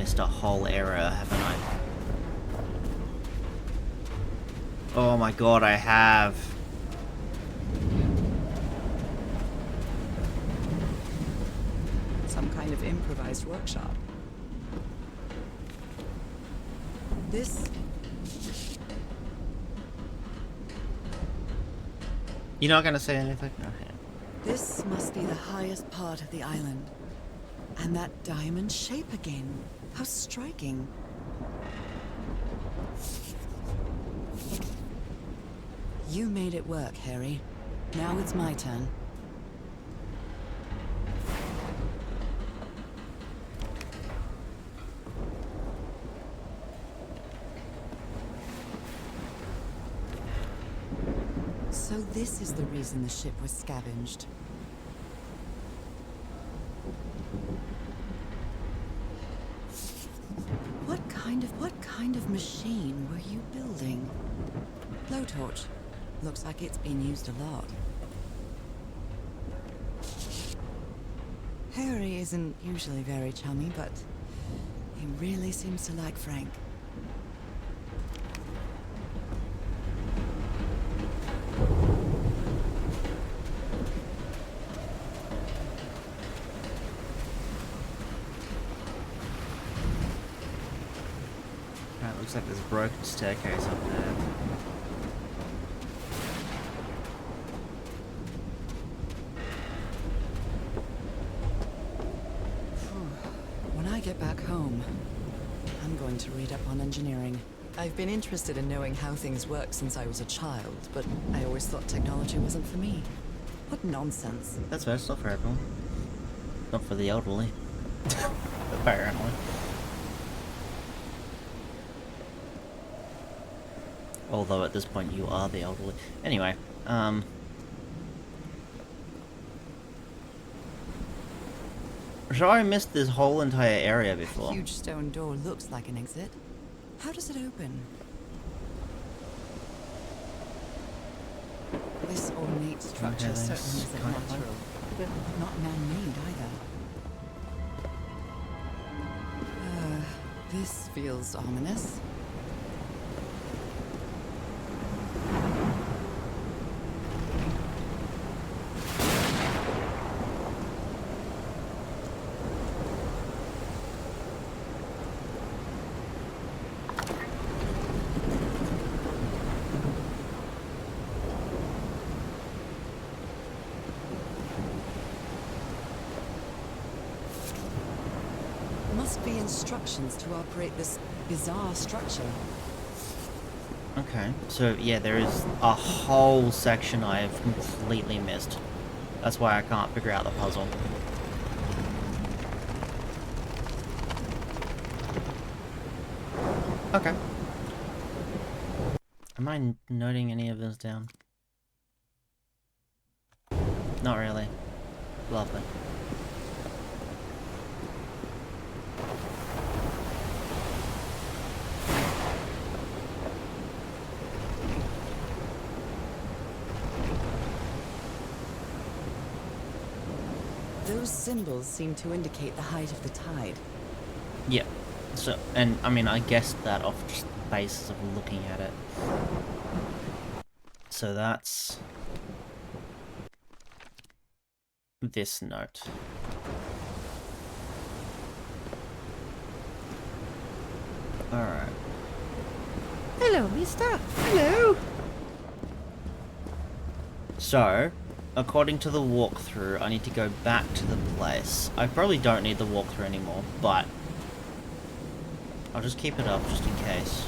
missed a whole area, haven't I? Oh my god, I have. Some kind of improvised workshop. This... You're not gonna say anything? Okay. This must be the highest part of the island. And that diamond shape again. How striking. You made it work, Harry. Now it's my turn. So this is the reason the ship was scavenged. What kind of machine were you building? Blowtorch. Looks like it's been used a lot. Harry isn't usually very chummy, but he really seems to like Frank. Looks like there's a broken staircase up there. When I get back home, I'm going to read up on engineering. I've been interested in knowing how things work since I was a child, but I always thought technology wasn't for me. What nonsense. That's fair, it's not for everyone. Not for the elderly. Apparently. Although at this point you are the elderly. Anyway, so I missed this whole entire area before. A huge stone door looks like an exit. How does it open? This ornate structure certainly isn't natural, but not man-made either. This feels ominous. Must be instructions to operate this bizarre structure. Okay, so yeah, there is a whole section I have completely missed. That's why I can't figure out the puzzle. Okay. Am I noting any of this down? Not really. Lovely. Those symbols seem to indicate the height of the tide. Yeah. So, and I mean, I guessed that off just the basis of looking at it. So that's this note. Alright. Hello, mister. Hello. So, according to the walkthrough, I need to go back to the place. I probably don't need the walkthrough anymore, but I'll just keep it up just in case.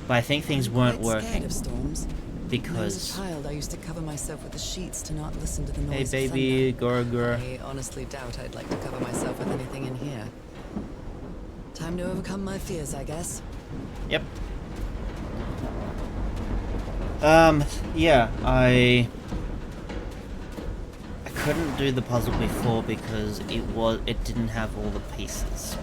But I think things weren't working. Scared of storms. Because... When I was a child, I used to cover myself with the sheets to not listen to the noise. Hey baby, Gora Gora. I honestly doubt I'd like to cover myself with anything in here. Time to overcome my fears, I guess. Yep. Yeah, I couldn't do the puzzle before because it didn't have all the pieces.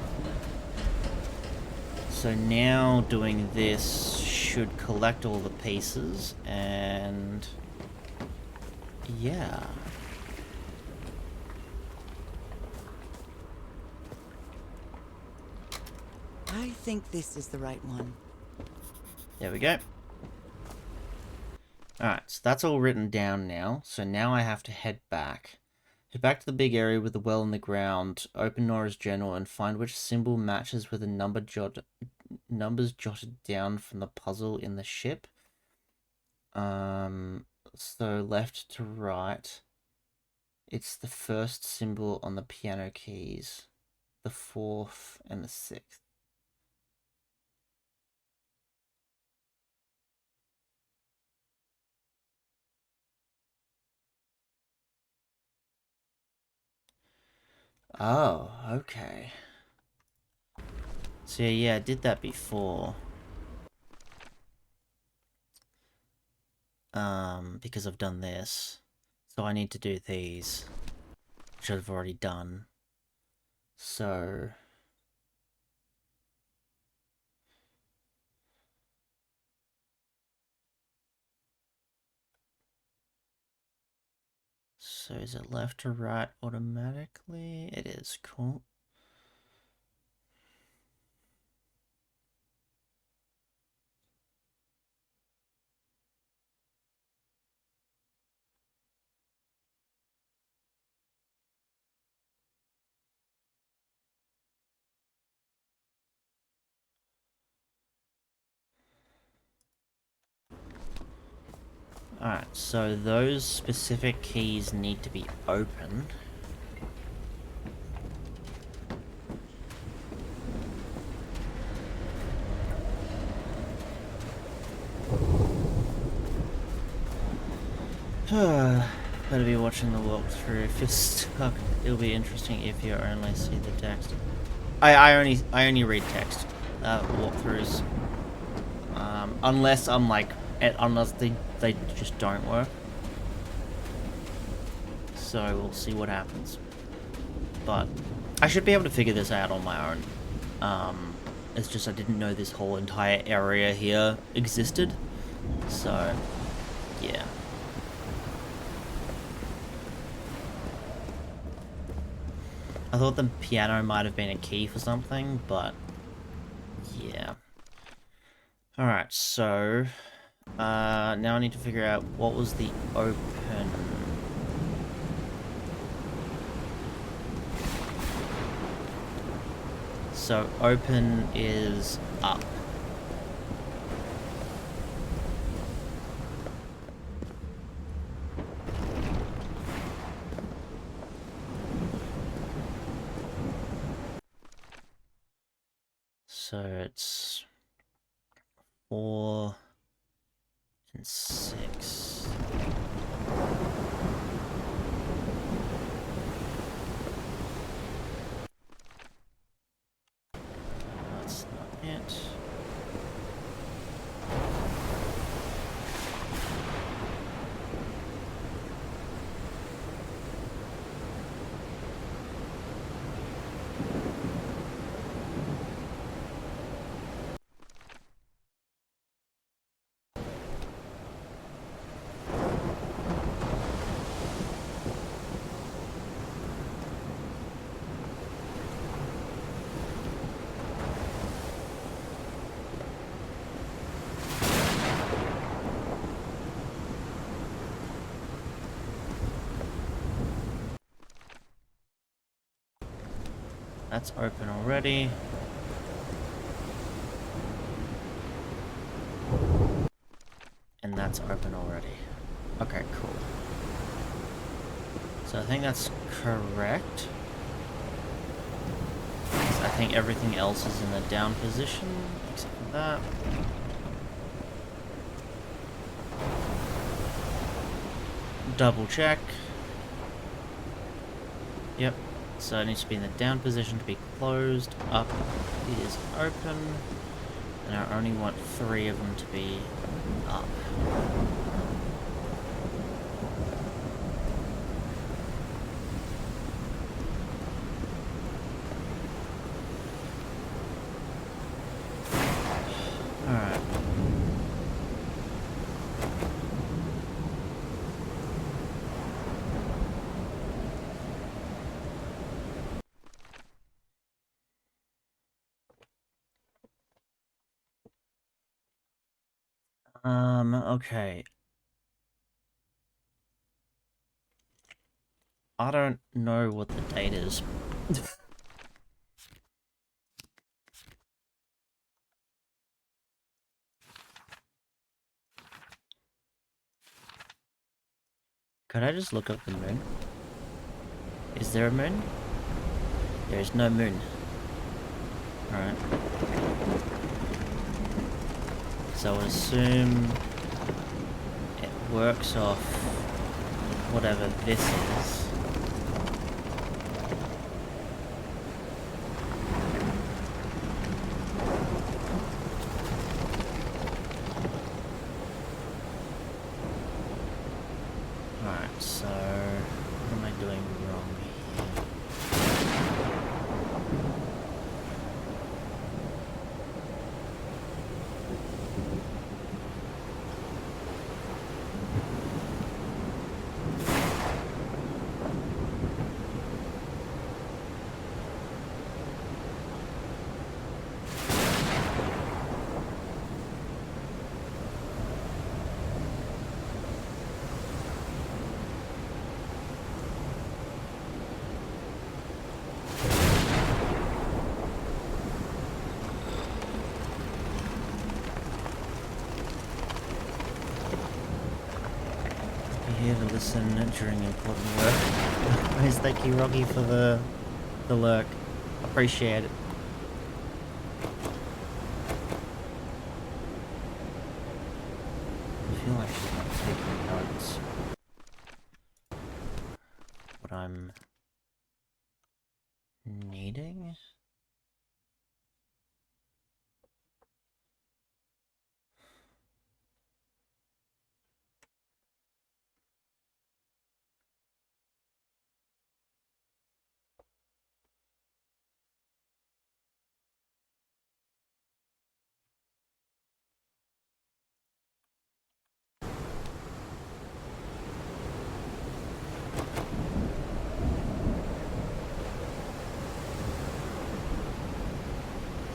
So now doing this should collect all the pieces and yeah. I think this is the right one. There we go. Alright, so that's all written down now. So now I have to head back. Head back to the big area with the well in the ground, open Nora's journal, and find which symbol matches with the numbers jotted down from the puzzle in the ship. So left to right, it's the first symbol on the piano keys, the fourth and the sixth. Oh, okay. So yeah, I did that before. Because I've done this. So I need to do these, which I've already done. So is it left to right automatically? It is, cool. Alright, so those specific keys need to be open. Better be watching the walkthrough. If you're stuck, it'll be interesting if you only see the text. I only read text walkthroughs. Unless I'm like, unless they just don't work. So we'll see what happens. But I should be able to figure this out on my own. It's just I didn't know this whole entire area here existed. So, yeah. I thought the piano might have been a key for something, but yeah. Alright, so now I need to figure out what was the open. So open is up. So it's 4 and 6. That's not it. That's open already. And that's open already. Okay, cool. So I think that's correct. I think everything else is in the down position, except for that. Double check. Yep. So it needs to be in the down position to be closed. Up is open. And I only want 3 of them to be up. Alright. Okay. I don't know what the date is. Could I just look up the moon? Is there a moon? There is no moon. Alright. So I would assume it works off whatever this is. Alright, so what am I doing wrong here? Here to listen during important work. Please, thank you, Rocky, for the lurk. Appreciate it. I feel like she's not taking notes. What I'm needing?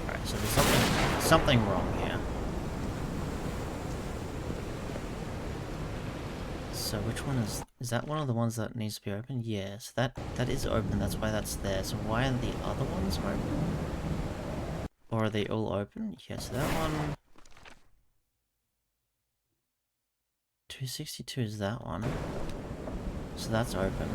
Alright, so there's something wrong here. So which one is that one of the ones that needs to be open? Yes, that is open, that's why that's there. So why are the other ones open? Or are they all open? Yes, that one... 262 is that one. So that's open.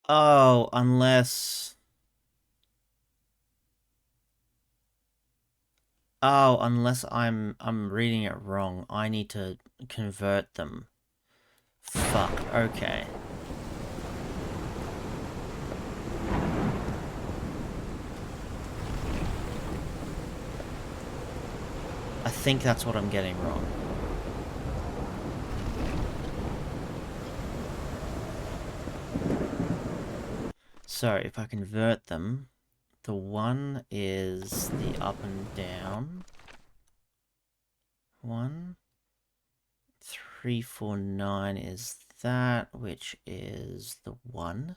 Oh, unless... Oh, unless I'm reading it wrong. I need to convert them. Fuck, okay. I think that's what I'm getting wrong. So, if I convert them, the one is the up and down. 1. 349 is that, which is the 1.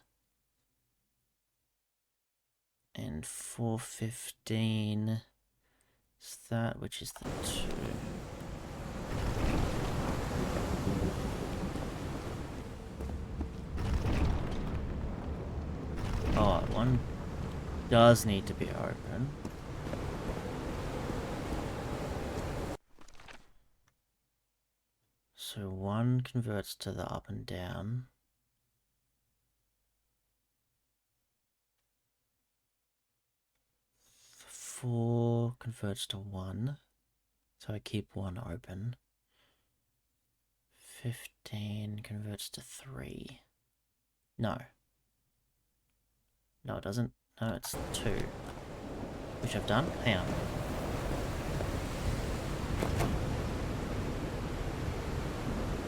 And 415 is that, which is the 2. Oh, one does need to be open. So 1 converts to the up and down. 4 converts to 1. So I keep 1 open. 15 converts to 3. No. No, it doesn't. No, it's 2. Which I've done. Hang on.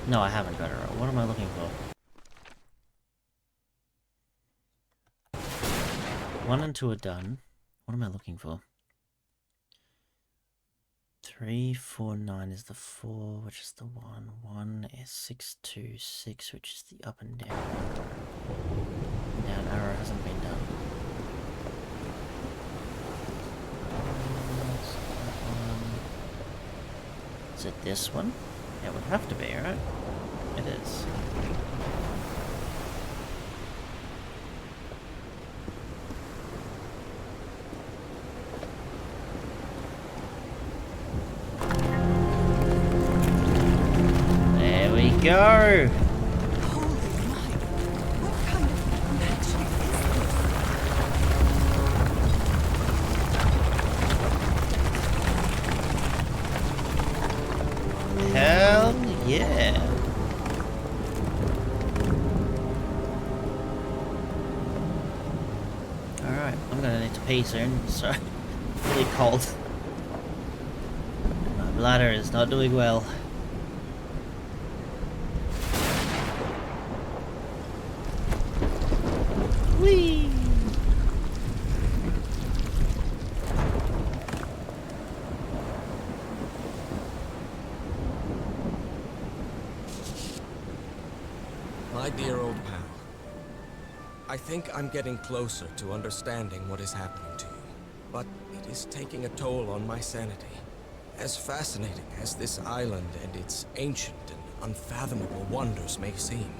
No, I haven't got it right. What am I looking for? 1 and 2 are done. What am I looking for? 3, 4, 9 is the 4, which is the 1. 1 is 6, 2, 6, which is the up and down. Down arrow hasn't been done. Is it this one? It would have to be, right? It is. There we go! Holy Mike! What kind of magic is this? Hell yeah! Alright, I'm gonna need to pee soon, so it's really cold. My bladder is not doing well. Whee! My dear old pal, I think I'm getting closer to understanding what is happening to you, but it is taking a toll on my sanity. As fascinating as this island and its ancient and unfathomable wonders may seem,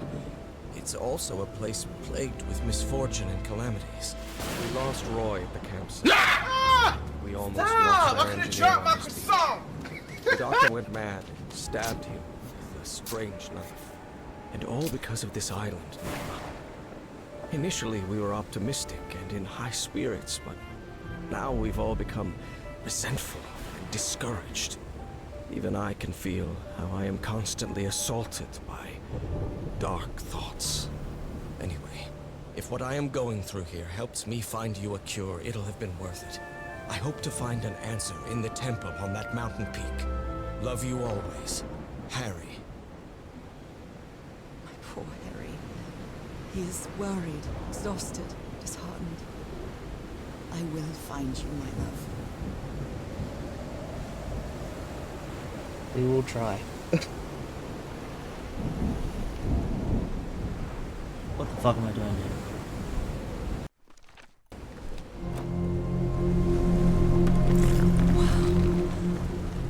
it's also a place plagued with misfortune and calamities. We lost Roy at the campsite. We almost lost our engineer on his beat. The doctor went mad and stabbed him with a strange knife. And all because of this island. Initially, we were optimistic and in high spirits, but now we've all become resentful and discouraged. Even I can feel how I am constantly assaulted by dark thoughts. Anyway, if what I am going through here helps me find you a cure, it'll have been worth it. I hope to find an answer in the temple on that mountain peak. Love you always, Harry. Poor Harry. He is worried, exhausted, disheartened. I will find you, my love. We will try. What the fuck am I doing here?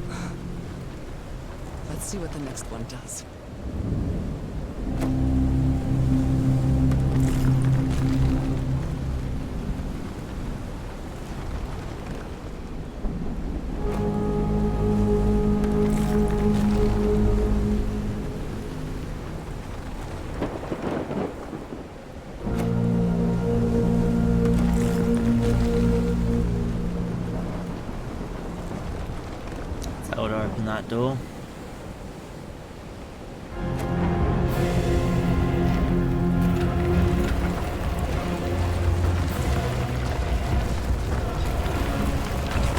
Wow. Let's see what the next one does. That would open that door.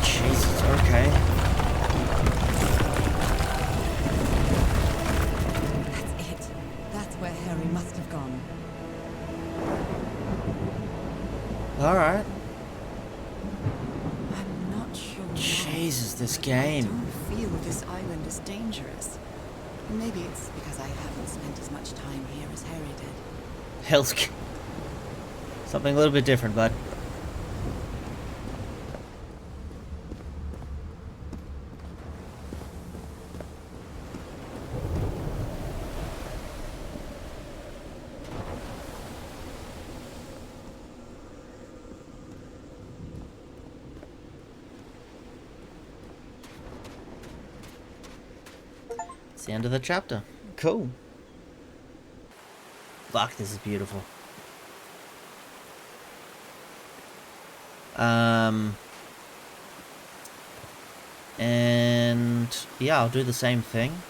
Jesus, okay. That's it. That's where Harry must have gone. Alright. I'm not sure why. Jesus, this I game. don't feel this island is dangerous. Maybe it's because I haven't spent as much time here as Harry did. Hell's something a little bit different, bud. It's the end of the chapter. Cool. Fuck, this is beautiful. And yeah, I'll do the same thing.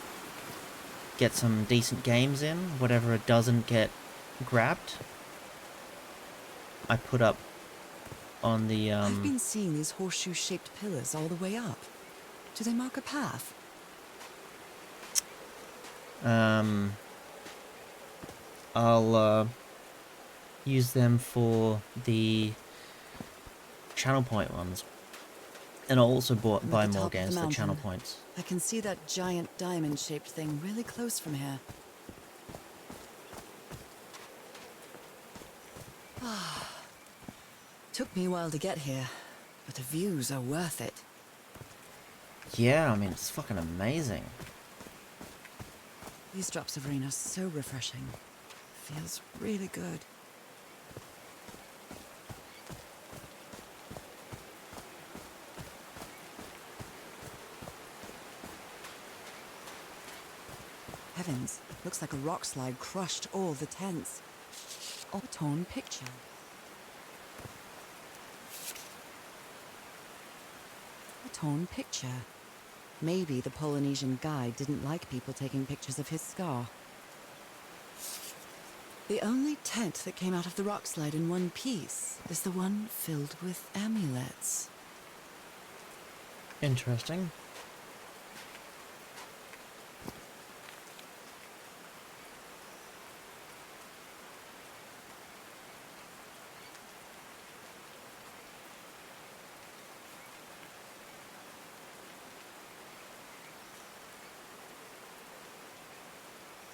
Get some decent games in, whatever it doesn't get grabbed. I put up on the I've been seeing these horseshoe-shaped pillars all the way up. Do they mark a path? I'll use them for the channel point ones, and I'll also I'm buy at the more top of the games for channel mountain. points. I can see that giant diamond-shaped thing really close from here. Took me a while to get here, but the views are worth it. Yeah, I mean, it's fucking amazing. These drops of rain are so refreshing. Feels really good. Heavens, looks like a rock slide crushed all the tents. A torn picture. A torn picture. Maybe the Polynesian guide didn't like people taking pictures of his scar. The only tent that came out of the rock slide in one piece is the one filled with amulets. Interesting.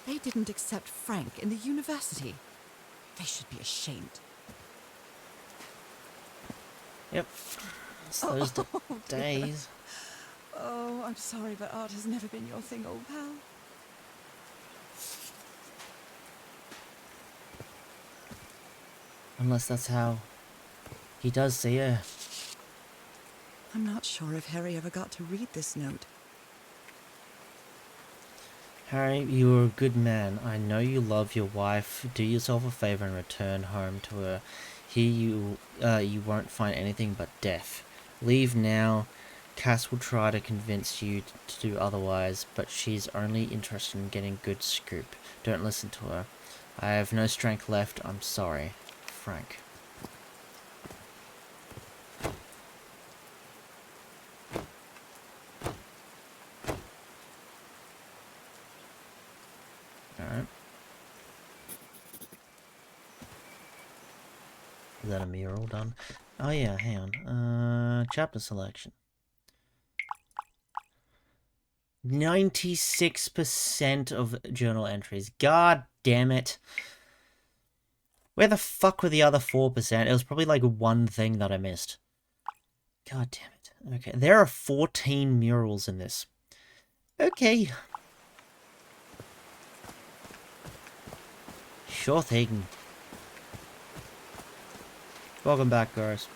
They didn't accept Frank in the university. They should be ashamed. Yep. It's those dear. days. Oh, I'm sorry, but art has never been your thing, old pal. Unless that's how he does see her. I'm not sure if Harry ever got to read this note. Harry, you are a good man. I know you love your wife. Do yourself a favor and return home to her. Here you won't find anything but death. Leave now. Cass will try to convince you to do otherwise, but she's only interested in getting good scoop. Don't listen to her. I have no strength left. I'm sorry. Frank. Alright. Is that a mural done? Oh yeah, hang on. Chapter selection. 96% of journal entries. God damn it. Where the fuck were the other 4%? It was probably like one thing that I missed. God damn it. Okay, there are 14 murals in this. Okay. Sure thing. Welcome back, guys.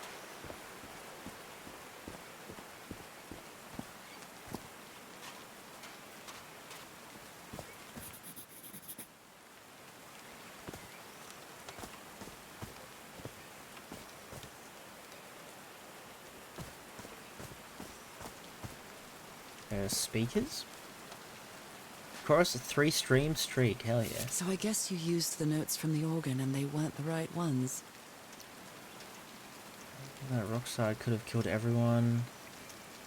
Speakers? Of course, a 3-stream streak. Hell yeah. So I guess you used the notes from the organ and they weren't the right ones. That rock side could have killed everyone.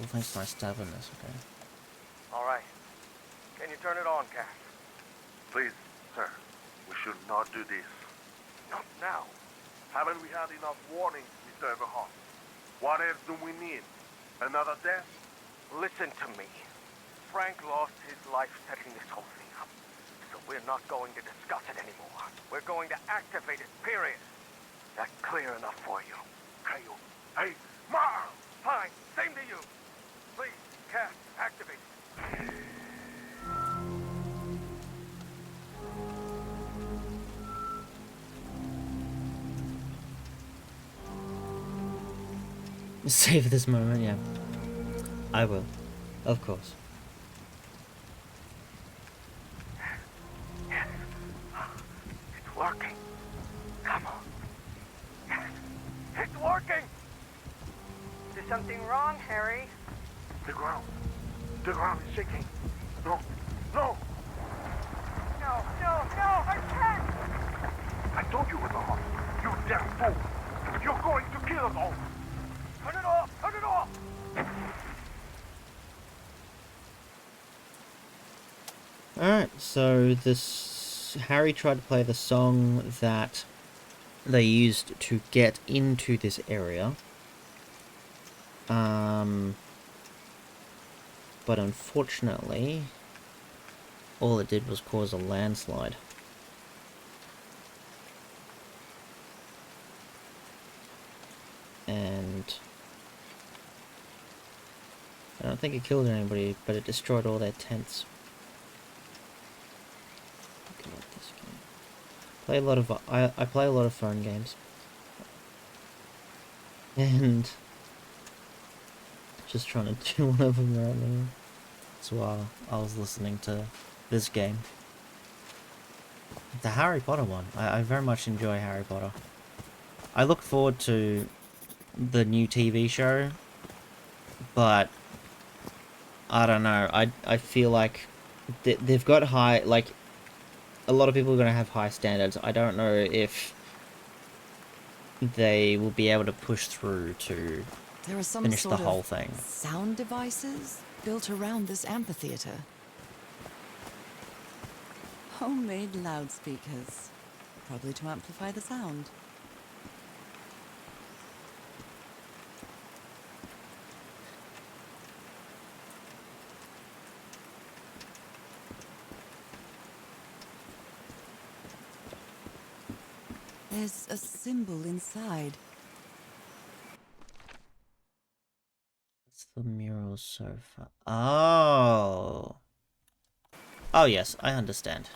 All thanks to my stubbornness, okay. Alright. Can you turn it on, Cass? Please, sir, we should not do this. Not now. Haven't we had enough warnings, Mr. Everhart? What else do we need? Another death? Listen to me. Frank lost his life setting this whole thing up. So we're not going to discuss it anymore. We're going to activate it, period. That clear enough for you? Hey, Ma! Fine. Same to you. Please, Cass, activate it. Save this moment, yeah. I will. Of course. Yes. It's working. Come on. Yes. It's working! Is something wrong, Harry? The ground is shaking. No, no! No, no, no, I can't! I told you it was a hot. You damn fool! So this Harry tried to play the song that they used to get into this area. But unfortunately, all it did was cause a landslide. And I don't think it killed anybody, but it destroyed all their tents. God, this game. Play a lot of I play a lot of phone games. And just trying to do one of them right now. That's why I was listening to this game. The Harry Potter one. I very much enjoy Harry Potter. I look forward to the new TV show, but I don't know. I feel like they've got high, like, a lot of people are going to have high standards. I don't know if they will be able to push through to There are some finish sort the whole of thing. sound devices built around this amphitheater. Homemade loudspeakers, probably to amplify the sound. There's a symbol inside. It's the mural sofa. Oh. Oh yes, I understand.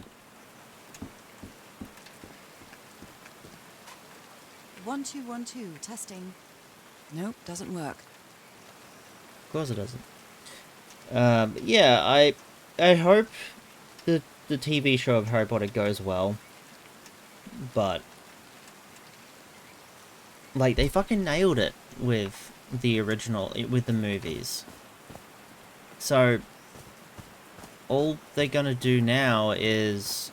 1212, testing. Nope, doesn't work. Of course it doesn't. Yeah, I hope the TV show of Harry Potter goes well, but like they fucking nailed it with the original, with the movies. So all they're gonna do now is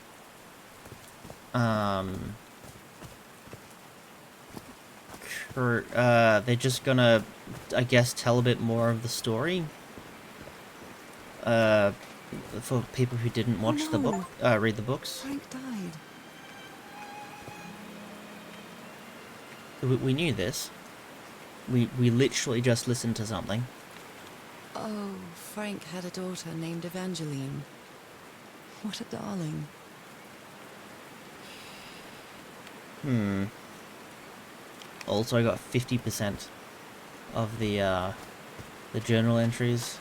they're just gonna, I guess, tell a bit more of the story. For people who didn't watch the book, read the books. Frank died. We knew this. We literally just listened to something. Oh, Frank had a daughter named Evangeline. What a darling. Also got 50% of the journal entries.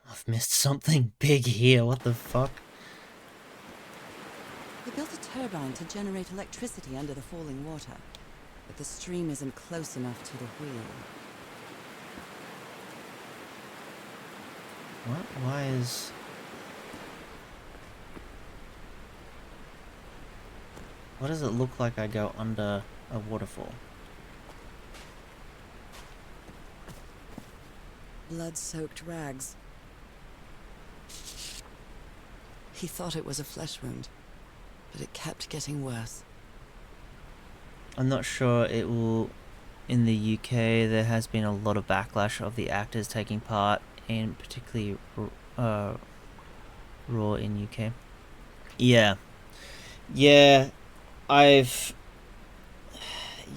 I've missed something big here, what the fuck? They built a turbine to generate electricity under the falling water, but the stream isn't close enough to the wheel. What? Why is... What does it look like I go under a waterfall? Blood-soaked rags. He thought it was a flesh wound, but it kept getting worse. I'm not sure it will... In the UK, there has been a lot of backlash of the actors taking part, and particularly Raw in UK. Yeah. Yeah,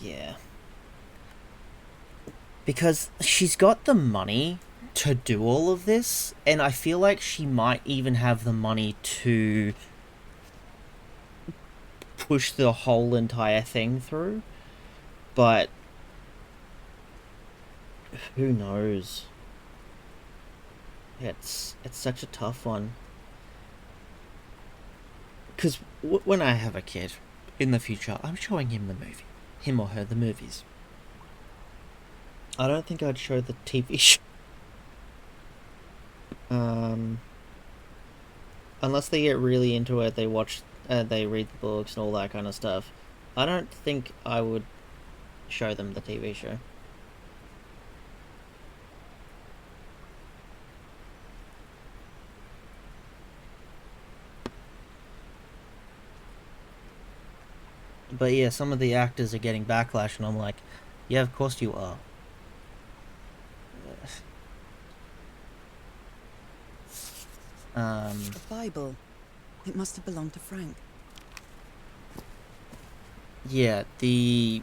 yeah. Because she's got the money to do all of this, and I feel like she might even have the money to push the whole entire thing through, but who knows? It's such a tough one. Because when I have a kid in the future, I'm showing him the movie. Him or her the movies. I don't think I'd show the TV show. Unless they get really into it, they watch, they read the books and all that kind of stuff. I don't think I would show them the TV show. But yeah, some of the actors are getting backlash, and I'm like, yeah, of course you are. A Bible. It must have belonged to Frank. Yeah, there's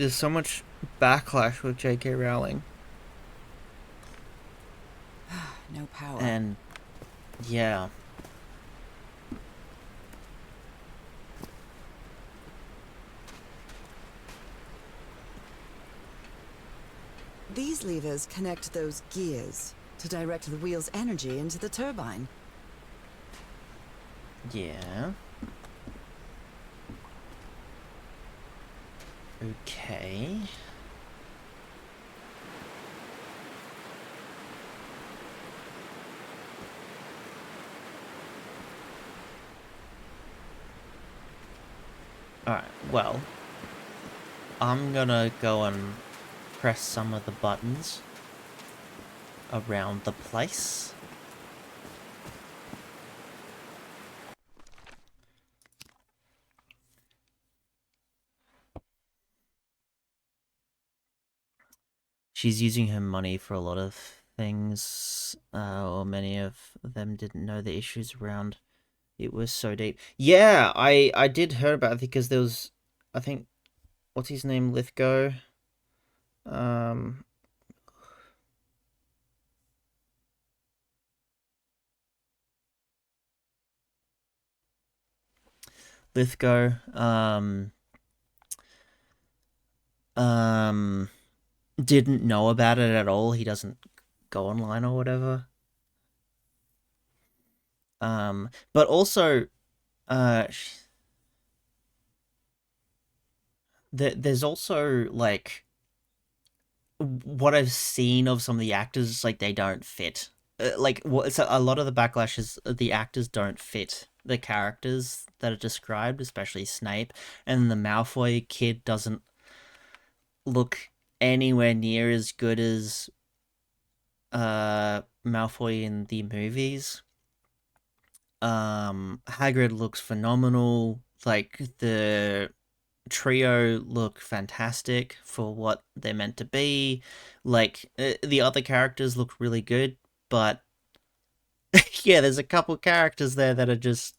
so much backlash with J.K. Rowling. No power. And, yeah. These levers connect those gears to direct the wheel's energy into the turbine. Yeah. Okay. Alright, well, I'm gonna go and press some of the buttons around the place. She's using her money for a lot of things, or many of them didn't know the issues around. It was so deep. Yeah, I did hear about it because there was, I think, what's his name, Lithgow? Lithgow, didn't know about it at all. He doesn't go online or whatever. But also, there's also, like, what I've seen of some of the actors, like, they don't fit. Like, so a lot of the backlash is the actors don't fit the characters that are described, especially Snape, and the Malfoy kid doesn't look anywhere near as good as Malfoy in the movies. Hagrid looks phenomenal. Like, the trio look fantastic for what they're meant to be. Like, the other characters look really good, but yeah, there's a couple characters there that are just,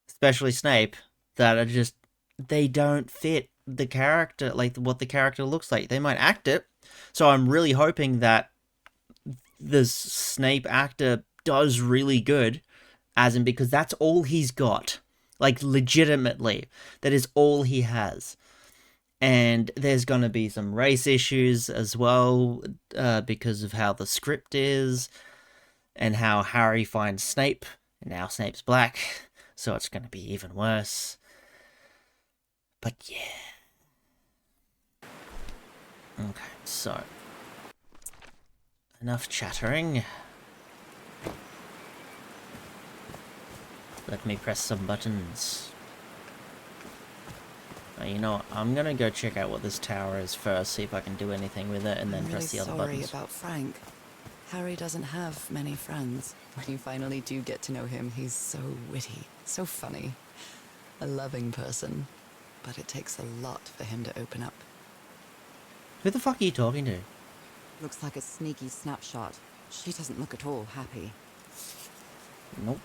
especially Snape, that are just, they don't fit the character, like what the character looks like. They might act it, so I'm really hoping that this Snape actor does really good, as in, because that's all he's got. Like, legitimately, that is all he has. And there's going to be some race issues as well, because of how the script is, and how Harry finds Snape, and now Snape's black, so it's going to be even worse. But yeah. Okay, so, enough chattering. Let me press some buttons. You know what? I'm gonna go check out what this tower is first, see if I can do anything with it, and then press the other buttons. I'm really sorry about Frank. Harry doesn't have many friends. When you finally do get to know him, he's so witty, so funny. A loving person. But it takes a lot for him to open up. Who the fuck are you talking to? Looks like a sneaky snapshot. She doesn't look at all happy. Nope.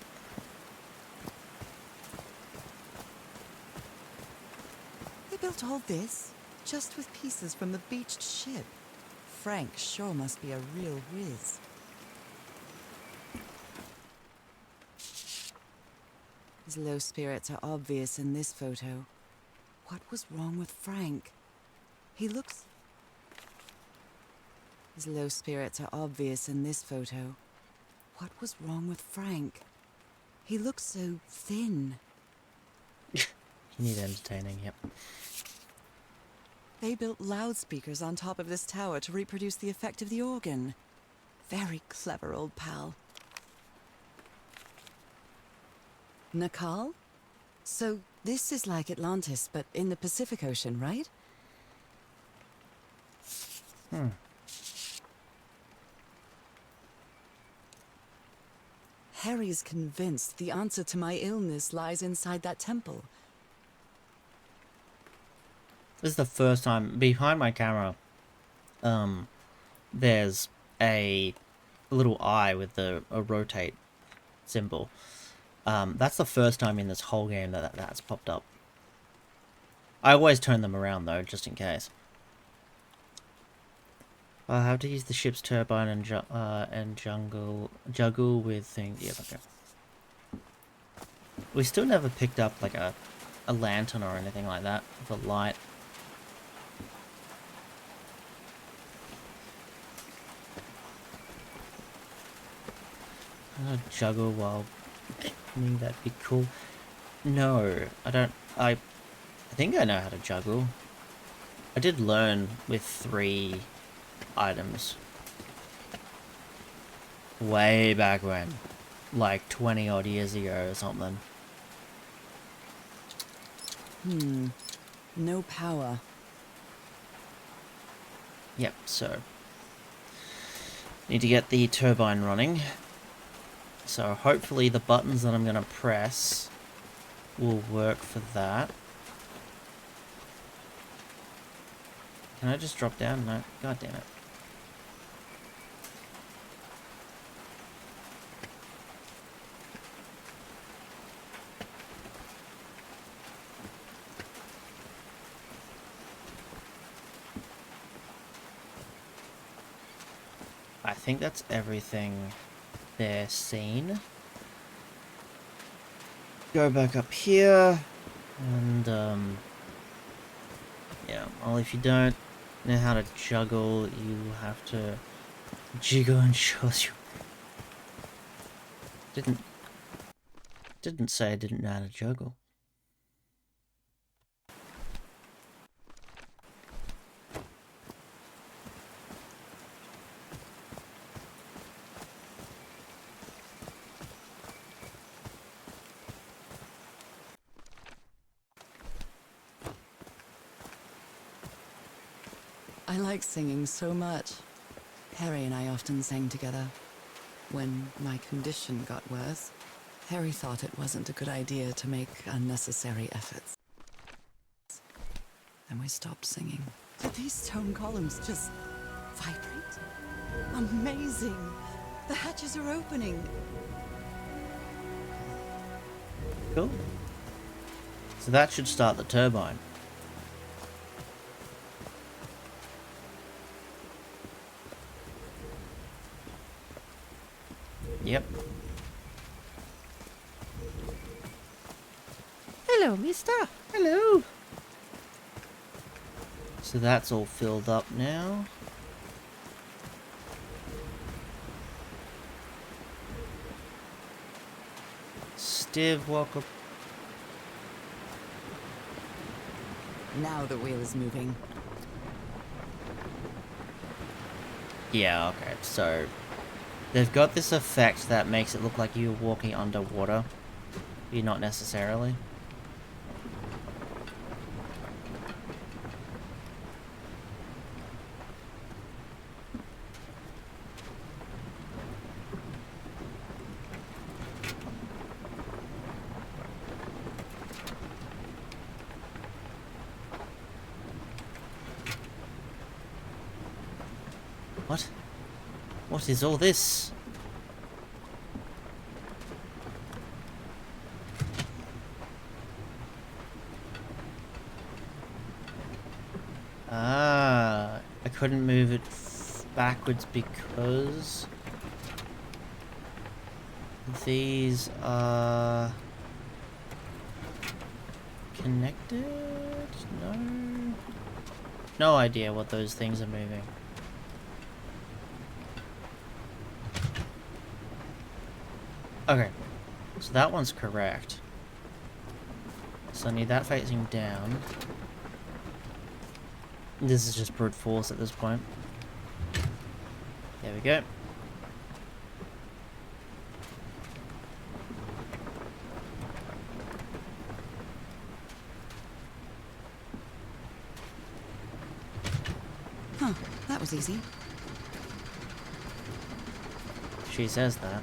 They built all this just with pieces from the beached ship. Frank sure must be a real whiz. His low spirits are obvious in this photo. What was wrong with Frank? His low spirits are obvious in this photo. What was wrong with Frank? He looks so thin. You need entertaining, yep. They built loudspeakers on top of this tower to reproduce the effect of the organ. Very clever, old pal. Nakal? So this is like Atlantis, but in the Pacific Ocean, right? Harry's convinced the answer to my illness lies inside that temple. This is the first time behind my camera. There's a little eye with a rotate symbol. That's the first time in this whole game that's popped up. I always turn them around though, just in case. I have to use the ship's turbine and juggle with things. Yeah, okay. We still never picked up like a lantern or anything like that for light. Juggle while that'd be cool. No, I don't. I think I know how to juggle. I did learn with 3 items way back when, like 20 odd years ago or something. No power. Yep, so need to get the turbine running. So hopefully the buttons that I'm going to press will work for that. Can I just drop down? No, god damn it. I think that's everything there seen. Go back up here, and yeah, well, if you don't know how to juggle, you have to jiggle and shows you. Didn't say I didn't know how to juggle. I like singing so much. Harry and I often sang together. When my condition got worse, Harry thought it wasn't a good idea to make unnecessary efforts. And we stopped singing. Did these stone columns just vibrate? Amazing! The hatches are opening. Cool. So that should start the turbine. Yep. Hello, mister. Hello. So that's all filled up now. Stiv, welcome. Now the wheel is moving. Yeah, okay, so they've got this effect that makes it look like you're walking underwater. You're not necessarily. What? What is all this? Ah, I couldn't move it backwards because these are connected? No. No idea what those things are moving. Okay, so that one's correct. So I need that facing down. This is just brute force at this point. There we go. Huh, that was easy. She says that.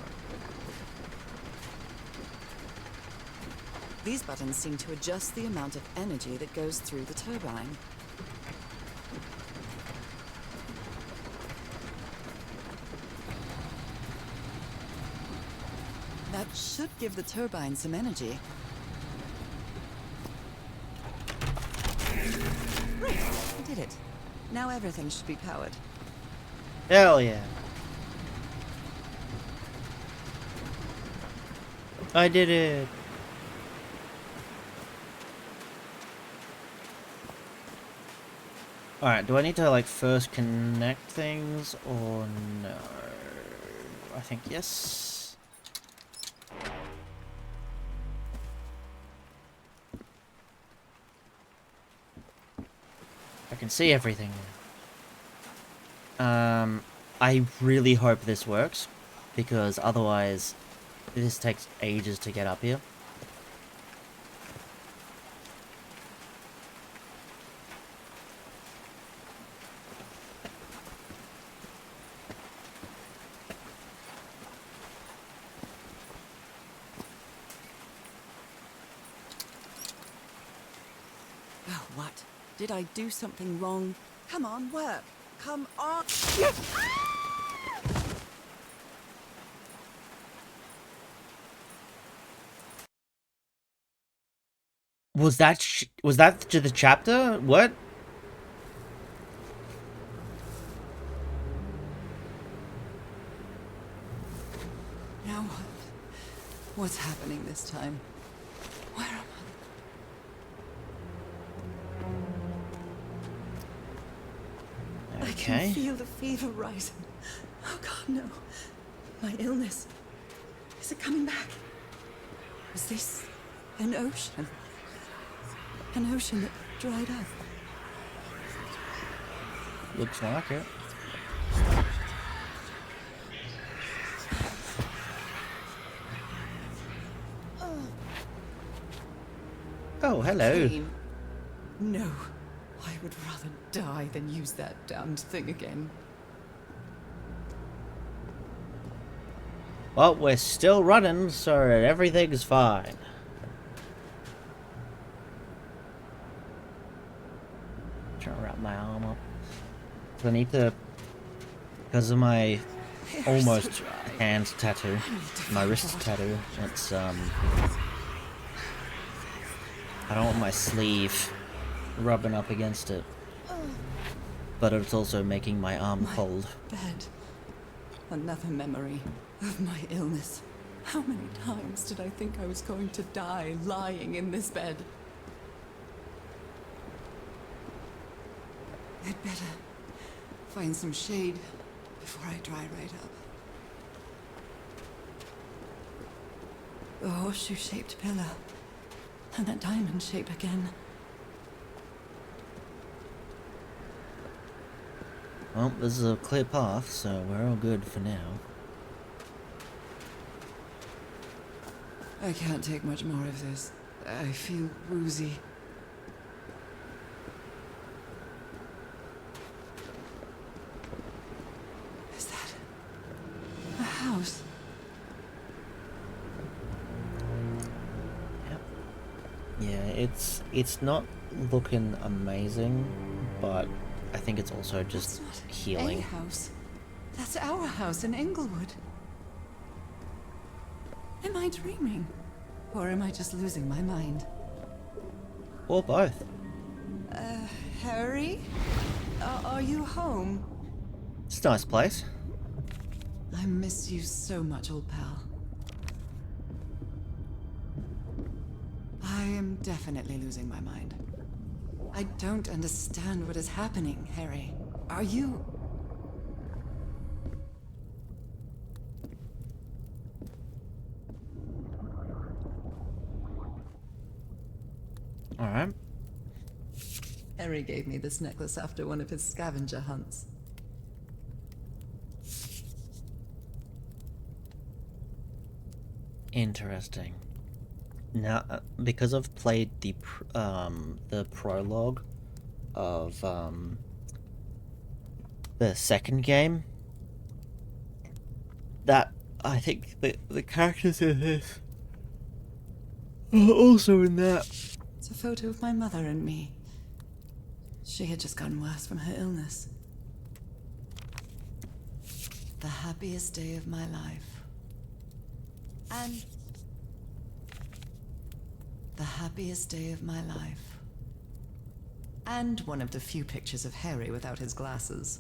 These buttons seem to adjust the amount of energy that goes through the turbine. Should give the turbine some energy. Right, I did it. Now everything should be powered. Hell yeah. I did it. Alright, do I need to like first connect things or no? I think yes. I can see everything now. I really hope this works, because otherwise this takes ages to get up here. Oh, what? Did I do something wrong? Come on, work. Come on. Was that to the chapter? What? Now what? What's happening this time? Where am I? I Okay. can feel the fever rising. Oh God, no. My illness. Is it coming back? Is this an ocean? An ocean that dried up? Looks like it. Oh, hello. Pain. No. I would rather die than use that damned thing again. Well, we're still running, so everything's fine. Trying to wrap my arm up. I need to, because of my almost hand tattoo, my wrist tattoo. It's I don't want my sleeve rubbing up against it, but it's also making my arm cold. Bed. Another memory of my illness. How many times did I think I was going to die lying in this bed? I'd better find some shade before I dry right up. The horseshoe-shaped pillar. And that diamond shape again. Well, this is a clear path, so we're all good for now. I can't take much more of this. I feel woozy. Is that a house? Yep. Yeah, it's not looking amazing, but I think it's also just That's not healing. a house. That's our house in Englewood. Am I dreaming? Or am I just losing my mind? Or both. Harry? Are you home? It's a nice place. I miss you so much, old pal. I am definitely losing my mind. I don't understand what is happening, Harry. Are you... Alright. Harry gave me this necklace after one of his scavenger hunts. Interesting. Now, because I've played the prologue of the second game, that I think the characters in this are also in that. It's a photo of my mother and me. She had just gotten worse from her illness. The happiest day of my life. And The happiest day of my life. And one of the few pictures of Harry without his glasses.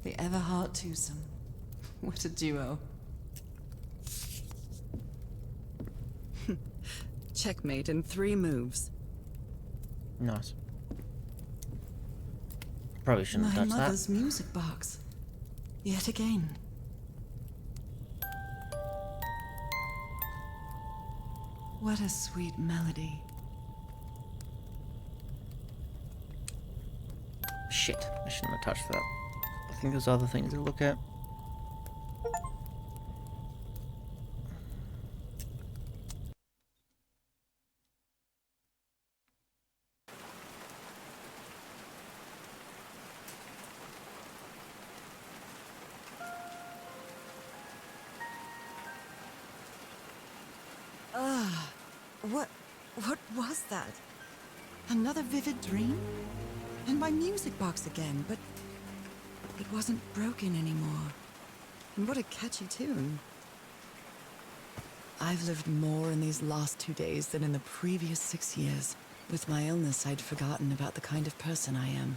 The Everhart twosome. What a duo. Checkmate in 3 moves. Nice. Probably shouldn't have My touched mother's music box. Yet again. What a sweet melody. that. Shit, I shouldn't have touched that. I think there's other things to look at. What was that? Another vivid dream? And my music box again, but it wasn't broken anymore. And what a catchy tune. I've lived more in these last 2 days than in the previous 6 years. With my illness, I'd forgotten about the kind of person I am.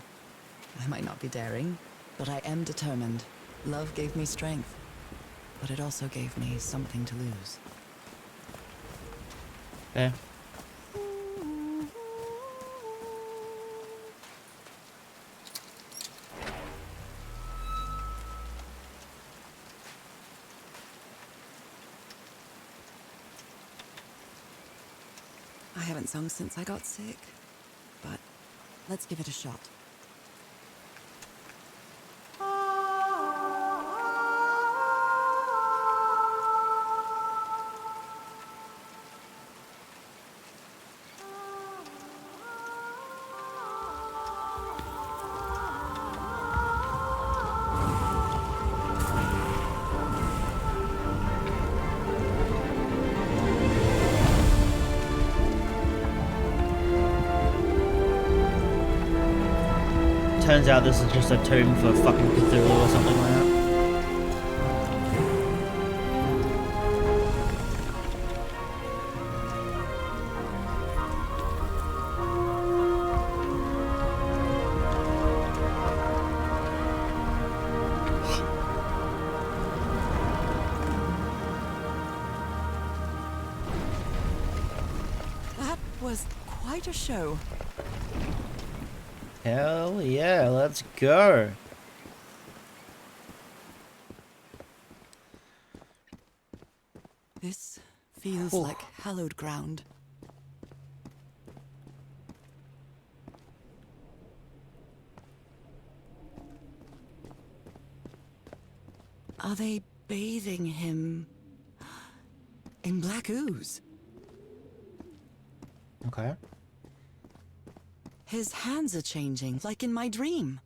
I might not be daring, but I am determined. Love gave me strength, but it also gave me something to lose. Yeah. I haven't sung since I got sick, but let's give it a shot. Turns out this is just a tomb for fucking Cthulhu or something like that. That was quite a show. Hell yeah, let's go. This feels Ooh. like hallowed ground. Are they bathing him in black ooze? Okay. His hands are changing, like in my dream.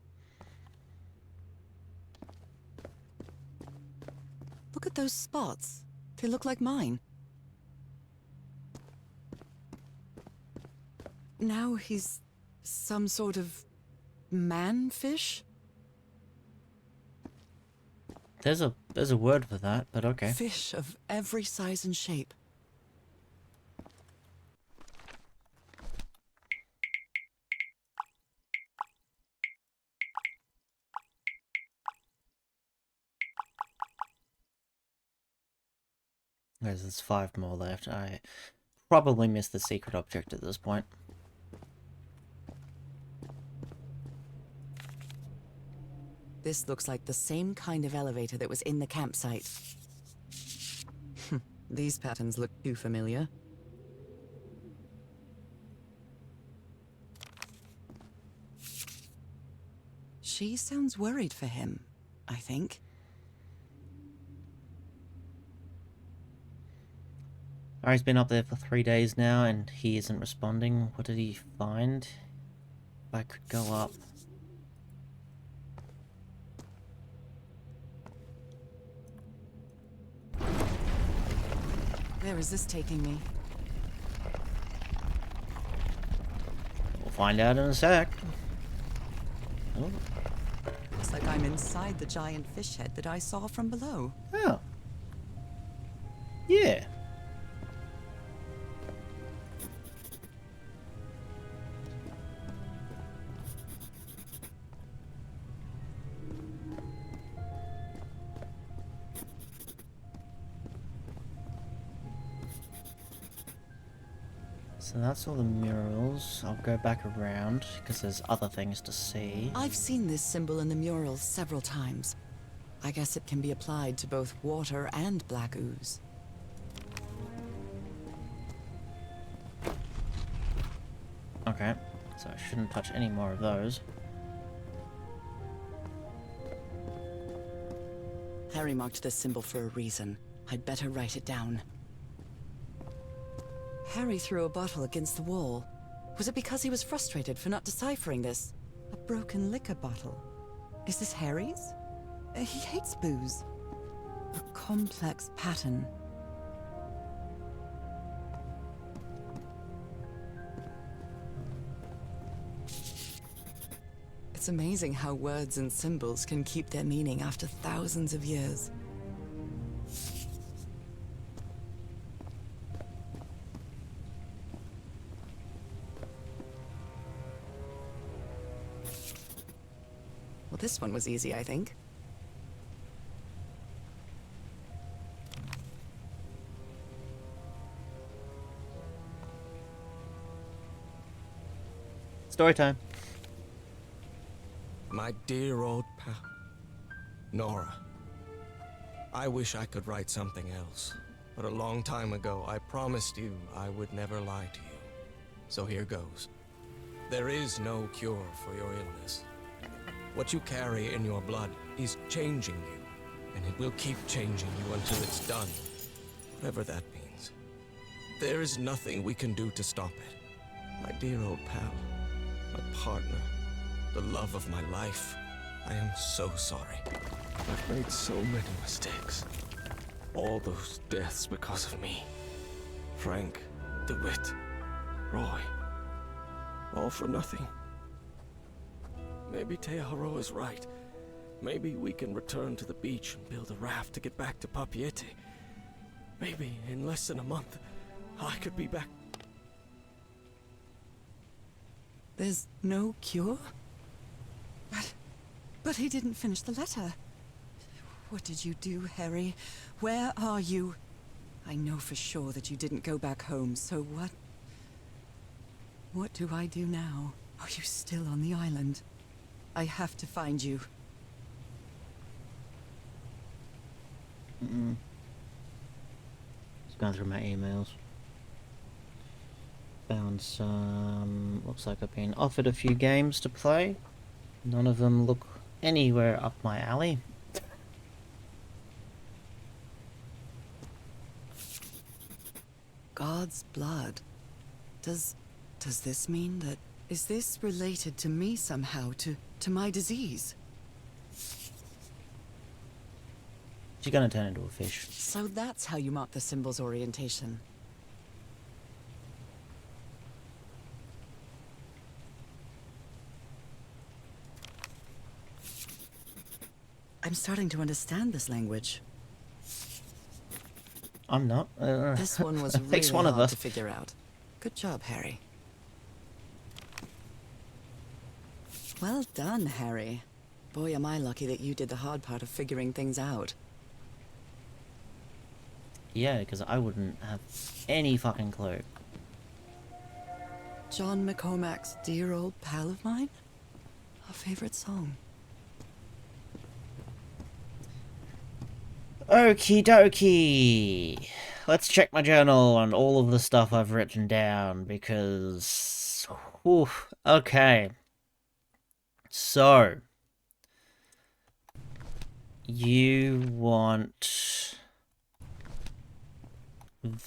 Look at those spots. They look like mine. Now he's some sort of man-fish? There's a word for that, but okay. Fish of every size and shape. There's 5 more left. I probably missed the secret object at this point. This looks like the same kind of elevator that was in the campsite. These patterns look too familiar. She sounds worried for him, I think. He's been up there for 3 days now and he isn't responding. What did he find? If I could go up. Where is this taking me? We'll find out in a sec. Oh, Looks like I'm inside the giant fish head that I saw from below. Oh. Yeah. So that's all the murals. I'll go back around, because there's other things to see. I've seen this symbol in the murals several times. I guess it can be applied to both water and black ooze. Okay, so I shouldn't touch any more of those. Harry marked this symbol for a reason. I'd better write it down. Harry threw a bottle against the wall. Was it because he was frustrated for not deciphering this? A broken liquor bottle. Is this Harry's? He hates booze. A complex pattern. It's amazing how words and symbols can keep their meaning after thousands of years. Well, this one was easy, I think. Story time. My dear old pal, Nora. I wish I could write something else, but a long time ago I promised you I would never lie to you. So here goes. There is no cure for your illness. What you carry in your blood is changing you, and it will keep changing you until it's done, whatever that means. There is nothing we can do to stop it. My dear old pal, my partner, the love of my life, I am so sorry. I've made so many mistakes. All those deaths because of me. Frank, DeWitt, Roy, all for nothing. Maybe Teodoro is right. Maybe we can return to the beach and build a raft to get back to Papiete. Maybe in less than a month, I could be back. There's no cure? But he didn't finish the letter. What did you do, Harry? Where are you? I know for sure that you didn't go back home, so what? What do I do now? Are you still on the island? I have to find you. Just going through my emails. Found some... Looks like I've been offered a few games to play. None of them look anywhere up my alley. God's blood. Does this mean that... Is this related to me somehow, to my disease? She's gonna turn into a fish. So that's how you mark the symbol's orientation. I'm starting to understand this language. I'm not. This one was really Takes one of hard us. to figure out. Good job, Harry. Well done, Harry. Boy, am I lucky that you did the hard part of figuring things out. Yeah, because I wouldn't have any fucking clue. John McCormack's Dear Old Pal of Mine? A favorite song. Okie dokie. Let's check my journal on all of the stuff I've written down, because... Whew, okay. So... You want...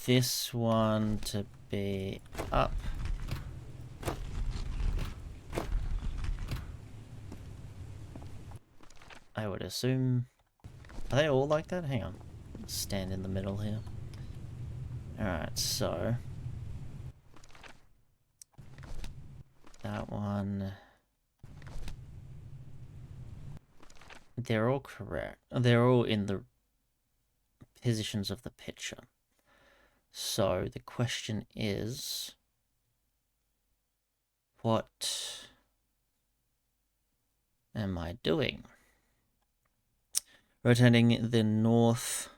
this one to be up. I would assume... Are they all like that? Hang on. Stand in the middle here. Alright, so... That one... They're all correct. They're all in the positions of the picture. So the question is, what am I doing? Rotating the north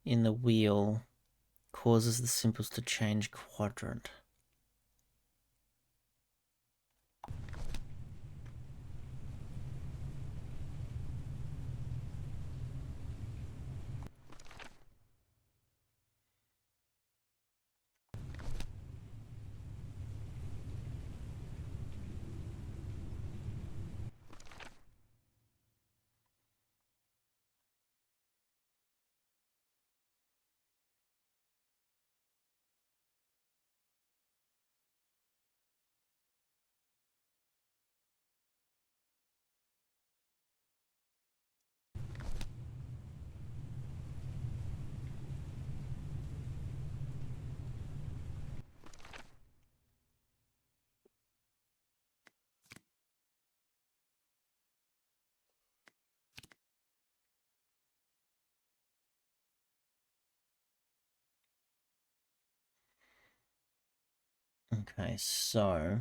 in the wheel causes the symbols to change quadrant. Okay, so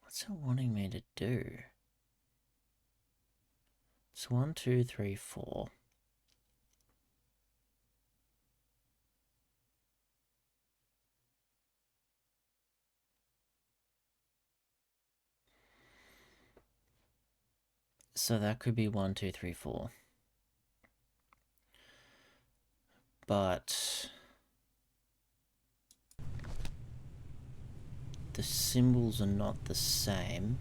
what's it wanting me to do? It's 1, 2, 3, 4. So that could be 1, 2, 3, 4. But the symbols are not the same.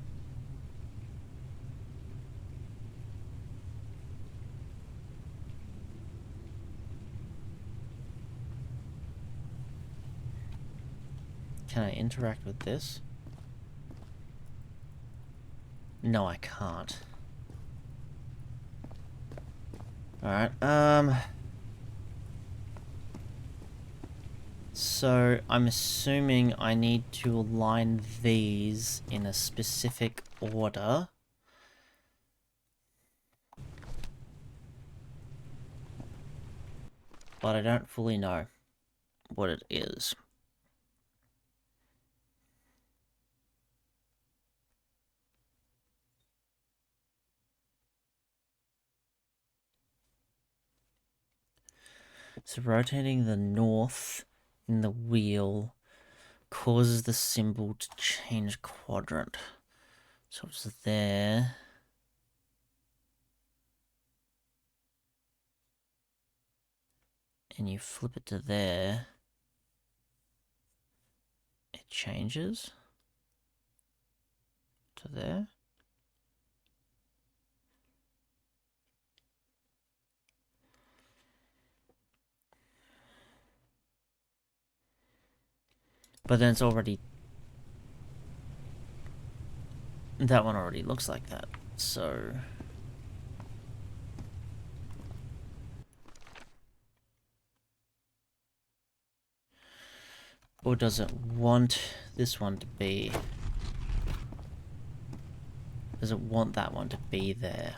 Can I interact with this? No, I can't. Alright, so I'm assuming I need to align these in a specific order. But I don't fully know what it is. So rotating the north in the wheel causes the symbol to change quadrant. So it's there. And you flip it to there. It changes to there. But then it's already... that one already looks like that, so... Or does it want this one to be... does it want that one to be there?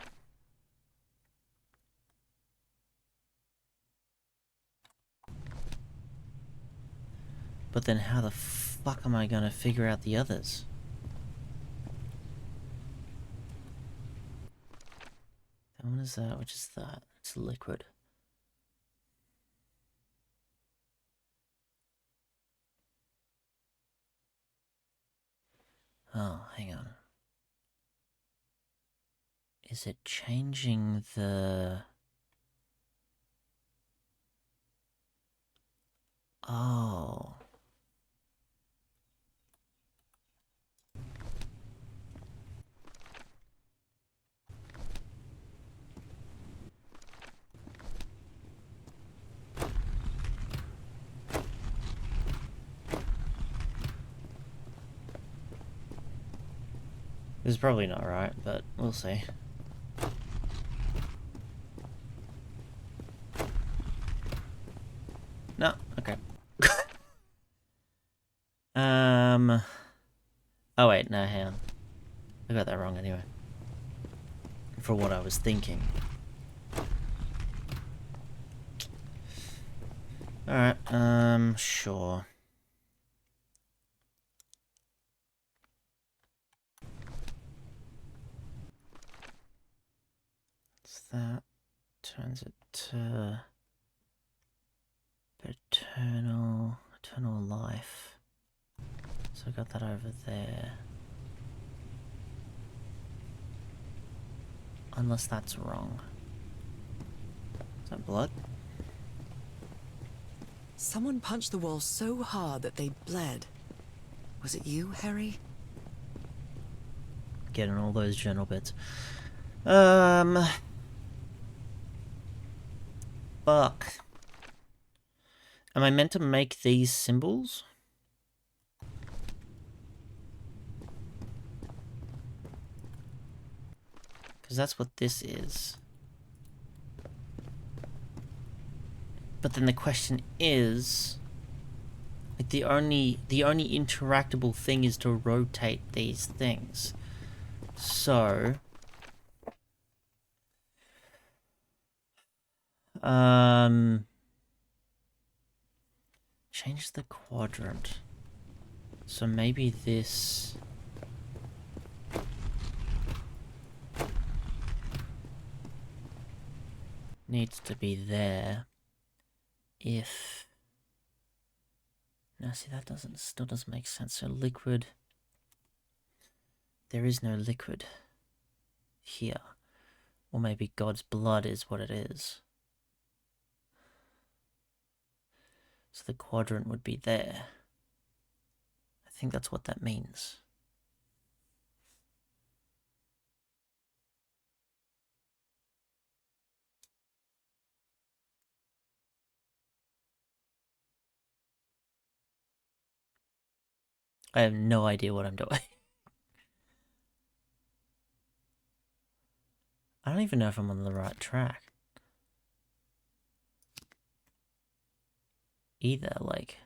But then how the fuck am I gonna figure out the others? That one is that, which is that. It's liquid. Oh, hang on. Is it changing the... oh... This is probably not right, but we'll see. No, Oh wait, no, hang on. I got that wrong anyway. For what I was thinking. Alright, sure. What's that? Turns it to eternal life. So I got that over there. Unless that's wrong. Is that blood? Someone punched the wall so hard that they bled. Was it you, Harry? Getting all those journal bits. Fuck. Am I meant to make these symbols? Because that's what this is. But then the question is, like, the only interactable thing is to rotate these things. So change the quadrant. So maybe this needs to be there. If now, see, that still doesn't make sense. So liquid, there is no liquid here, or maybe God's blood is what it is. So the quadrant would be there. I think that's what that means. I have no idea what I'm doing. I don't even know if I'm on the right track. Either, like...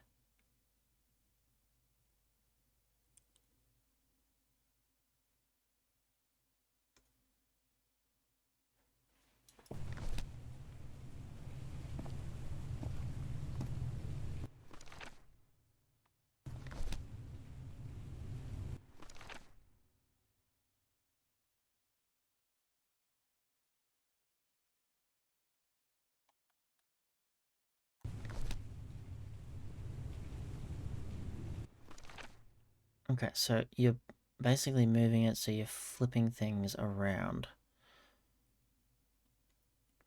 Okay, so you're basically moving it so you're flipping things around.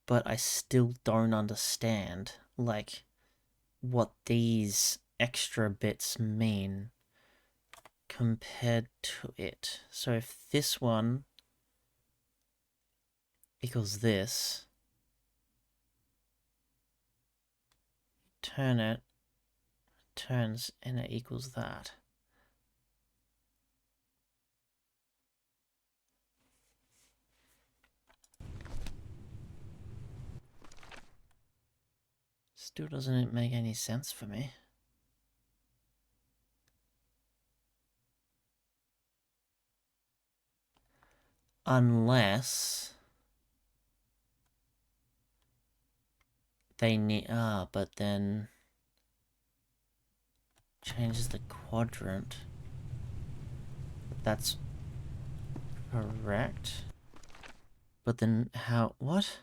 But I still don't understand, like, what these extra bits mean compared to it. So if this one equals this, turn it, turns, and it equals that. Still doesn't make any sense for me. Unless they need, but then changes the quadrant. That's correct. But then how, what?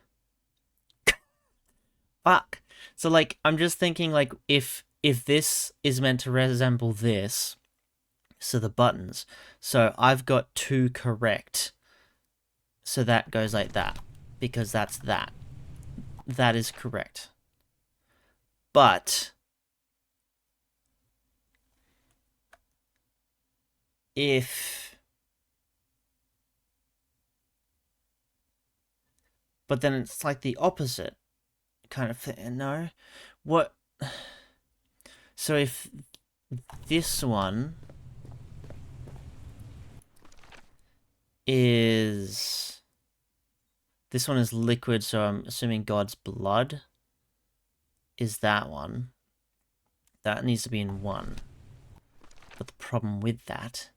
Fuck. So, like, I'm just thinking, like, if this is meant to resemble this, so the buttons, so I've got 2 correct, so that goes like that, because that's that. That is correct. But but then it's like the opposite kind of thing, no? What? So if this one is... This one is liquid, so I'm assuming God's blood is that one. That needs to be in 1. But the problem with that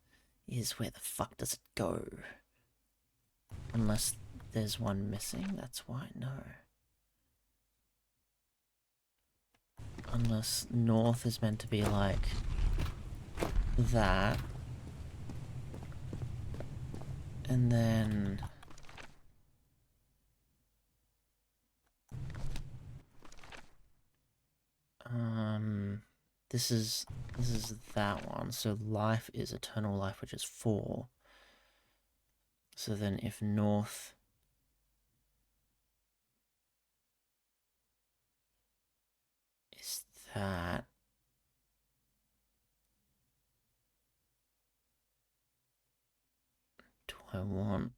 is where the fuck does it go? Unless there's one missing, that's why, no. Unless north is meant to be like that. And then... This is that one. So life is eternal life, which is 4. So then if north is that, do I want...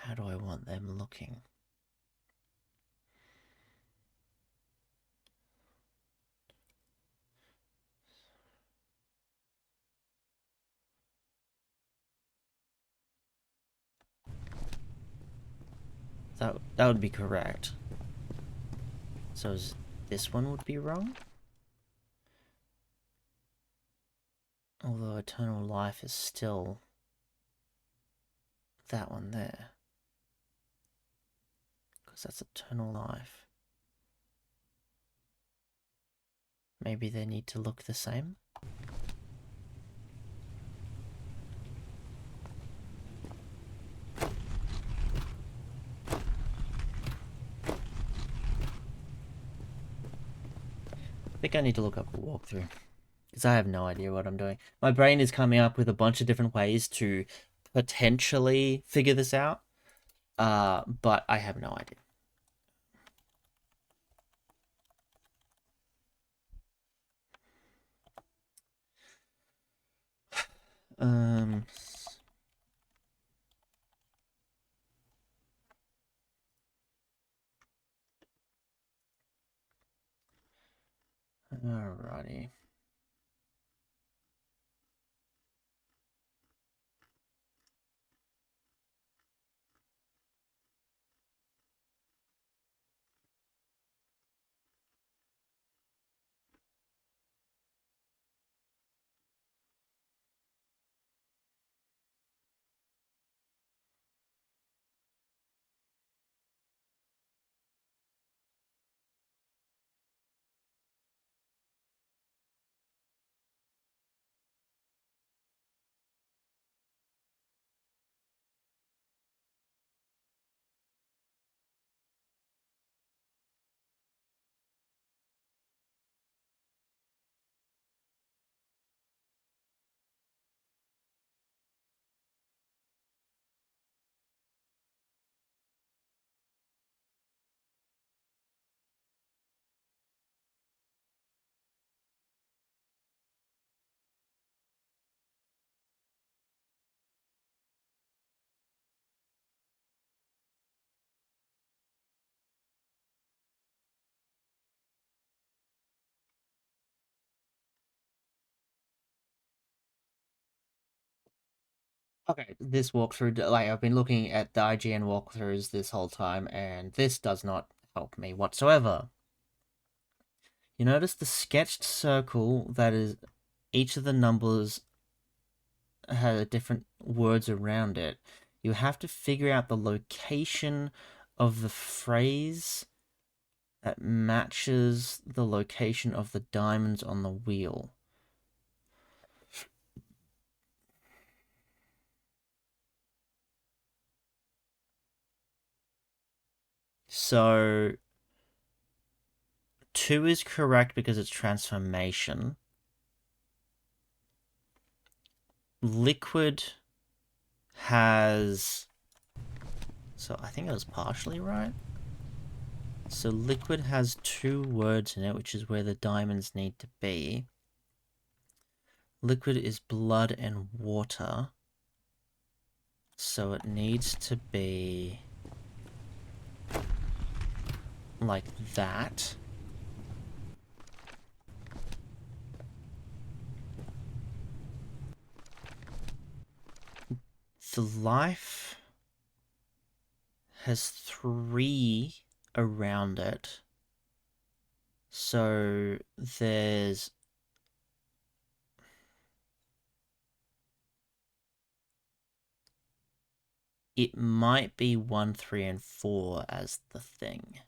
How do I want them looking? That would be correct. So this one would be wrong? Although eternal life is still that one there. Because that's eternal life. Maybe they need to look the same? I think I need to look up a walkthrough. Because I have no idea what I'm doing. My brain is coming up with a bunch of different ways to potentially figure this out. But I have no idea. Alrighty. Okay, this walkthrough, like, I've been looking at the IGN walkthroughs this whole time, and this does not help me whatsoever. You notice the sketched circle that is, each of the numbers had different words around it. You have to figure out the location of the phrase that matches the location of the diamonds on the wheel. So 2 is correct because it's transformation. Liquid has... So I think I was partially right. So liquid has 2 words in it, which is where the diamonds need to be. Liquid is blood and water. So it needs to be like that. The life has 3 around it. So there's... It might be 1, 3, and 4 as the thing.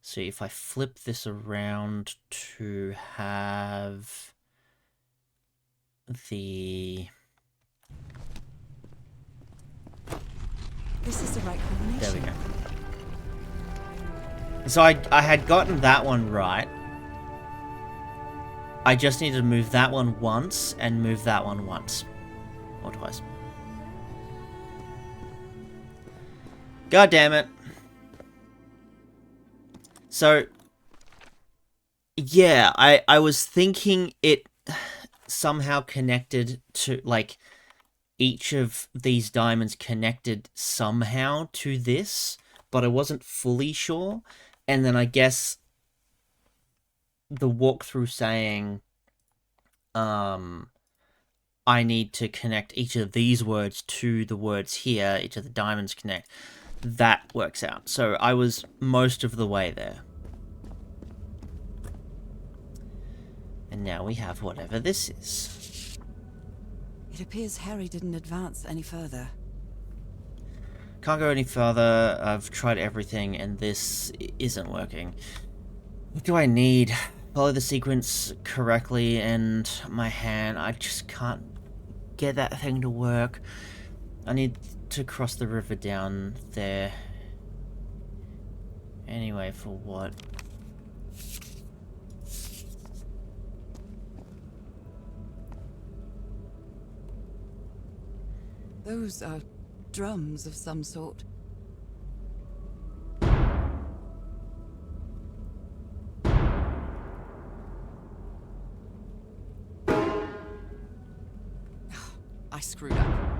So if I flip this around to have the... This is the right combination. There we go. So I had gotten that one right. I just needed to move that one once and move that one once. Or twice. God damn it. So, yeah, I was thinking it somehow connected to, like, each of these diamonds connected somehow to this, but I wasn't fully sure. And then I guess the walkthrough saying, I need to connect each of these words to the words here, each of the diamonds connect. That works out. So I was most of the way there. And now we have whatever this is. It appears Harry didn't advance any further. Can't go any further. I've tried everything and this isn't working. What do I need? Follow the sequence correctly and my hand. I just can't get that thing to work. I need to cross the river down there. Anyway, for what? Those are drums of some sort. I screwed up.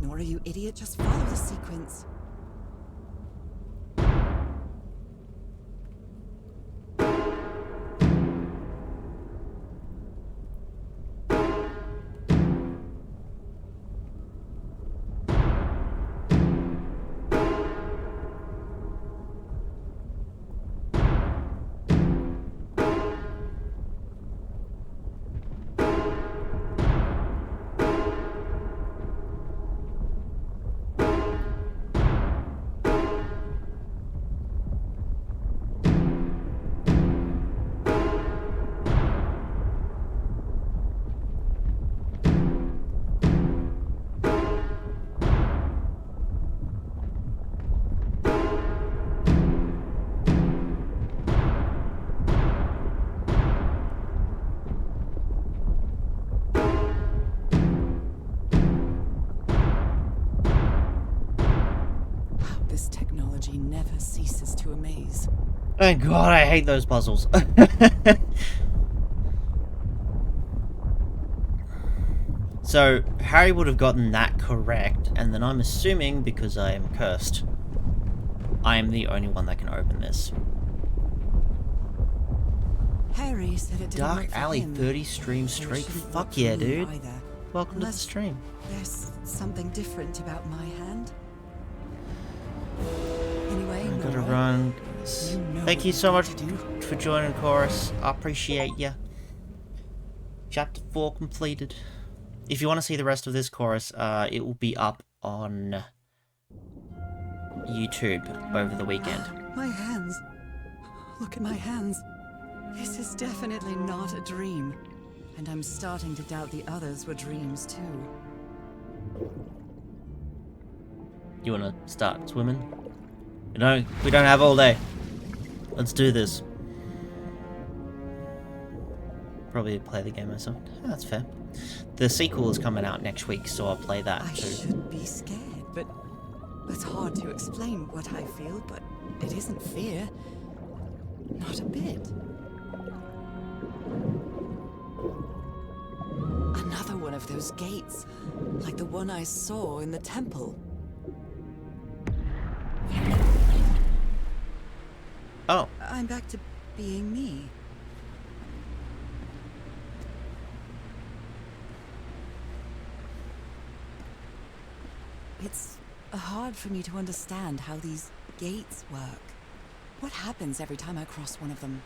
Nora, you idiot, just follow the sequence. This technology never ceases to amaze. Thank God, I hate those puzzles. So, Harry would have gotten that correct, and then I'm assuming, because I am cursed, I am the only one that can open this. Harry said it didn't Dark work for Alley him, 30 stream so it streak. shouldn't work Fuck for yeah, me dude. either. Welcome to the Unless stream. There's something different about my hand. Anyway, I gotta Nora, run. you know Thank what you you've so got much to do. for joining, Chorus. I appreciate you. Chapter 4 completed. If you want to see the rest of this chorus, it will be up on YouTube over the weekend. My hands. Look at my hands. This is definitely not a dream. And I'm starting to doubt the others were dreams too. You want to start swimming? We don't have all day. Let's do this. probably play the game myself. Yeah, that's fair. The sequel is coming out next week, so I'll play that I too. should be scared, but it's hard to explain what I feel, but it isn't fear. Not a bit. Another one of those gates, like the one I saw in the temple. Oh, I'm back to being me. It's hard for me to understand how these gates work. What happens every time I cross one of them?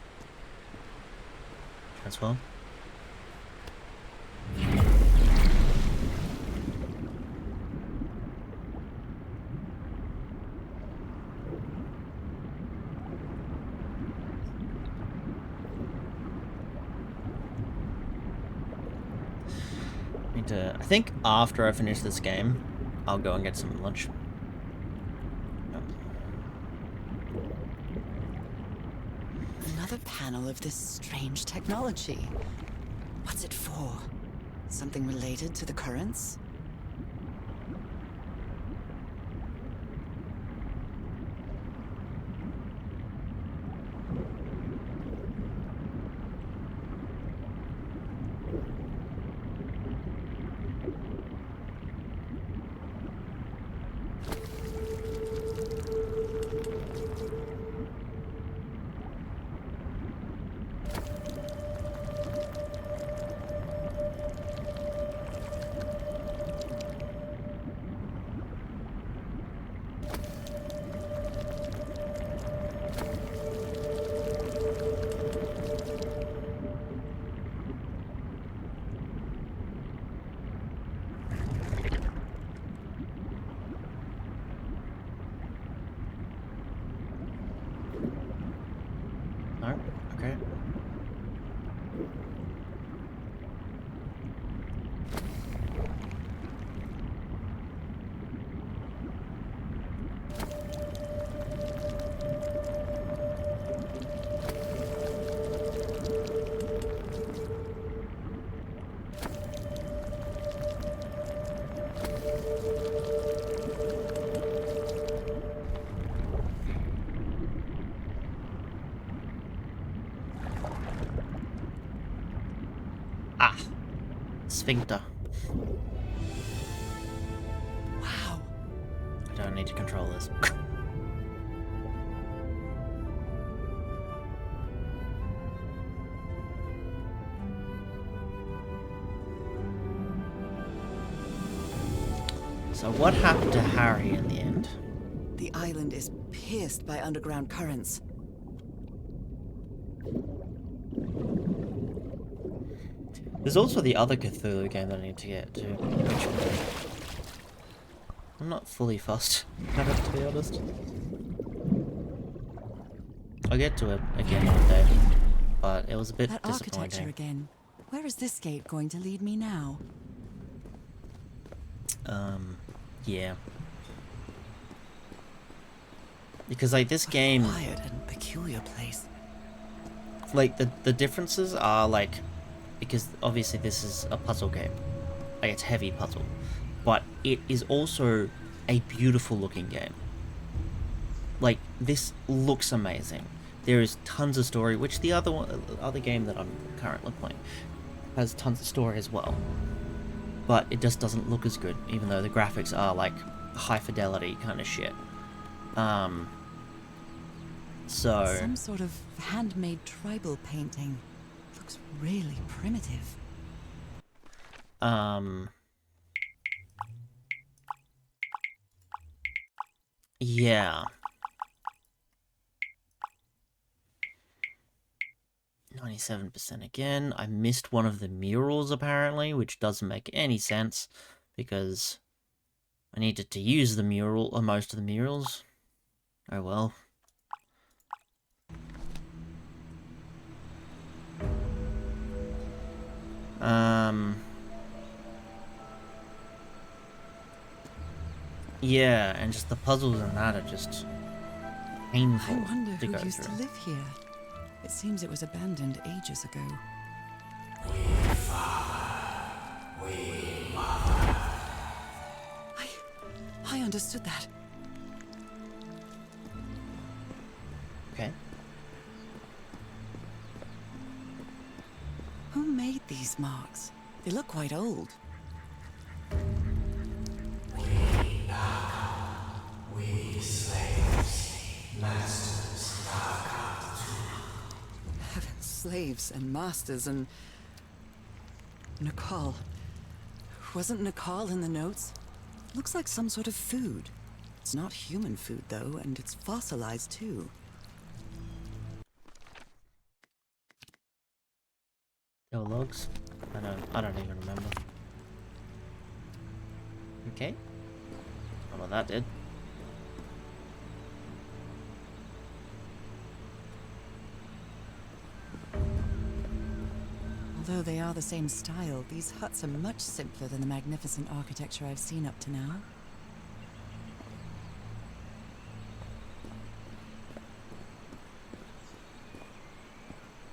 transform. I think after I finish this game, I'll go and get some lunch. Another panel of this strange technology. What's it for? Something related to the currents? No? Okay. Ah, sphincter. Wow. I don't need to control this. So what happened to Harry in the end? The island is pierced by underground currents. There's also the other Cthulhu game that I need to get to. I'm not fully fussed at it, to be honest. I'll get to it again one day, but it was a bit That architecture disappointing. again. Where is this gate going to lead me now? Yeah. Because like this game, Quiet and peculiar place. like the differences are like, because obviously this is a puzzle game, like it's heavy puzzle, but it is also a beautiful looking game. Like this looks amazing. There is tons of story, which the other game that I'm currently playing has tons of story as well. But it just doesn't look as good, even though the graphics are like high fidelity kind of shit. So Some sort of handmade tribal painting. Looks really primitive. Yeah. 97% again. I missed one of the murals apparently, which doesn't make any sense because I needed to use the mural or most of the murals. Oh well. Yeah, and just the puzzles and that are just painful I wonder to who go used through. to live here. It seems it was abandoned ages ago. I understood that. Okay. Who made these marks? They look quite old. We slaves, masters, Slaves and masters and... Nicole. Wasn't Nicole in the notes? Looks like some sort of food. It's not human food, though, and it's fossilized, too. There were logs? I don't even remember. Okay. Oh, well, that did. Although they are the same style, these huts are much simpler than the magnificent architecture I've seen up to now.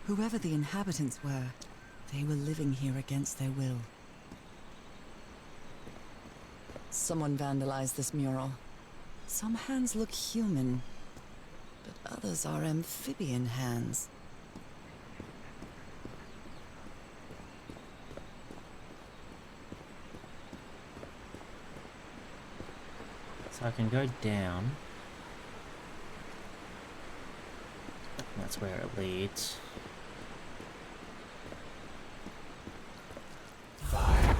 Whoever the inhabitants were, they were living here against their will. Someone vandalized this mural. Some hands look human, but others are amphibian hands. So I can go down. That's where it leads. fire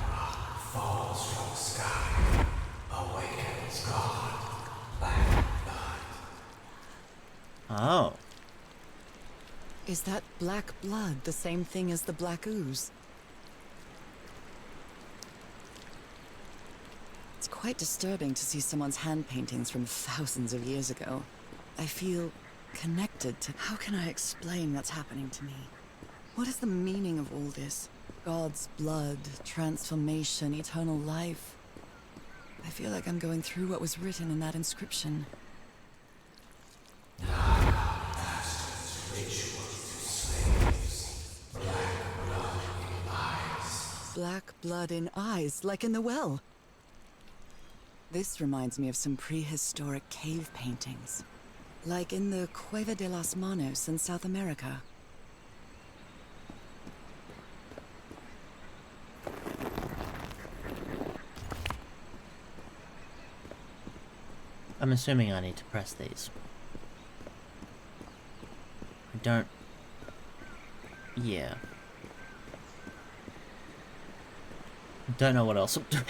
falls from the sky, awakens God, black blood. Oh. Is that black blood the same thing as the black ooze? It's quite disturbing to see someone's hand paintings from thousands of years ago. I feel connected to... How can I explain what's happening to me? What is the meaning of all this? God's blood, transformation, eternal life. I feel like I'm going through what was written in that inscription. Black blood in eyes, like in the well. This reminds me of some prehistoric cave paintings, like in the Cueva de las Manos in South America. I'm assuming I need to press these. I don't... Yeah. Don't know what else I'm doing.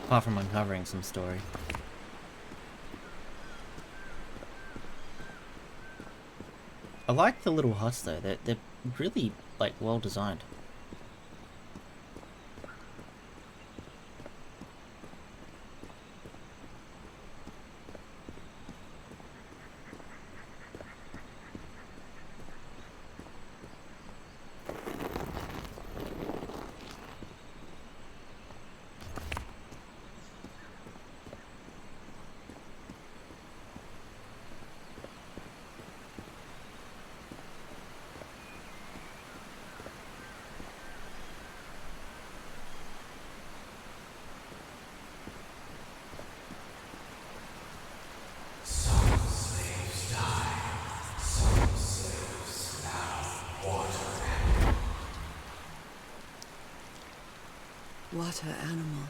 Apart from uncovering some story. I like the little huts though, they're really, like, well designed. Water animal.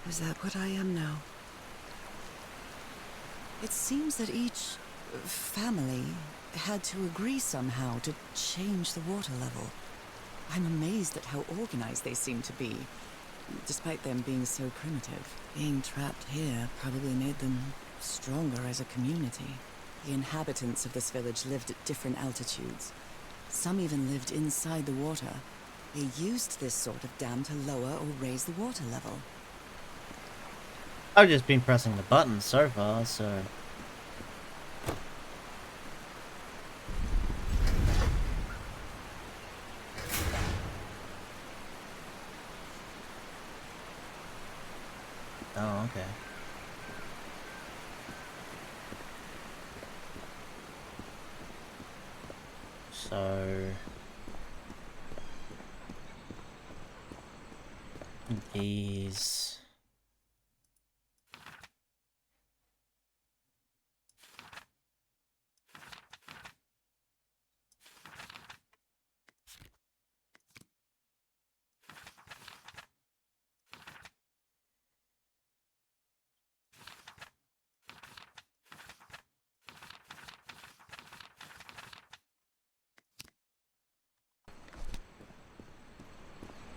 Is that what I am now? It seems that each family had to agree somehow to change the water level. I'm amazed at how organized they seem to be, despite them being so primitive. Being trapped here probably made them stronger as a community. The inhabitants of this village lived at different altitudes. Some even lived inside the water. They used this sort of dam to lower or raise the water level. I've just been pressing the buttons so far, so... Oh, okay. So these.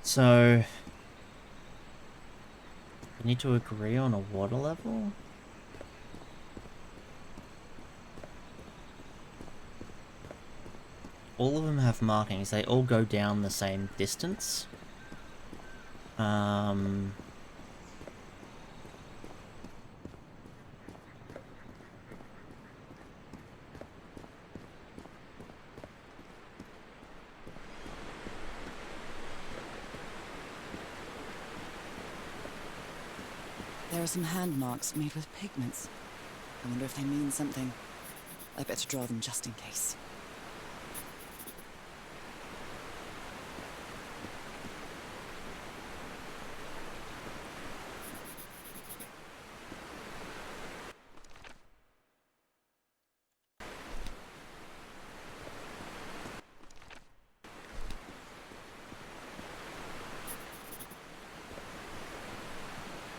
So we need to agree on a water level? All of them have markings. They all go down the same distance. There are some hand marks made with pigments. I wonder if they mean something. I better draw them just in case.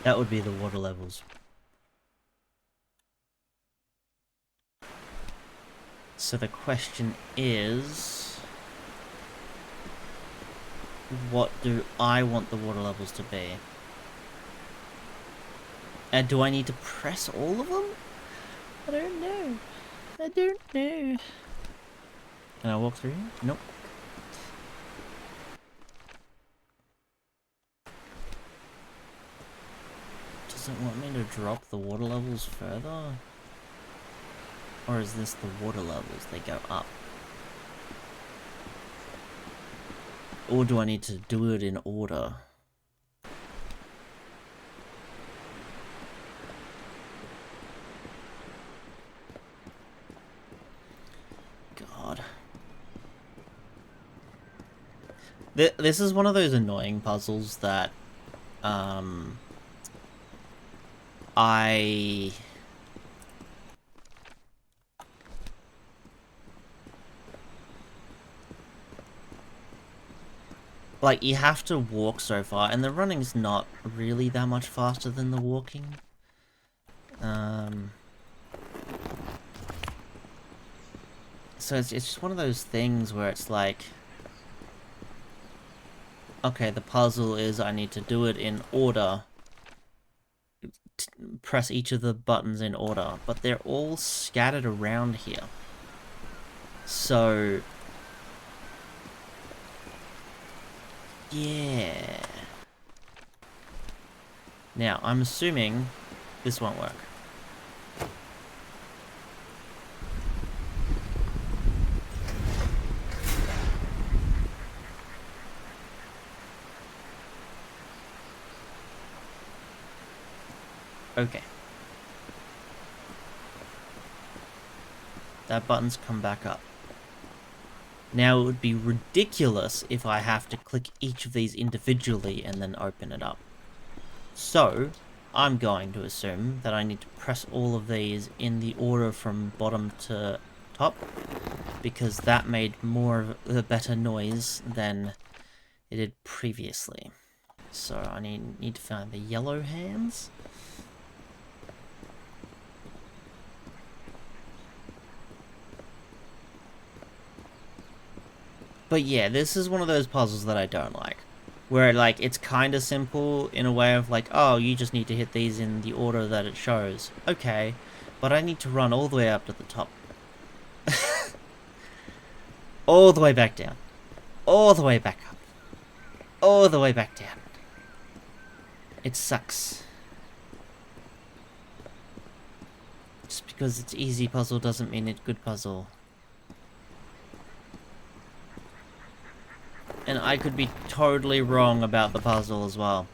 That would be the water levels. So the question is, what do I want the water levels to be? And do I need to press all of them? I don't know. I don't know. Can I walk through here? Nope. Does it want me to drop the water levels further? Or is this the water levels? They go up. Or do I need to do it in order? God. This is one of those annoying puzzles that, like, you have to walk so far, and the running's not really that much faster than the walking. So it's just one of those things where it's like, okay, the puzzle is I need to do it in order. Press each of the buttons in order, but they're all scattered around here. So yeah. Now, I'm assuming this won't work. Okay. That button's come back up. Now, it would be ridiculous if I have to click each of these individually and then open it up. So, I'm going to assume that I need to press all of these in the order from bottom to top, because that made more of a better noise than it did previously. So, I need to find the yellow hands. But yeah, this is one of those puzzles that I don't like. Where, like, it's kind of simple in a way of, like, oh, you just need to hit these in the order that it shows. Okay, but I need to run all the way up to the top. All the way back down. All the way back up. All the way back down. It sucks. Just because it's easy puzzle doesn't mean it's good puzzle. And I could be totally wrong about the puzzle as well.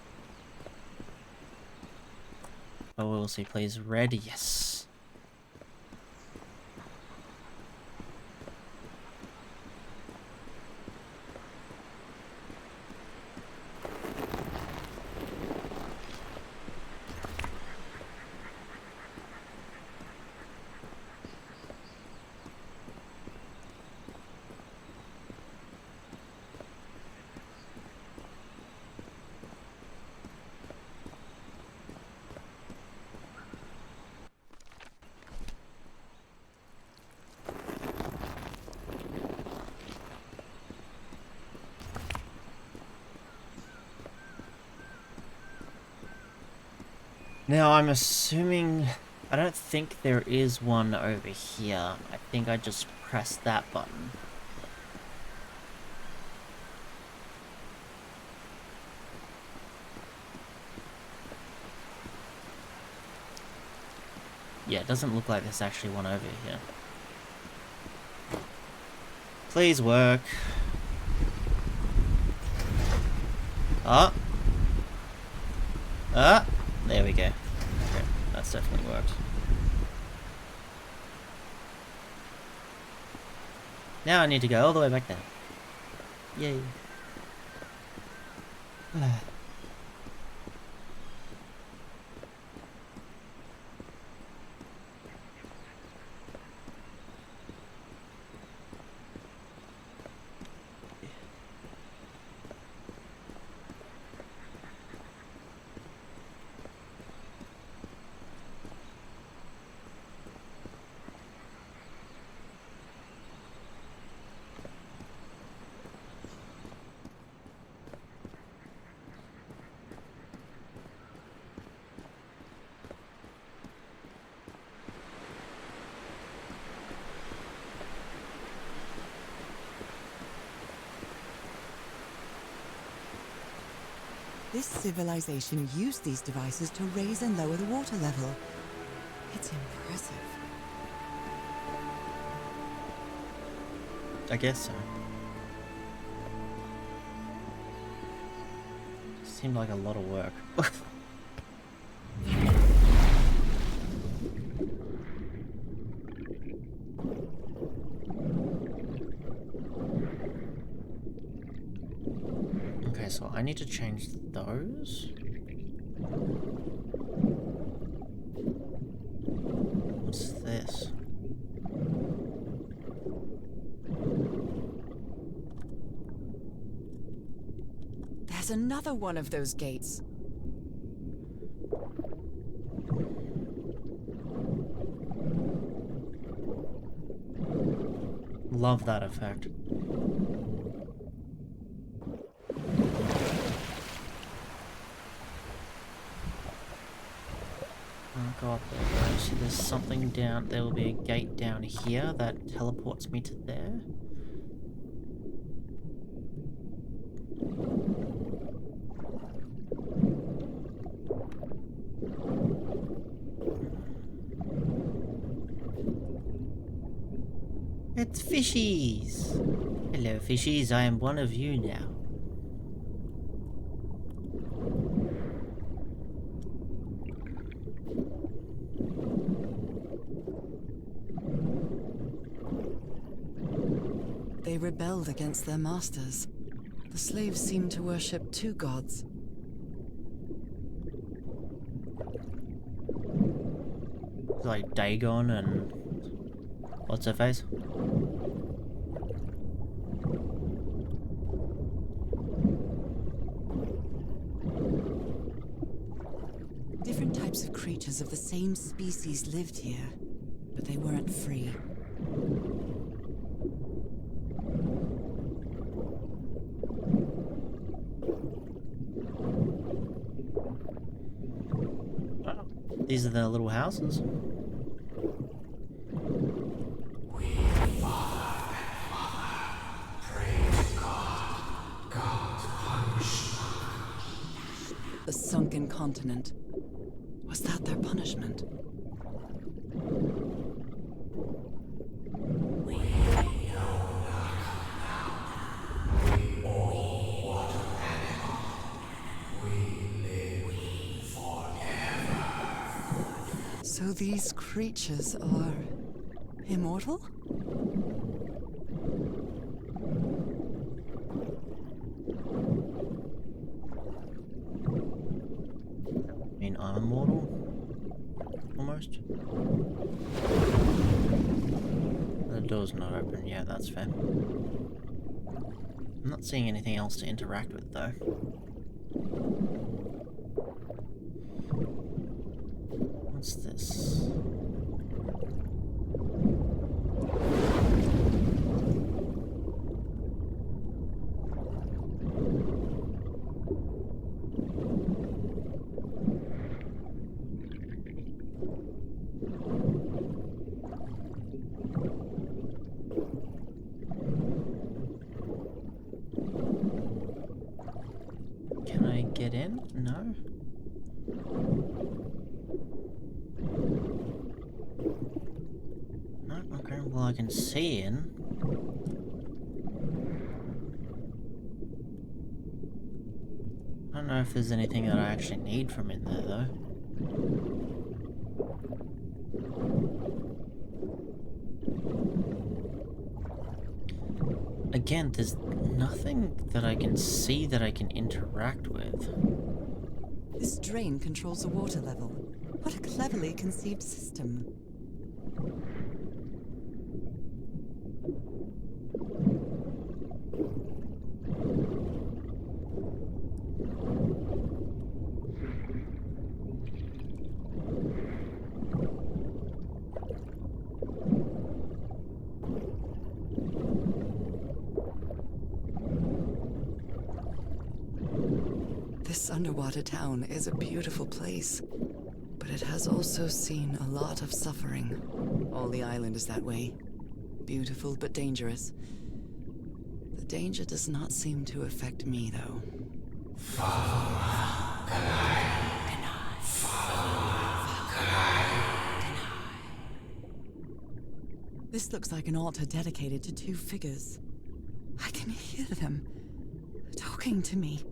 But we'll see, please. Red, yes. Now I'm assuming... I don't think there is one over here. I think I just pressed that button. Yeah, it doesn't look like there's actually one over here. Please work. Ah! Ah! There we go. Okay, that's definitely worked. Now I need to go all the way back down. Yay. This civilization used these devices to raise and lower the water level. It's impressive. I guess so. Seemed like a lot of work. Okay, so I need to change those. What's this? There's another one of those gates. Love that effect. Oh god, there goes. There's something down. There will be a gate down here that teleports me to there. It's fishies! Hello, fishies, I am one of you now. They rebelled against their masters. The slaves seemed to worship two gods. Like Dagon and... what's her face? Different types of creatures of the same species lived here, but they weren't free. Oh, these are the little houses? The sunken continent. Was that their punishment? So these creatures are immortal? I mean, I'm immortal? Almost? The door's not open yet, that's fair. I'm not seeing anything else to interact with, though. What's this? Well, I can see in. I don't know if there's anything that I actually need from in there, though. Again, there's nothing that I can see that I can interact with. This drain controls the water level. What a cleverly conceived system. This underwater town is a beautiful place, but it has also seen a lot of suffering. All the island is that way. Beautiful but dangerous. The danger does not seem to affect me, though. This looks like an altar dedicated to two figures. I can hear them talking to me.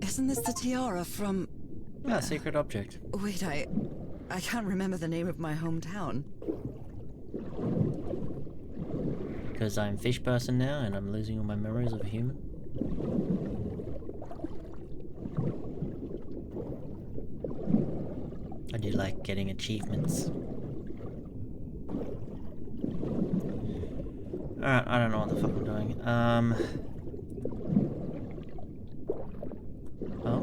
Isn't this the tiara from... Ah, secret object. Wait, I can't remember the name of my hometown. Because I'm fish person now and I'm losing all my memories of a human. I do like getting achievements. Alright, I don't know what the fuck I'm doing. Oh?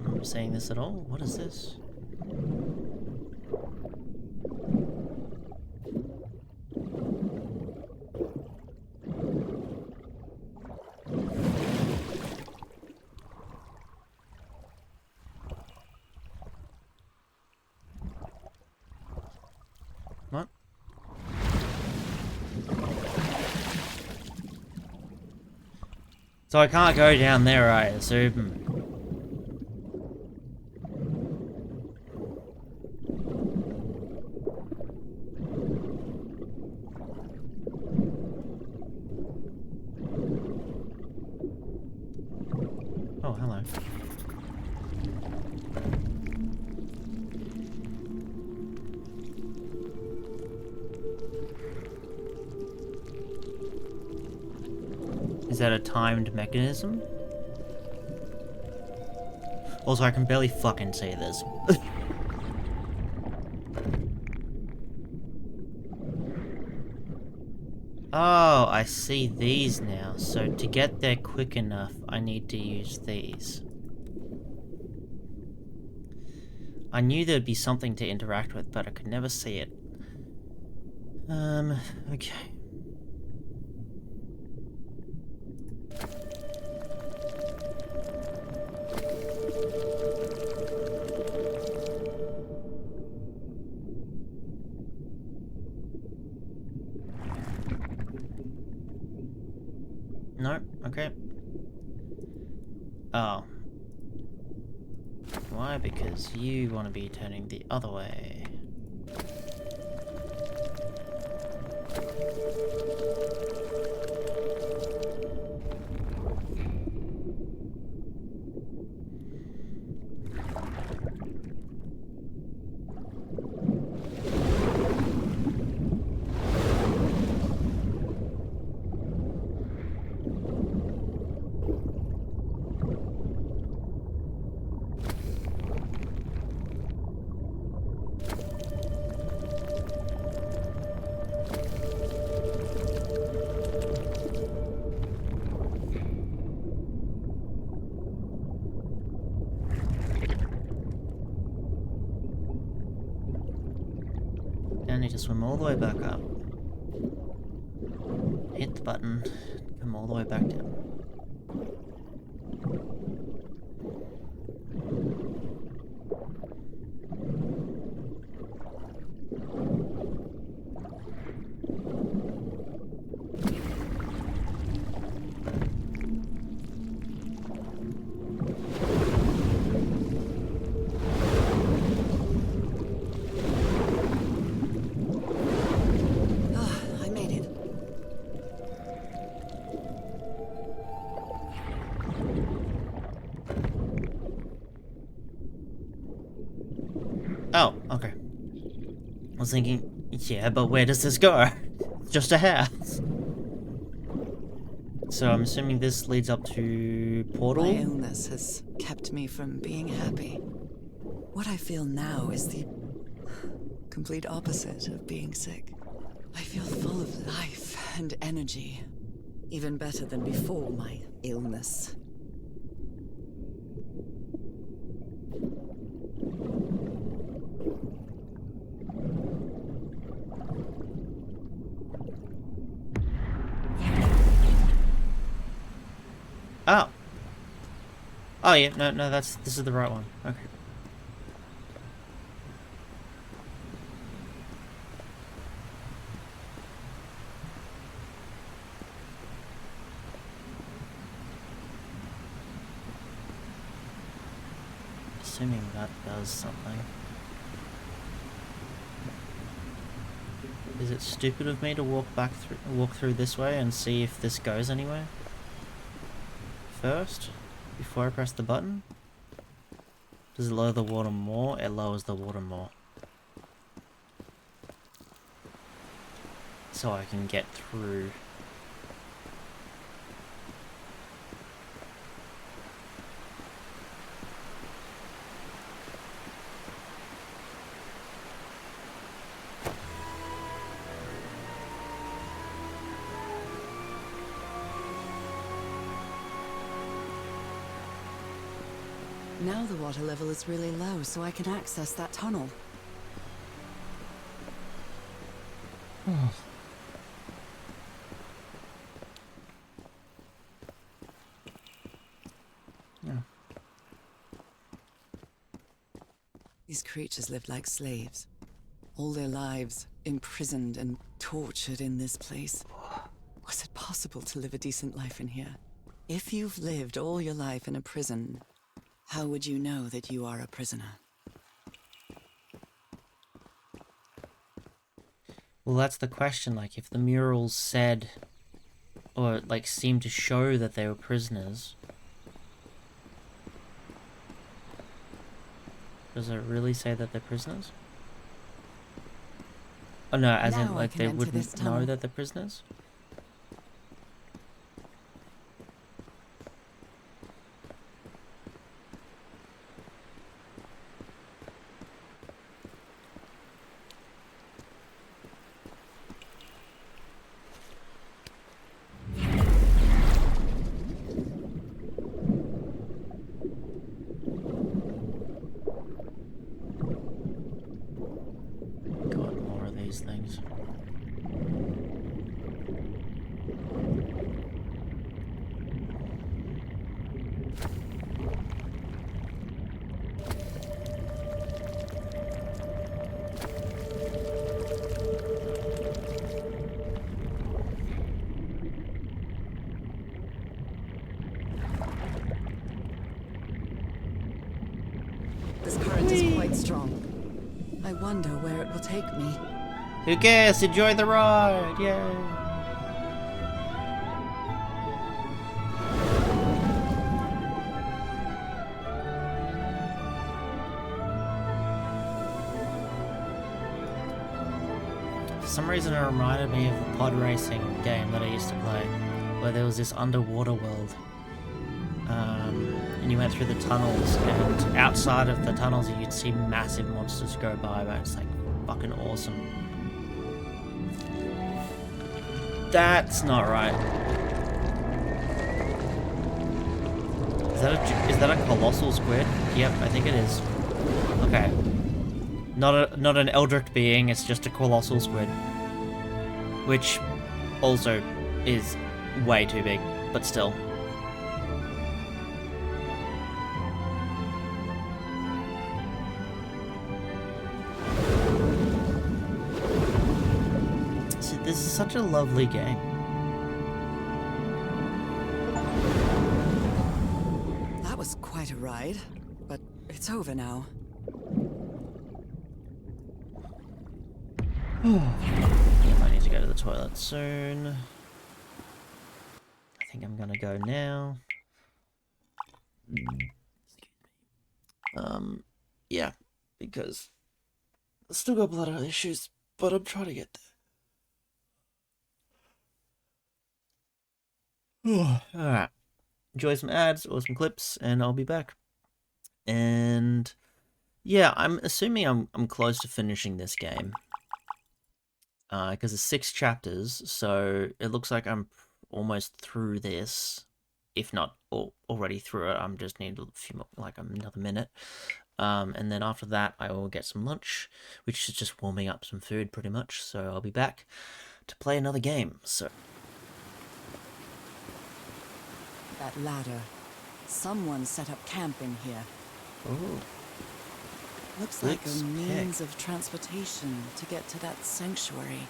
I'm saying this at all? What is this? What? So I can't go down there, I assume. Oh, hello. Is that a timed mechanism? Also, I can barely fucking see this. Oh, I see these now. So to get there quick enough, I need to use these. I knew there'd be something to interact with, but I could never see it. Okay. No? Okay. Oh. Why? Because you want to be turning the other way. I need to swim all the way back up. Hit the button, come all the way back down. Oh, okay. I was thinking, yeah, but where does this go? It's just a house. So I'm assuming this leads up to portal? My illness has kept me from being happy. What I feel now is the complete opposite of being sick. I feel full of life and energy. Even better than before my illness. Oh. Oh yeah, no, this is the right one. Okay. Assuming that does something. Is it stupid of me to walk through this way and see if this goes anywhere? First, before I press the button? Does it lower the water more? It lowers the water more. So I can get through. Now the water level is really low, so I can access that tunnel. Yeah. These creatures lived like slaves. All their lives imprisoned and tortured in this place. Was it possible to live a decent life in here? If you've lived all your life in a prison, how would you know that you are a prisoner? Well, that's the question. Like, if the murals said, or like seemed to show that they were prisoners, does it really say that they're prisoners? Oh no, as in Now I like can they enter this wouldn't know tunnel. that they're prisoners? God, more of these things. This current is quite strong. I wonder where it will take me. Who cares? Enjoy the ride! Yay! For some reason it reminded me of the pod racing game that I used to play, where there was this underwater world. And you went through the tunnels, and outside of the tunnels you'd see massive monsters go by, but it's like fucking awesome. That's not right. Is that a colossal squid? Yep, I think it is. Okay. Not an eldritch being, it's just a colossal squid. Which also is way too big, but still. See, this is such a lovely game. That was quite a ride, but it's over now. Yeah, I need to go to the toilet soon. I think I'm gonna go now. Yeah, because Still got bladder issues, but I'm trying to get there. Alright. Enjoy some ads or some clips, and I'll be back. And yeah, I'm assuming I'm close to finishing this game. Because it's 6 chapters, so it looks like I'm almost through this. If not already through it, I'm just need a few more, like another minute. And then after that, I will get some lunch, which is just warming up some food pretty much. So I'll be back to play another game. So That ladder. Someone set up camp in here. oh, Looks like Looks a means of transportation to get to that sanctuary.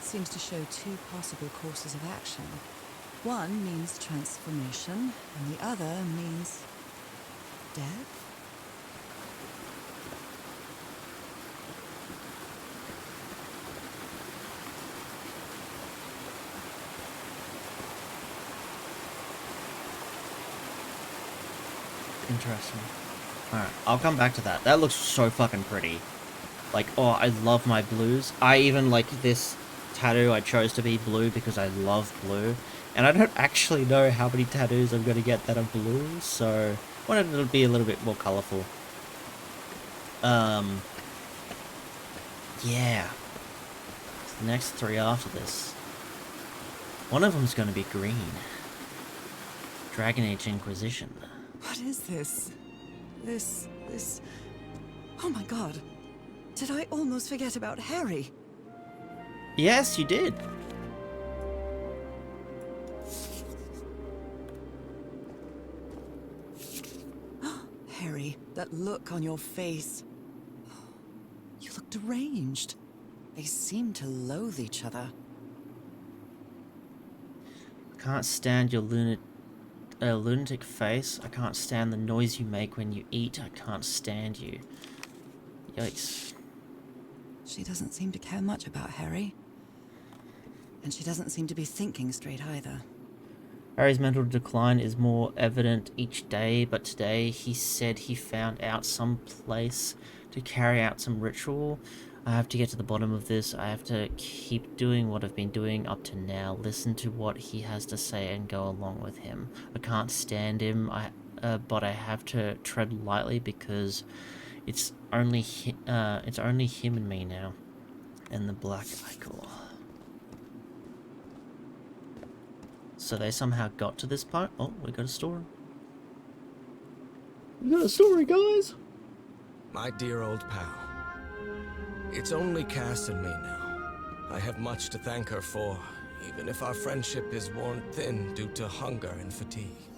Seems to show 2 possible courses of action. One means transformation, and the other means death? interesting. Alright, I'll come back to that. That looks so fucking pretty. Like, oh, I love my blues. I even like this tattoo. I chose to be blue because I love blue. And I don't actually know how many tattoos I'm going to get that are blue, so I wanted it to be a little bit more colourful. Yeah. The next 3 after this. One of them's going to be green. Dragon Age Inquisition. What is this? This... Oh my god. Did I almost forget about Harry? Yes, you did. Harry, that look on your face. You look deranged. They seem to loathe each other. I can't stand your lunatic face. I can't stand the noise you make when you eat. I can't stand you. Yikes. She doesn't seem to care much about Harry. And she doesn't seem to be thinking straight either. Harry's mental decline is more evident each day, but today he said he found out some place to carry out some ritual. I have to get to the bottom of this. I have to keep doing what I've been doing up to now. Listen to what he has to say and go along with him. I can't stand him, but I have to tread lightly because it's only him and me now. And the Black Icor. So they somehow got to this part. Oh, we got a story. We got a story, guys! My dear old pal. It's only Cass and me now. I have much to thank her for, even if our friendship is worn thin due to hunger and fatigue.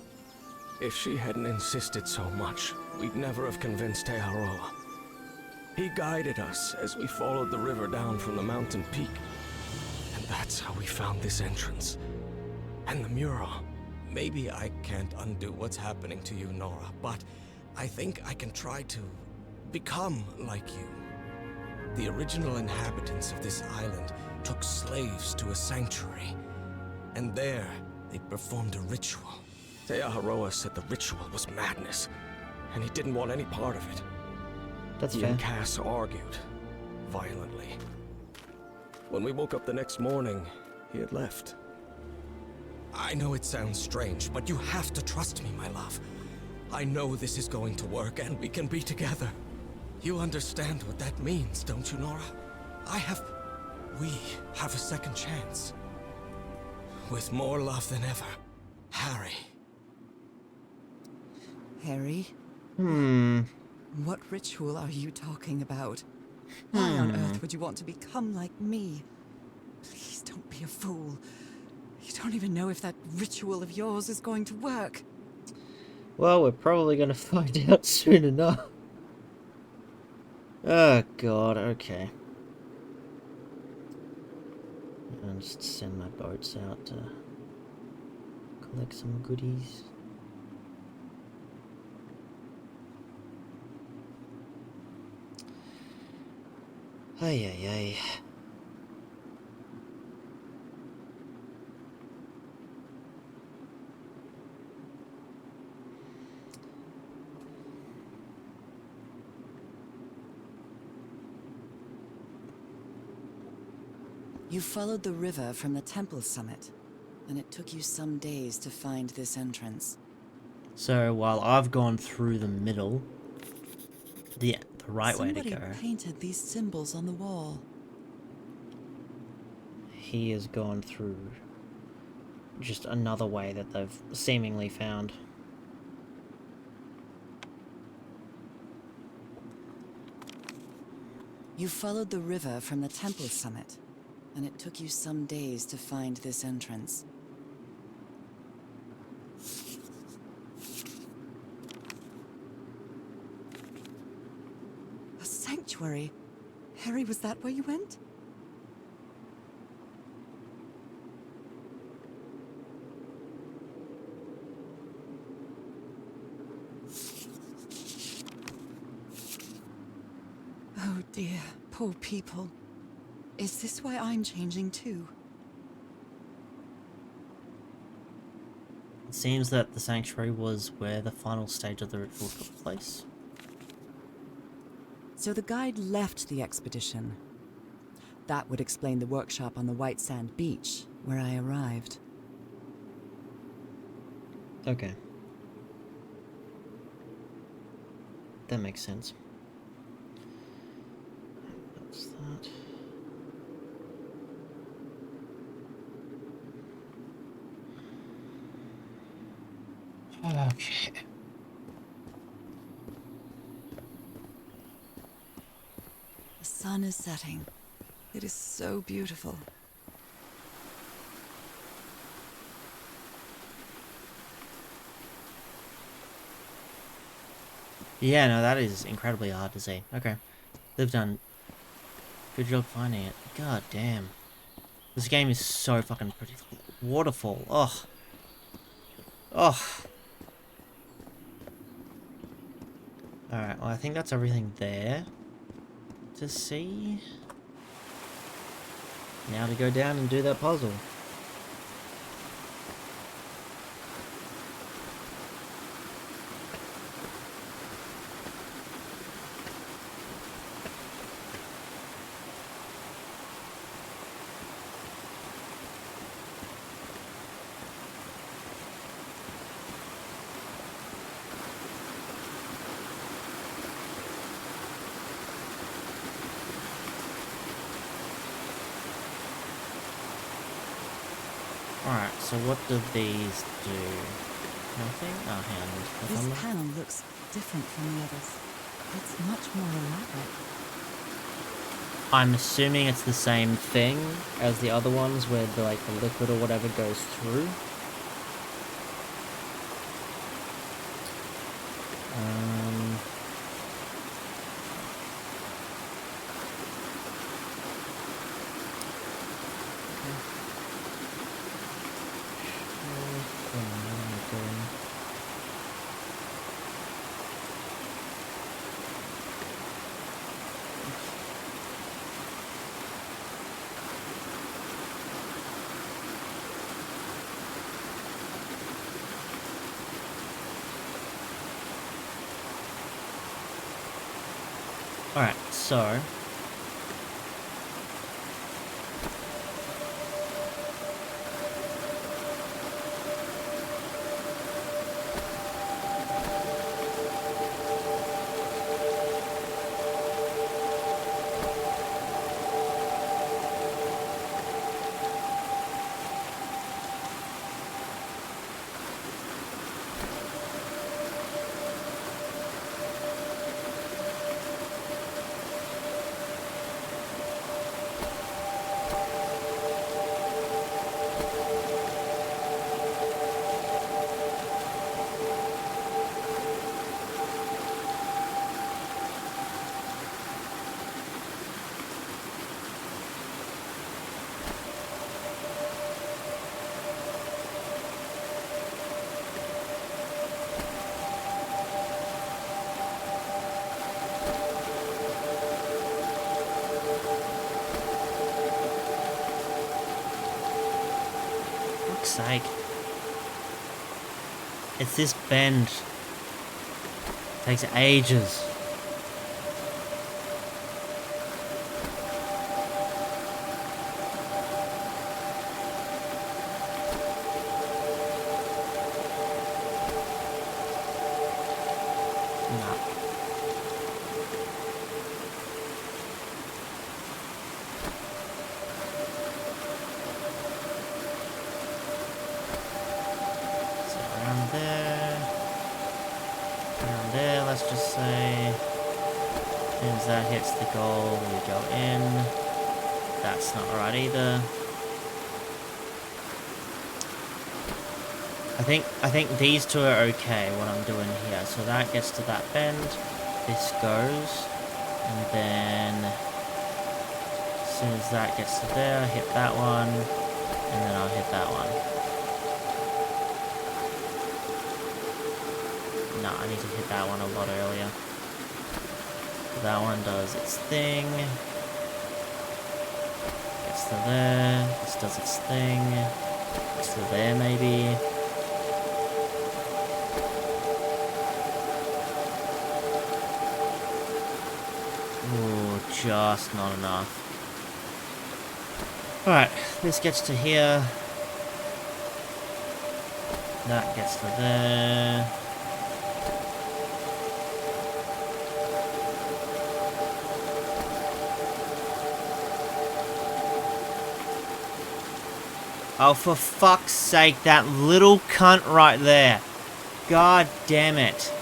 If she hadn't insisted so much, we'd never have convinced Aotearoa. He guided us as we followed the river down from the mountain peak. And that's how we found this entrance. And the mural. Maybe I can't undo what's happening to you, Nora, but I think I can try to become like you. The original inhabitants of this island took slaves to a sanctuary. And there, they performed a ritual. Aotearoa said the ritual was madness, and he didn't want any part of it. That's He fair. and Cass argued, violently. When we woke up the next morning, he had left. I know it sounds strange, but you have to trust me, my love. I know this is going to work, and we can be together. You understand what that means, don't you, Nora? We have a second chance. With more love than ever, Harry. Harry? What ritual are you talking about? Why on earth would you want to become like me? Please don't be a fool. You don't even know if that ritual of yours is going to work. Well, we're probably going to find out soon enough. Oh, God, okay. I'll just send my boats out to collect some goodies. Ay, ay, ay. You followed the river from the temple summit, and it took you some days to find this entrance. So while I've gone through the middle, the right way to Somebody go, painted these symbols on the wall. he has gone through just another way that they've seemingly found. You followed the river from the temple summit, and it took you some days to find this entrance. A sanctuary? Harry, was that where you went? Oh dear, poor people. Is this why I'm changing too? It seems that the sanctuary was where the final stage of the ritual took place. So the guide left the expedition. That would explain the workshop on the white sand beach, where I arrived. Okay. That makes sense. That's that. Okay. The sun is setting. It is so beautiful. Yeah, no, that is incredibly hard to see. Okay. They've done a good job finding it. God damn. This game is so fucking pretty. Waterfall. Ugh. Ugh. Alright, well I think that's everything there to see. Now to go down and do that puzzle. Alright, so what do these do? Nothing? Oh, hang on, there's stuff This on there. panel looks different from the others. It's much more elaborate. I'm assuming it's the same thing as the other ones where the, like, the liquid or whatever goes through. Alright, so... fuck's sake. It's this bend. Takes ages. No. So around there, let's just say. As soon as that hits the goal, we go in. That's not right either. I think these two are okay, what I'm doing here. So that gets to that bend, this goes, and then as soon as that gets to there, hit that one, and then I'll hit that one. No, I need to hit that one a lot earlier. That one does its thing. Gets to there, this does its thing. Gets to there maybe. Ooh, just not enough. Alright, this gets to here. That gets to there. Oh, for fuck's sake, that little cunt right there. God damn it.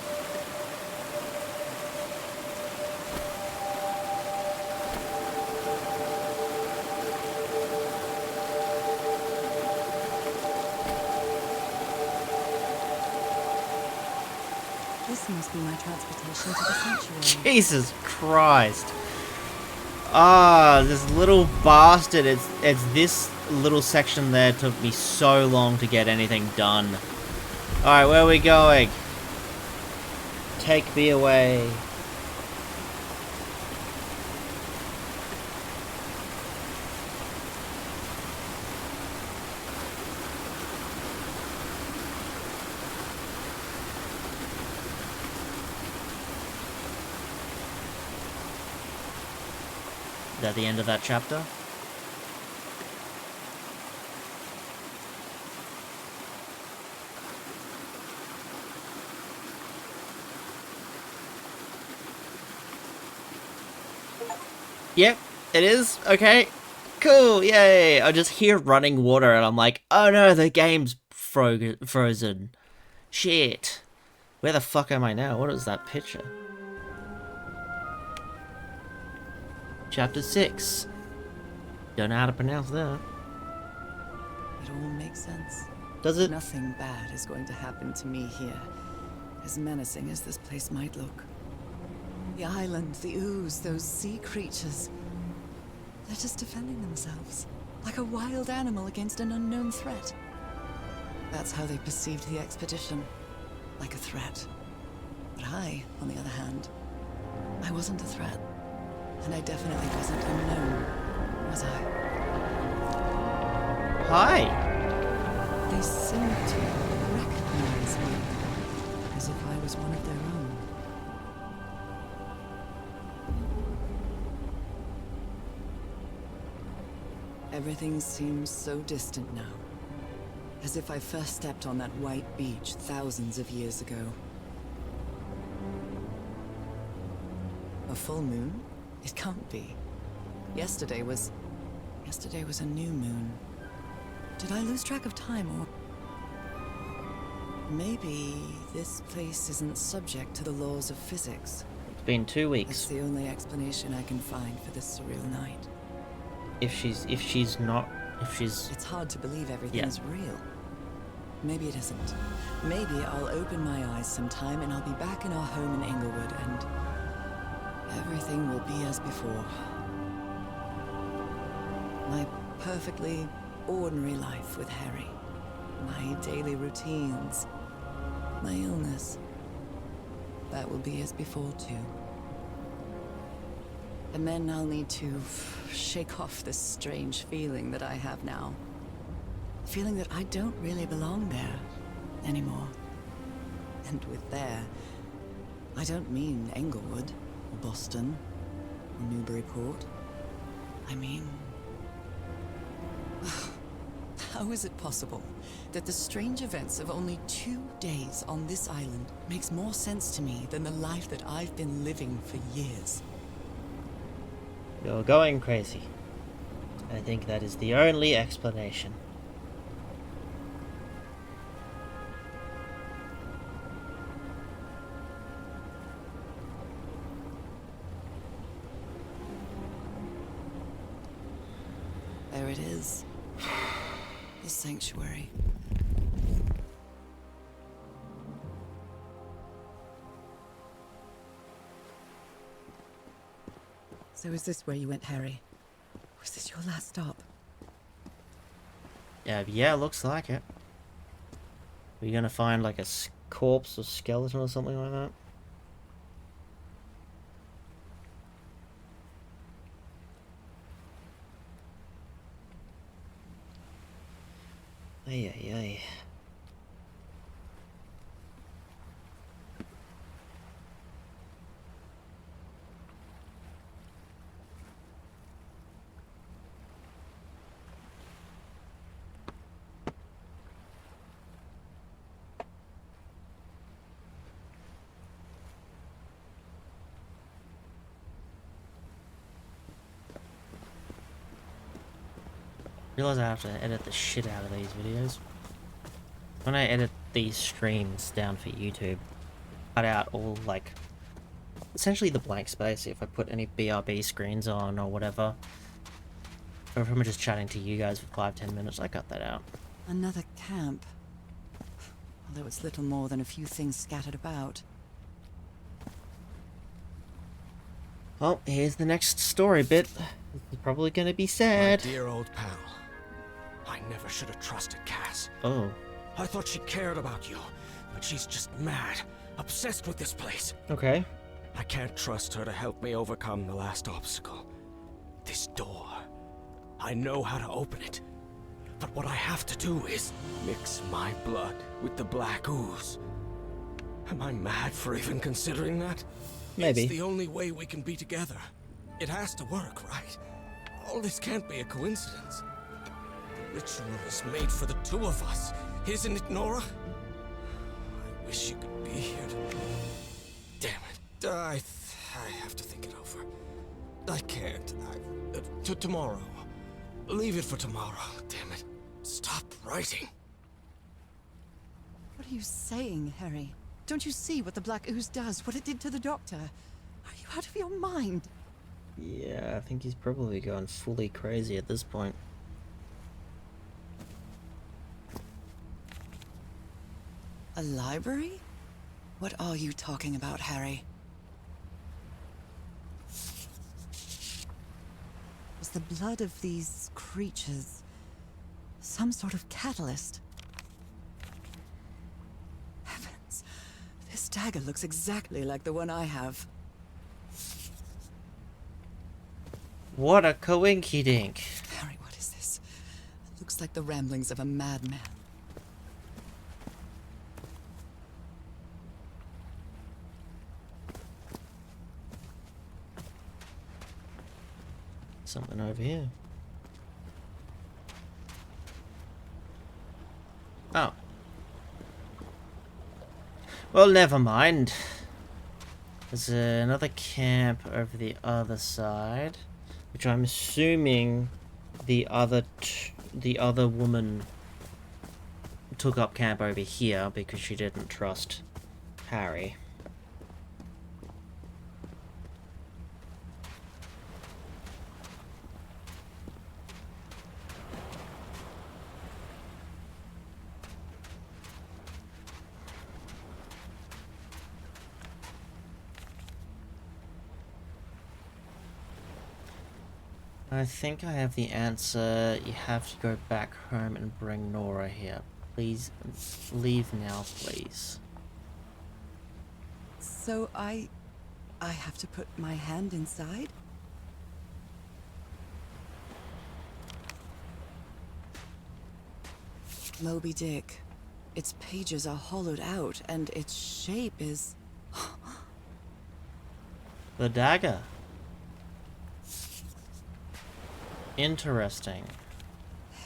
This must be my transportation to the sanctuary. Jesus Christ. Ah, this little bastard. It's this little section there took me so long to get anything done. Alright, where are we going? Take me away. Is that the end of that chapter? Yep, it is. Okay. Cool, yay! I just hear running water and I'm like, oh no, the game's frozen. Shit. Where the fuck am I now? What is that picture? Chapter 6. Don't know how to pronounce that. It all makes sense. Does it? Nothing bad is going to happen to me here, as menacing as this place might look. The island, the ooze, those sea creatures. They're just defending themselves, like a wild animal against an unknown threat. That's how they perceived the expedition, like a threat. But I, on the other hand, I wasn't a threat. And I definitely wasn't unknown, was I? Hi! They seemed to recognize me, as if I was one of their own. Everything seems so distant now, as if I first stepped on that white beach thousands of years ago. A full moon? It can't be. Yesterday was a new moon. Did I lose track of time, or... Maybe this place isn't subject to the laws of physics. It's been 2 weeks. That's the only explanation I can find for this surreal night. If she's It's hard to believe everything's real. Maybe it isn't. Maybe I'll open my eyes sometime and I'll be back in our home in Inglewood and everything will be as before. My perfectly ordinary life with Harry. My daily routines. My illness. That will be as before too. And then I'll need to shake off this strange feeling that I have now. Feeling that I don't really belong there anymore. And with there, I don't mean Englewood, or Boston, or Newburyport. I mean... How is it possible that the strange events of only 2 days on this island makes more sense to me than the life that I've been living for years? You're going crazy. I think that is the only explanation. There it is. The sanctuary. So is this where you went, Harry? Was this your last stop? Yeah, looks like it. Are you gonna find like a corpse or skeleton or something like that? Ay, ay, ay. Realize I have to edit the shit out of these videos. When I edit these streams down for YouTube, cut out all, like, essentially the blank space if I put any BRB screens on or whatever. Or if I'm just chatting to you guys for 5-10 minutes, I cut that out. Another camp. Although it's little more than a few things scattered about. Well, here's the next story bit. This is probably gonna be My sad. dear old pal. I never should have trusted Cass. Oh, I thought she cared about you, but she's just mad, obsessed with this place. okay. I can't trust her to help me overcome the last obstacle. This door. I know how to open it. But what I have to do is mix my blood with the black ooze. Am I mad for even considering that? Maybe. It's the only way we can be together. It has to work, right? All this can't be a coincidence. The ritual is made for the two of us, isn't it, Nora? I wish you could be here to... Damn it. I have to think it over. I can't. Tomorrow. Leave it for tomorrow. Damn it. Stop writing. What are you saying, Harry? Don't you see what the black ooze does? What it did to the doctor? Are you out of your mind? Yeah, I think he's probably gone fully crazy at this point. A library? What are you talking about, Harry? Was the blood of these creatures some sort of catalyst? Heavens, this dagger looks exactly like the one I have. What a coinky dink. Harry, what is this? It looks like the ramblings of a madman. Something over here. Oh. Well, never mind. There's another camp over the other side, which I'm assuming the other woman took up camp over here because she didn't trust Harry. I think I have the answer. You have to go back home and bring Nora here. Please leave now, please. So I have to put my hand inside? Moby Dick. Its pages are hollowed out, and its shape is... The dagger. Interesting.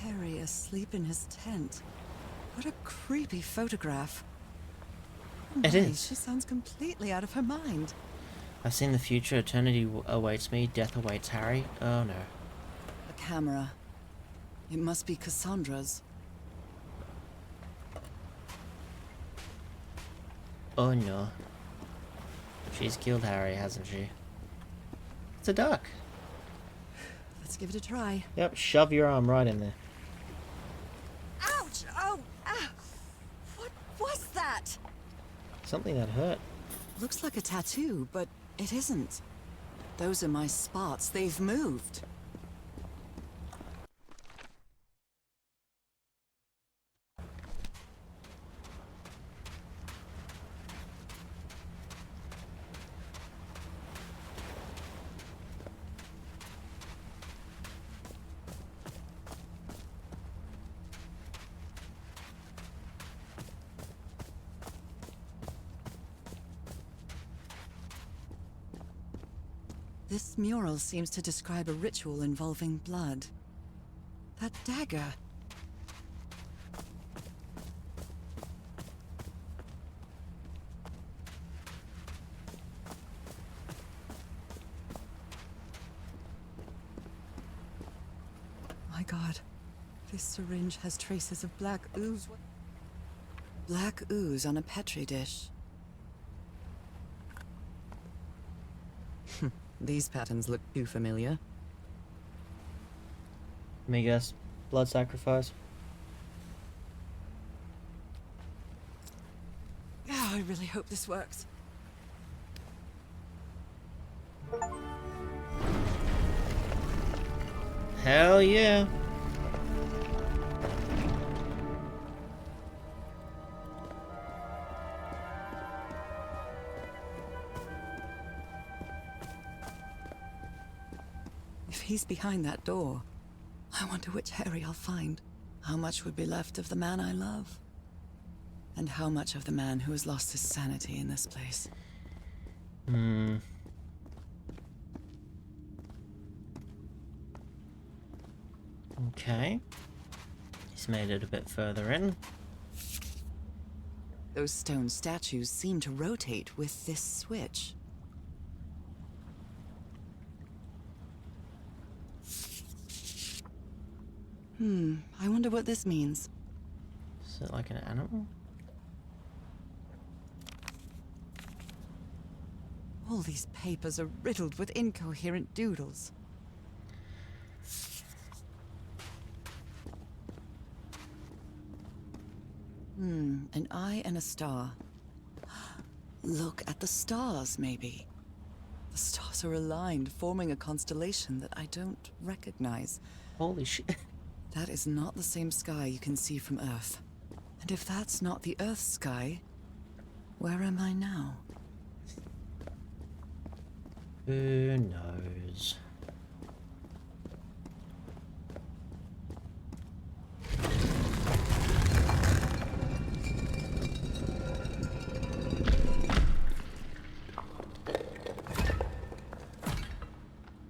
Harry asleep in his tent. What a creepy photograph. Oh It my, is. She sounds completely out of her mind. I've seen the future. Eternity awaits me. Death awaits Harry. Oh no. A camera. It must be Cassandra's. Oh no. She's killed Harry, hasn't she? It's a duck. Let's give it a try. Yep, shove your arm right in there. Ouch! Oh! Ah! What was that? Something that hurt. Looks like a tattoo, but it isn't. Those are my spots. They've moved. This mural seems to describe a ritual involving blood. That dagger. My God. This syringe has traces of black ooze. Black ooze on a petri dish. These patterns look too familiar. Let me guess. Blood sacrifice. Oh, I really hope this works. Hell yeah. If he's behind that door, I wonder which Harry I'll find. How much would be left of the man I love? And how much of the man who has lost his sanity in this place? Okay. He's made it a bit further in. Those stone statues seem to rotate with this switch. I wonder what this means. Is it like an animal? All these papers are riddled with incoherent doodles. An eye and a star. Look at the stars, maybe. The stars are aligned, forming a constellation that I don't recognize. Holy shit. That is not the same sky you can see from Earth. And if that's not the Earth's sky, where am I now? Who knows?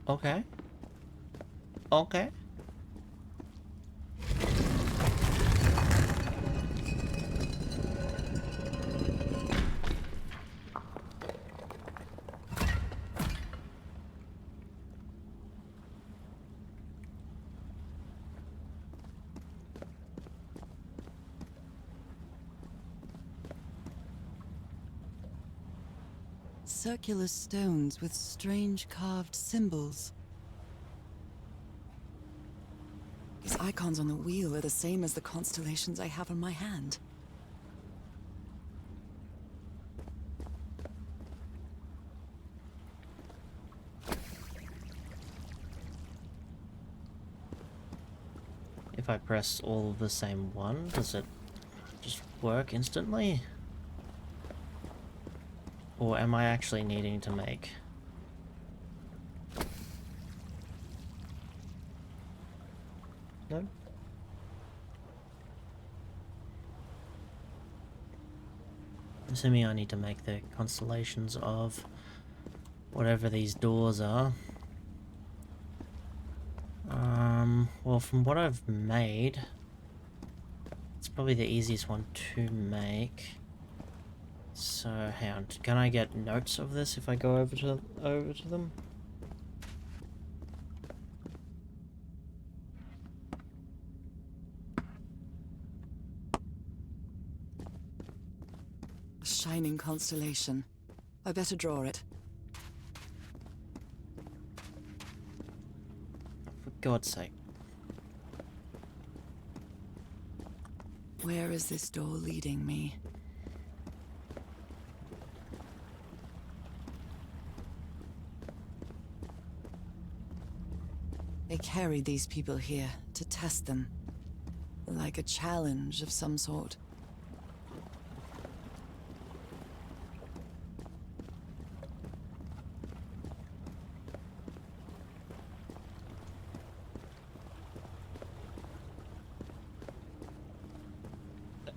Okay. Okay. Circular stones with strange carved symbols. These icons on the wheel are the same as the constellations I have on my hand. If I press all of the same one, does it just work instantly? Or am I actually needing to make... No? Assuming I need to make the constellations of whatever these doors are. Well, from what I've made, it's probably the easiest one to make. So, hang on, can I get notes of this if I go over to them? A shining constellation. I better draw it. For God's sake. Where is this door leading me? They carried these people here to test them. Like a challenge of some sort.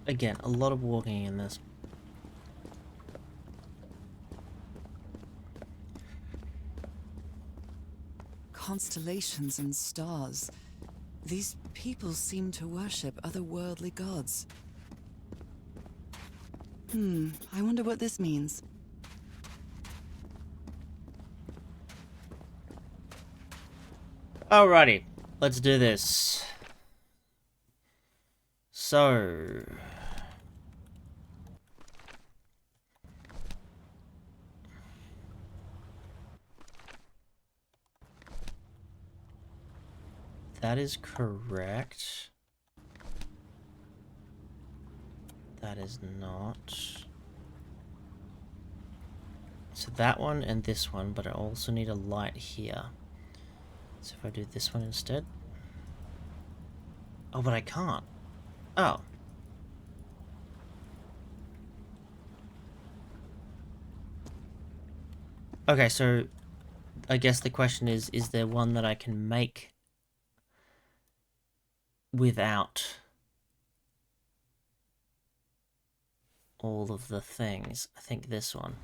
Again, a lot of walking in this. Constellations and stars. These people seem to worship otherworldly gods. I wonder what this means. Alrighty, let's do this. So... that is correct. That is not. So that one and this one, but I also need a light here. So if I do this one instead. Oh, but I can't. Oh. Okay, so I guess the question is there one that I can make without all of the things? I think this one.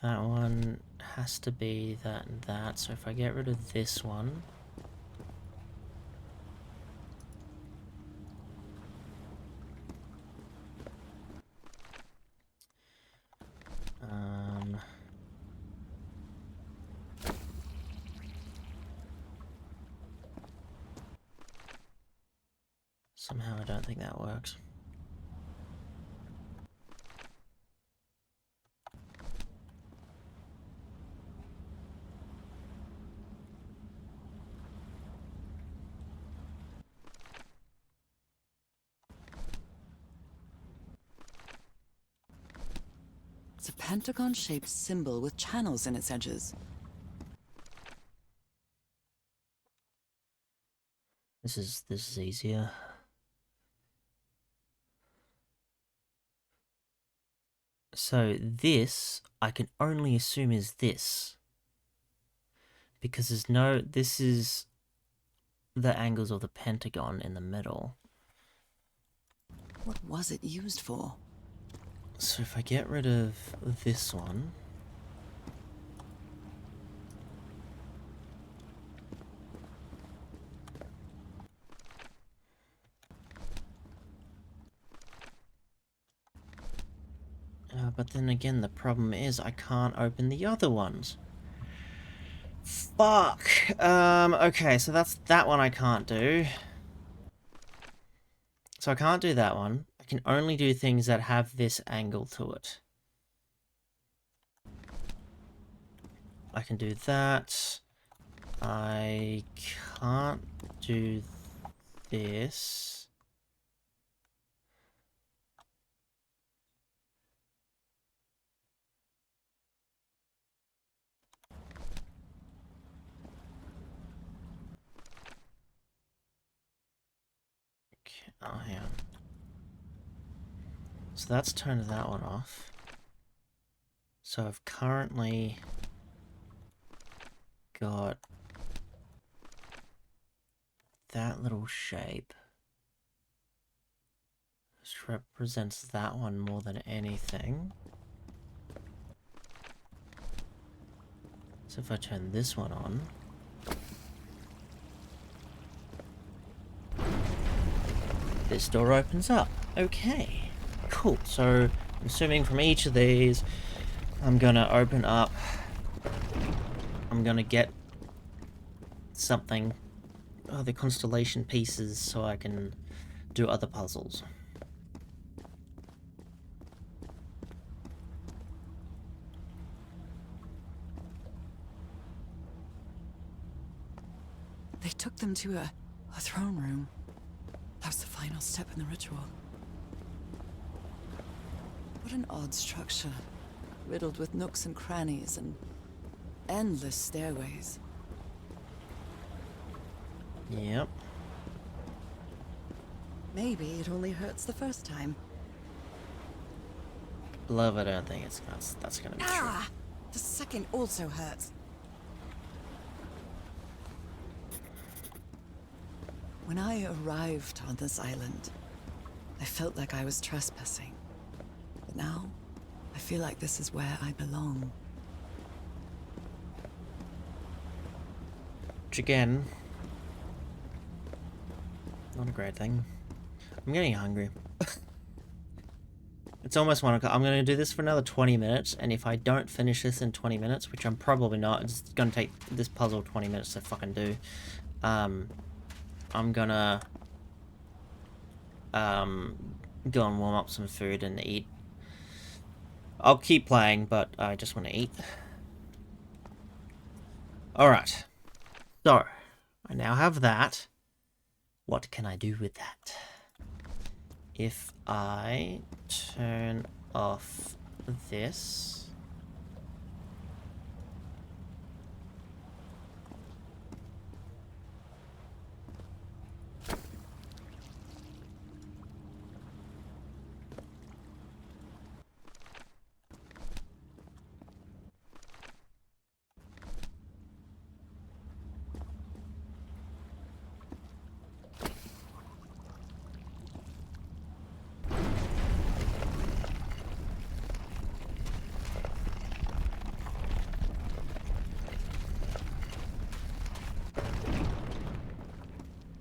That one has to be that and that, so if I get rid of this one... somehow I don't think that works. It's a pentagon-shaped symbol with channels in its edges. This is easier. So this, I can only assume is this. Because there's no... this is the angles of the pentagon in the middle. What was it used for? So if I get rid of this one... but then again, the problem is I can't open the other ones. Fuck! Okay, so that's that one I can't do. So I can't do that one. I can only do things that have this angle to it. I can do that. I can't do this. Oh, hang on. So that's turned that one off. So I've currently got that little shape. This represents that one more than anything. So if I turn this one on... this door opens up. Okay. Cool. So, I'm assuming from each of these, I'm gonna open up... I'm gonna get something... oh, the constellation pieces so I can do other puzzles. They took them to a throne room. That was the final step in the ritual. What an odd structure. Riddled with nooks and crannies and endless stairways. Yep. Maybe it only hurts the first time. Love, I don't think that's gonna be true. Ah! The second also hurts. When I arrived on this island, I felt like I was trespassing. But now, I feel like this is where I belong. Which again, not a great thing. I'm getting hungry. It's almost 1 o'clock. I'm going to do this for another 20 minutes, and if I don't finish this in 20 minutes, which I'm probably not, it's going to take this puzzle 20 minutes to fucking do, I'm gonna go and warm up some food and eat. I'll keep playing, but I just want to eat. Alright. So, I now have that. What can I do with that? If I turn off this...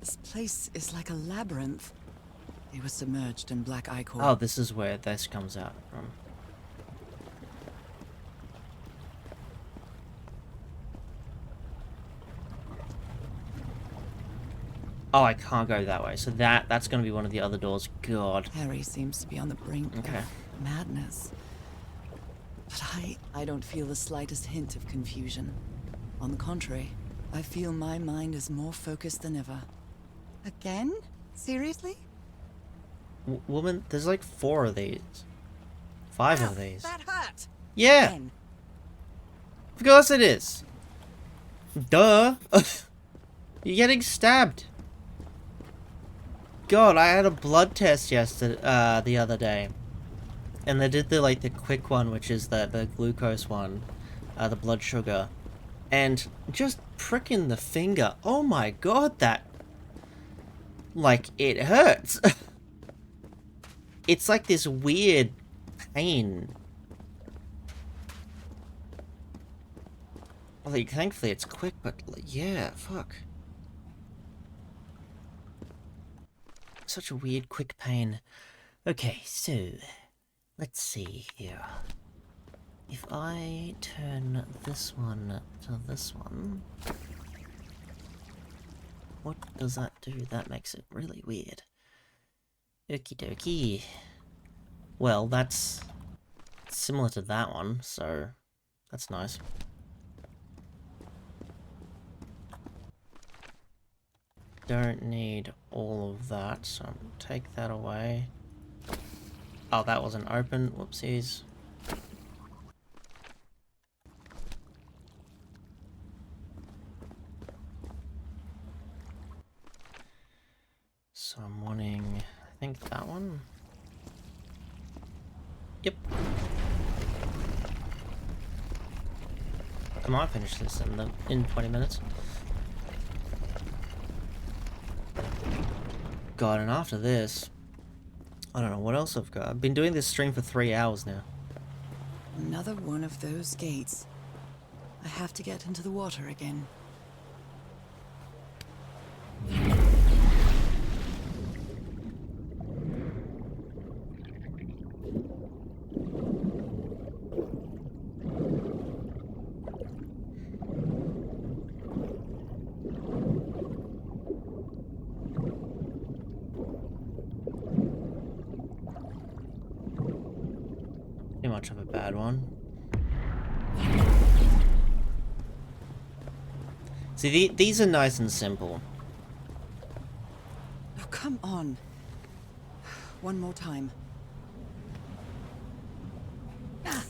This place is like a labyrinth. It was submerged in black ichor. Oh, this is where this comes out from. Oh, I can't go that way. So that's going to be one of the other doors. God. Harry seems to be on the brink Okay. of madness. But I don't feel the slightest hint of confusion. On the contrary, I feel my mind is more focused than ever. Again? Seriously? Woman, there's like 4 of these. 5 Ow, of these. That hurt! Yeah! Again. Of course it is! Duh! You're getting stabbed! God, I had a blood test yesterday, the other day. And they did the quick one, which is the glucose one. The blood sugar. And just pricking the finger. Oh my god, that... like, it hurts! It's like this weird pain. Like, thankfully it's quick, but yeah, fuck. Such a weird, quick pain. Okay, so, let's see here. If I turn this one to this one, what does that do? That makes it really weird. Okie dokie. Well, that's similar to that one, so that's nice. Don't need all of that, so I'm gonna take that away. Oh, that wasn't open. Whoopsies. So I'm wanting, I think that one. Yep. I might finish this in 20 minutes. God, and after this, I don't know what else I've got. I've been doing this stream for 3 hours now. Another one of those gates. I have to get into the water again. Too much of a bad one. See, these are nice and simple. Oh, come on. One more time. Ah.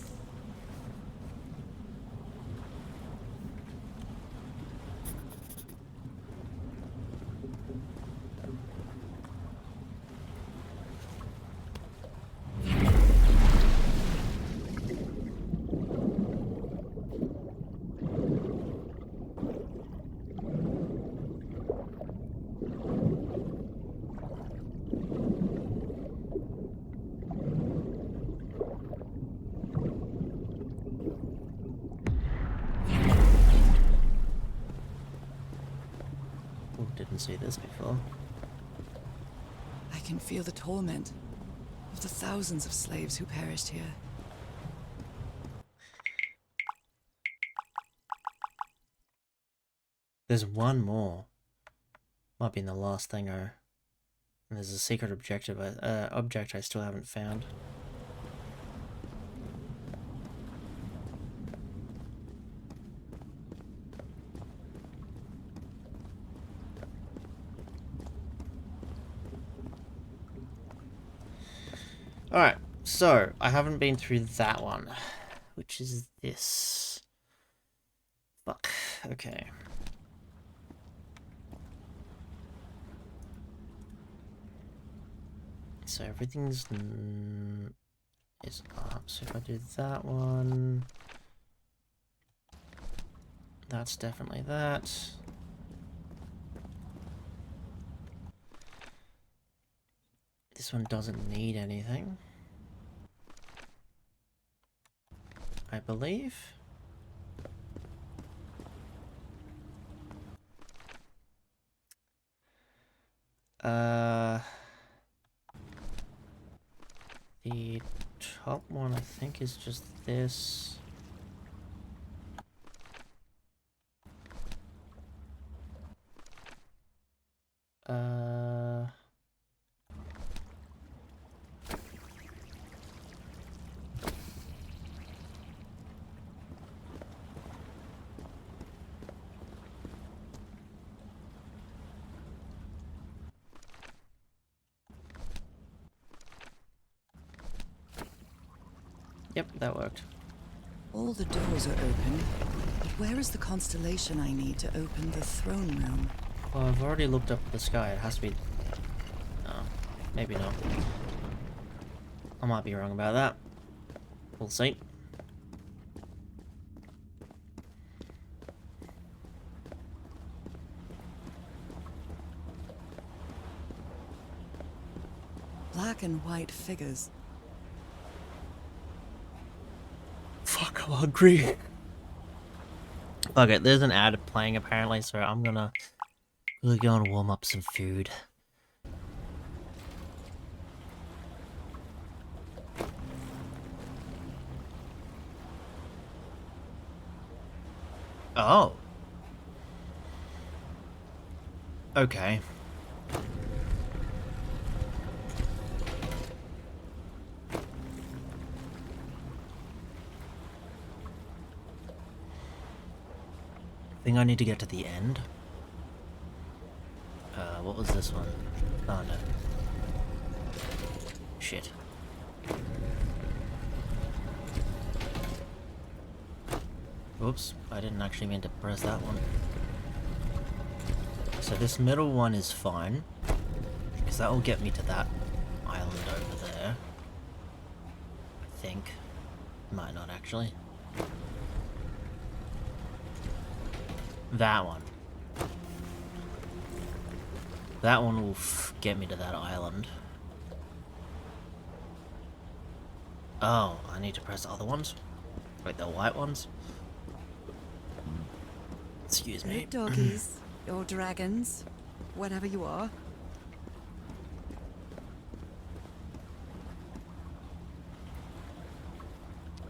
Ooh, didn't see this before. I can feel the torment of the thousands of slaves who perished here. There's one more. Might be in the last thing, and there's a secret objective, object I still haven't found. Alright, so I haven't been through that one, which is this. Fuck, okay. So everything's is up. So if I do that one, that's definitely that. This one doesn't need anything, I believe. The top one I think is just this. Yep, that worked. All the doors are open, but where is the constellation I need to open the throne room? Well, I've already looked up at the sky. It has to be... Oh, maybe not. I might be wrong about that. We'll see. Black and white figures. Fuck, I'm hungry. Okay, there's an ad playing apparently, so I'm gonna go and warm up some food. Oh. Okay. I think I need to get to the end. What was this one? Oh no. Shit. Oops, I didn't actually mean to press that one. So this middle one is fine, because that will get me to that island over there. I think. Might not actually. That one. That one will get me to that island. Oh, I need to press the other ones? Like the white ones? Excuse me. Good doggies, or dragons, whatever you are.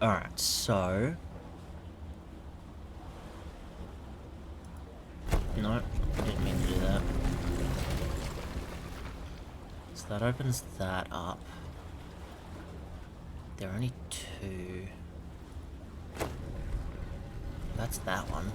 Alright, so... No, didn't mean to do that. So that opens that up. There are only two. That's that one.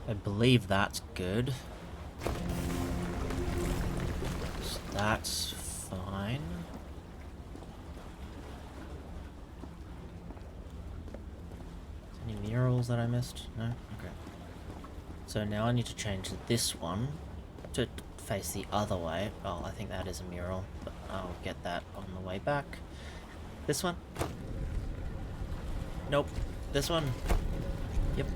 I believe that's good. So that's fine. Any murals that I missed? No? Okay. So now I need to change this one to face the other way. Oh, I think that is a mural, but I'll get that on the way back. This one? Nope. This one? Yep.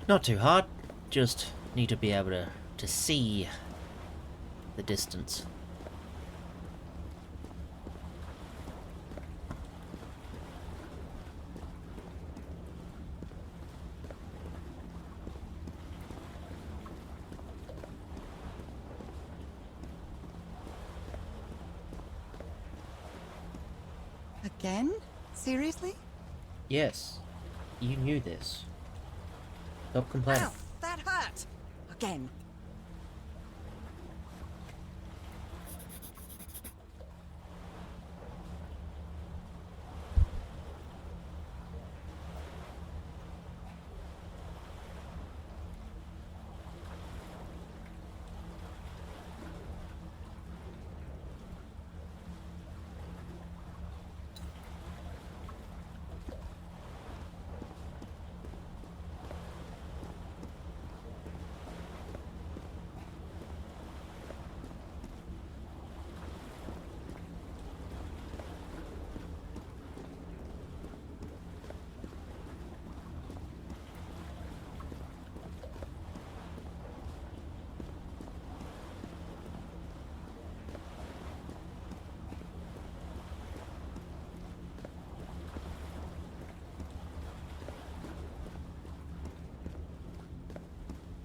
Not too hard, just need to be able to see the distance. Again? Seriously? Yes, you knew this. Stop complaining. Ow! That hurt! Again.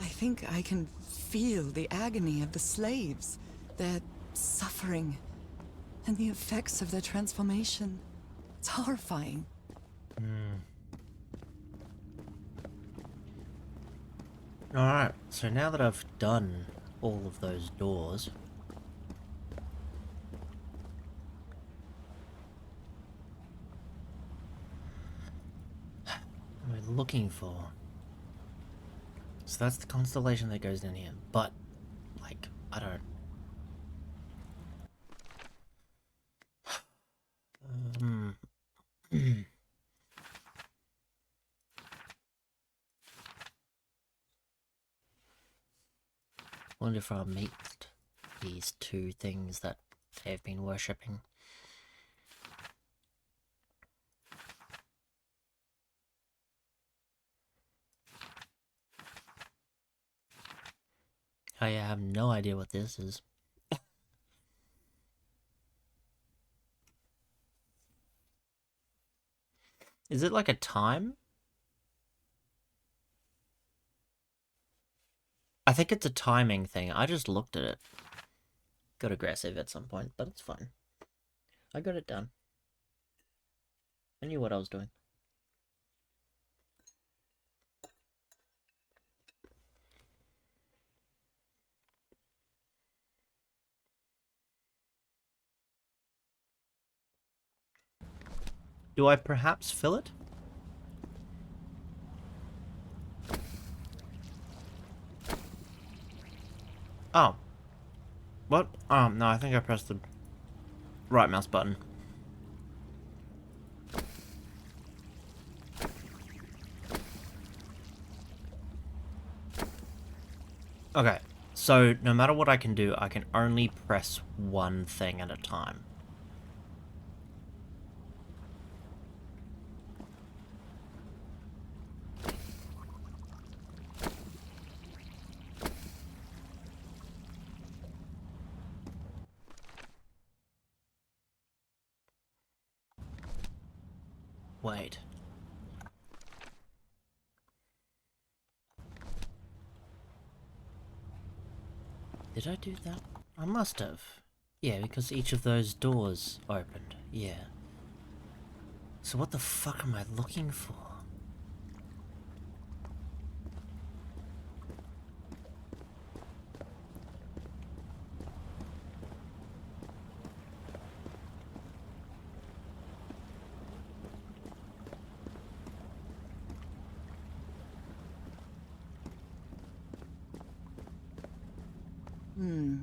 I think I can feel the agony of the slaves, their suffering, and the effects of their transformation. It's horrifying. Alright, so now that I've done all of those doors, what am I looking for? So that's the constellation that goes down here, but, like, I don't... Wonder if I'll meet these two things that they've been worshipping. I have no idea what this is. Is it like a time? I think it's a timing thing. I just looked at it. Got aggressive at some point, but it's fine. I got it done. I knew what I was doing. Do I perhaps fill it? Oh. What? No, I think I pressed the right mouse button. Okay, so no matter what I can do, I can only press one thing at a time. Wait. Did I do that? I must have. Yeah, because each of those doors opened. Yeah. So what the fuck am I looking for?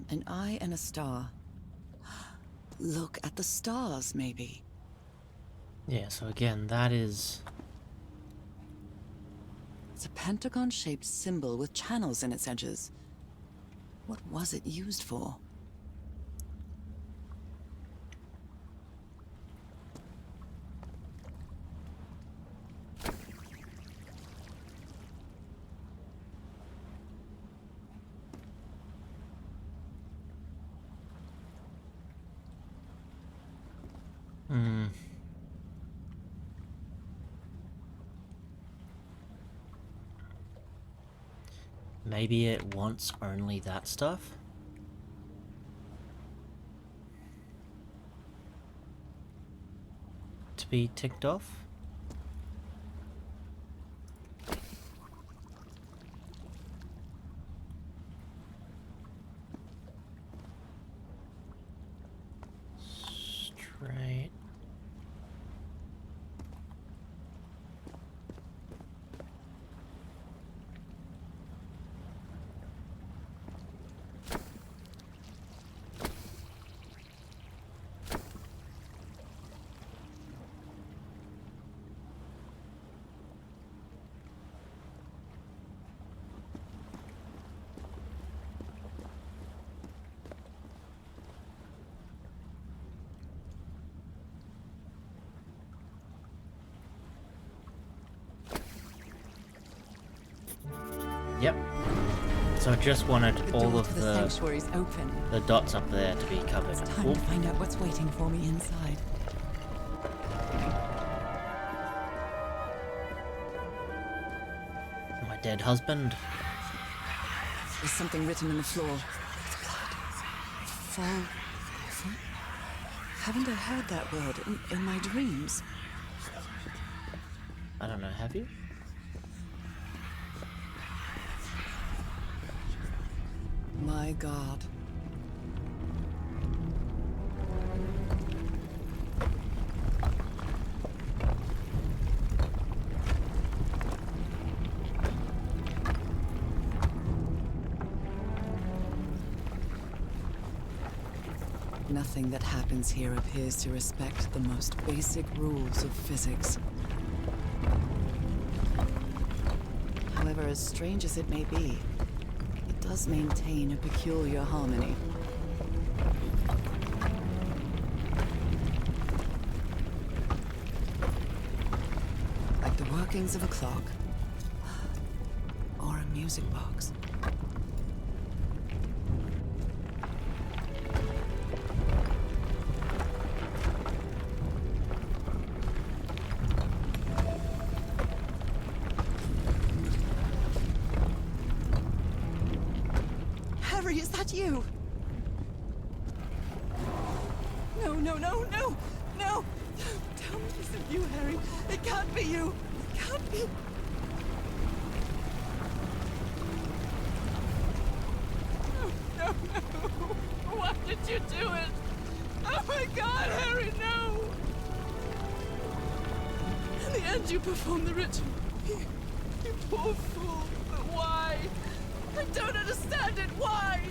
An eye and a star. Look at the stars, maybe. Yeah, so again, that is... It's a pentagon-shaped symbol with channels in its edges. What was it used for? Maybe it wants only that stuff? To be ticked off? Straight. Yep. So I just wanted all of the sanctuary's open. the dots up there to be covered. It's time to find out what's waiting for me inside. My dead husband. There's something written in the floor. It's blood. Fall. Haven't I heard that word in my dreams? I don't know, have you? My God. Nothing that happens here appears to respect the most basic rules of physics. However, as strange as it may be, it does maintain a peculiar harmony. Like the workings of a clock. Or a music box. Harry, is that you? No, no, no, no, no! Tell me this isn't you, Harry. It can't be you. It can't be. No, no, no. Why did you do it? Oh my God, Harry, no! In the end, you performed the ritual. You poor fool. But why? I don't understand it. Why?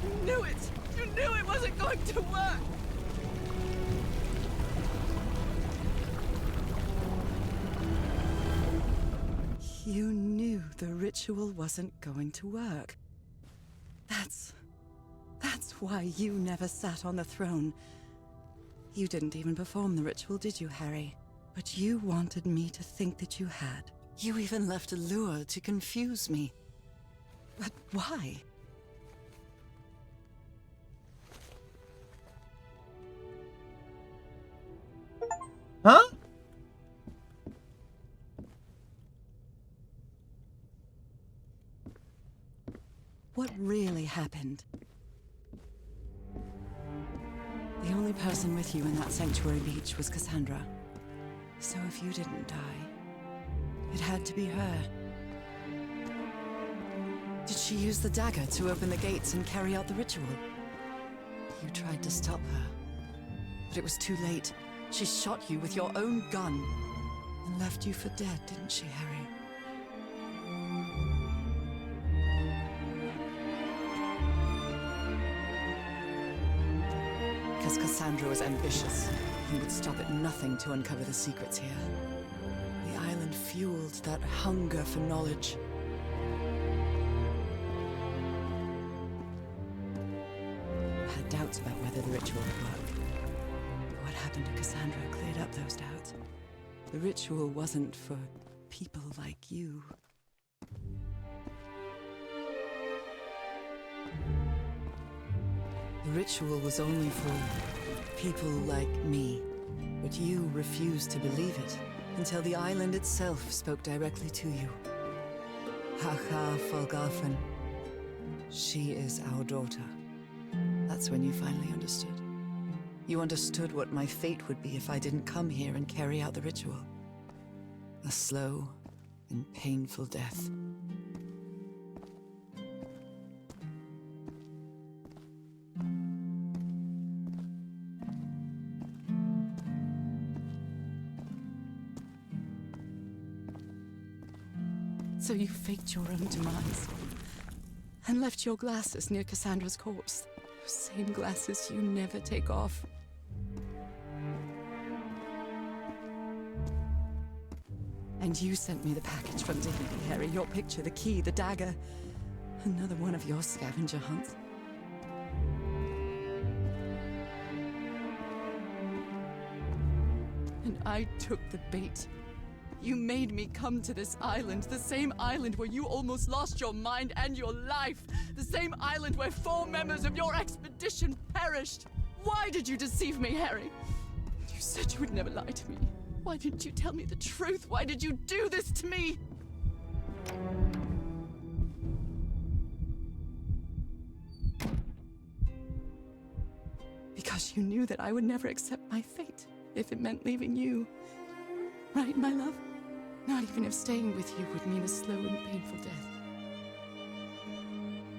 You knew it. You knew it wasn't going to work. You knew the ritual wasn't going to work. That's why you never sat on the throne. You didn't even perform the ritual, did you, Harry? But you wanted me to think that you had. You even left a lure to confuse me. But why? Huh? What really happened? The only person with you in that sanctuary beach was Cassandra. So if you didn't die, it had to be her. Did she use the dagger to open the gates and carry out the ritual? You tried to stop her, but it was too late. She shot you with your own gun and left you for dead, didn't she, Harry? Because Cassandra was ambitious, he would stop at nothing to uncover the secrets here. The island fueled that hunger for knowledge. I had doubts about whether the ritual would work. But what happened to Cassandra cleared up those doubts. The ritual wasn't for people like you. The ritual was only for people like me. But you refused to believe it until the island itself spoke directly to you. Haha Folgafen. She is our daughter. That's when you finally understood. You understood what my fate would be if I didn't come here and carry out the ritual. A slow and painful death. So you faked your own demise and left your glasses near Cassandra's corpse. Those same glasses you never take off. And you sent me the package from Dignity, Harry. Your picture, the key, the dagger. Another one of your scavenger hunts. And I took the bait. You made me come to this island, the same island where you almost lost your mind and your life, the same island where 4 members of your expedition perished. Why did you deceive me, Harry? You said you would never lie to me. Why didn't you tell me the truth? Why did you do this to me? Because you knew that I would never accept my fate if it meant leaving you. Right, my love? Not even if staying with you would mean a slow and painful death.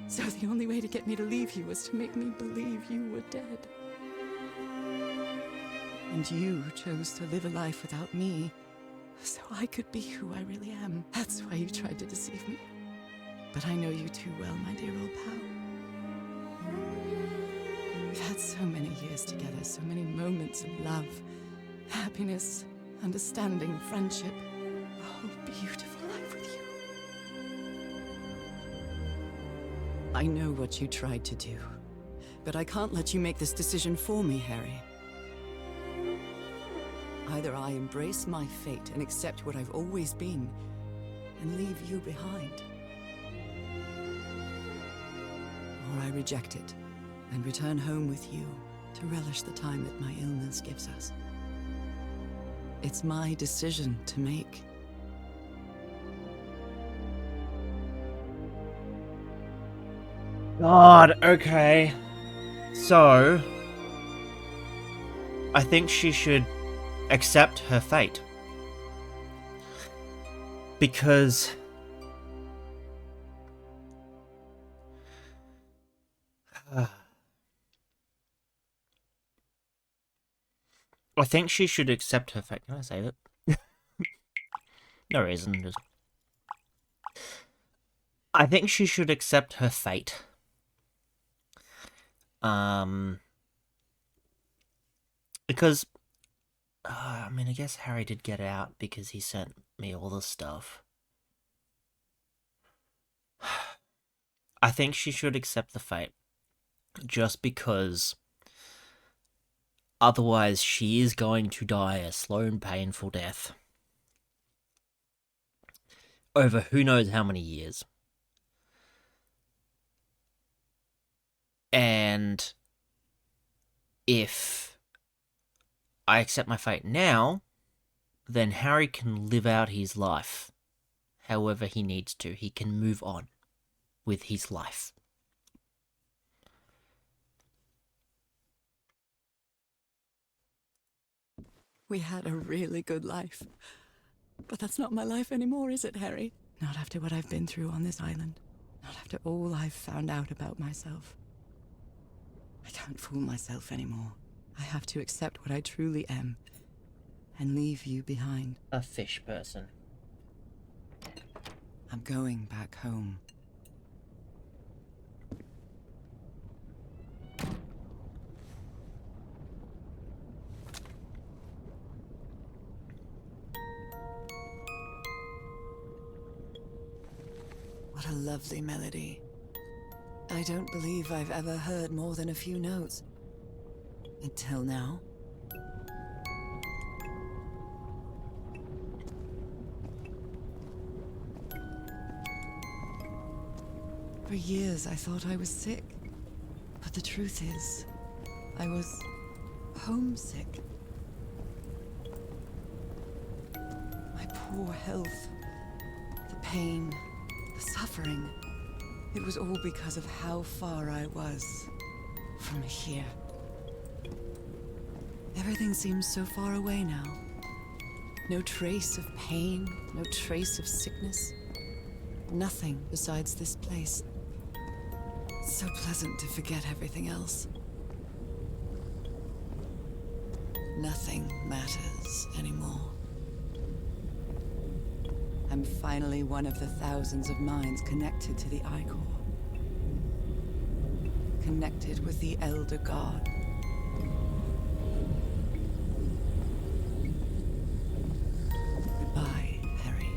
So the only way to get me to leave you was to make me believe you were dead. And you chose to live a life without me, so I could be who I really am. That's why you tried to deceive me. But I know you too well, my dear old pal. We've had so many years together, so many moments of love, happiness, understanding, friendship. A whole beautiful life with you. I know what you tried to do, but I can't let you make this decision for me, Harry. Either I embrace my fate and accept what I've always been, and leave you behind. Or I reject it, and return home with you to relish the time that my illness gives us. It's my decision to make. God, okay. So, I think she should accept her fate. Because I think she should accept her fate. Can I save it? No reason, just... I think she should accept her fate. Because, I mean, I guess Harry did get out because he sent me all the stuff. I think she should accept the fate. Just because otherwise she is going to die a slow and painful death. Over who knows how many years. And if I accept my fate now, then Harry can live out his life however he needs to. He can move on with his life. We had a really good life. But that's not my life anymore, is it, Harry? Not after what I've been through on this island. Not after all I've found out about myself. I can't fool myself anymore. I have to accept what I truly am and leave you behind. A fish person. I'm going back home. What a lovely melody. I don't believe I've ever heard more than a few notes. Until now. For years I thought I was sick. But the truth is, I was homesick. My poor health, the pain, the suffering. It was all because of how far I was from here. Everything seems so far away now. No trace of pain, no trace of sickness. Nothing besides this place. It's so pleasant to forget everything else. Nothing matters anymore. I'm finally one of the thousands of minds connected to the Icor. Connected with the Elder God. Goodbye, Harry.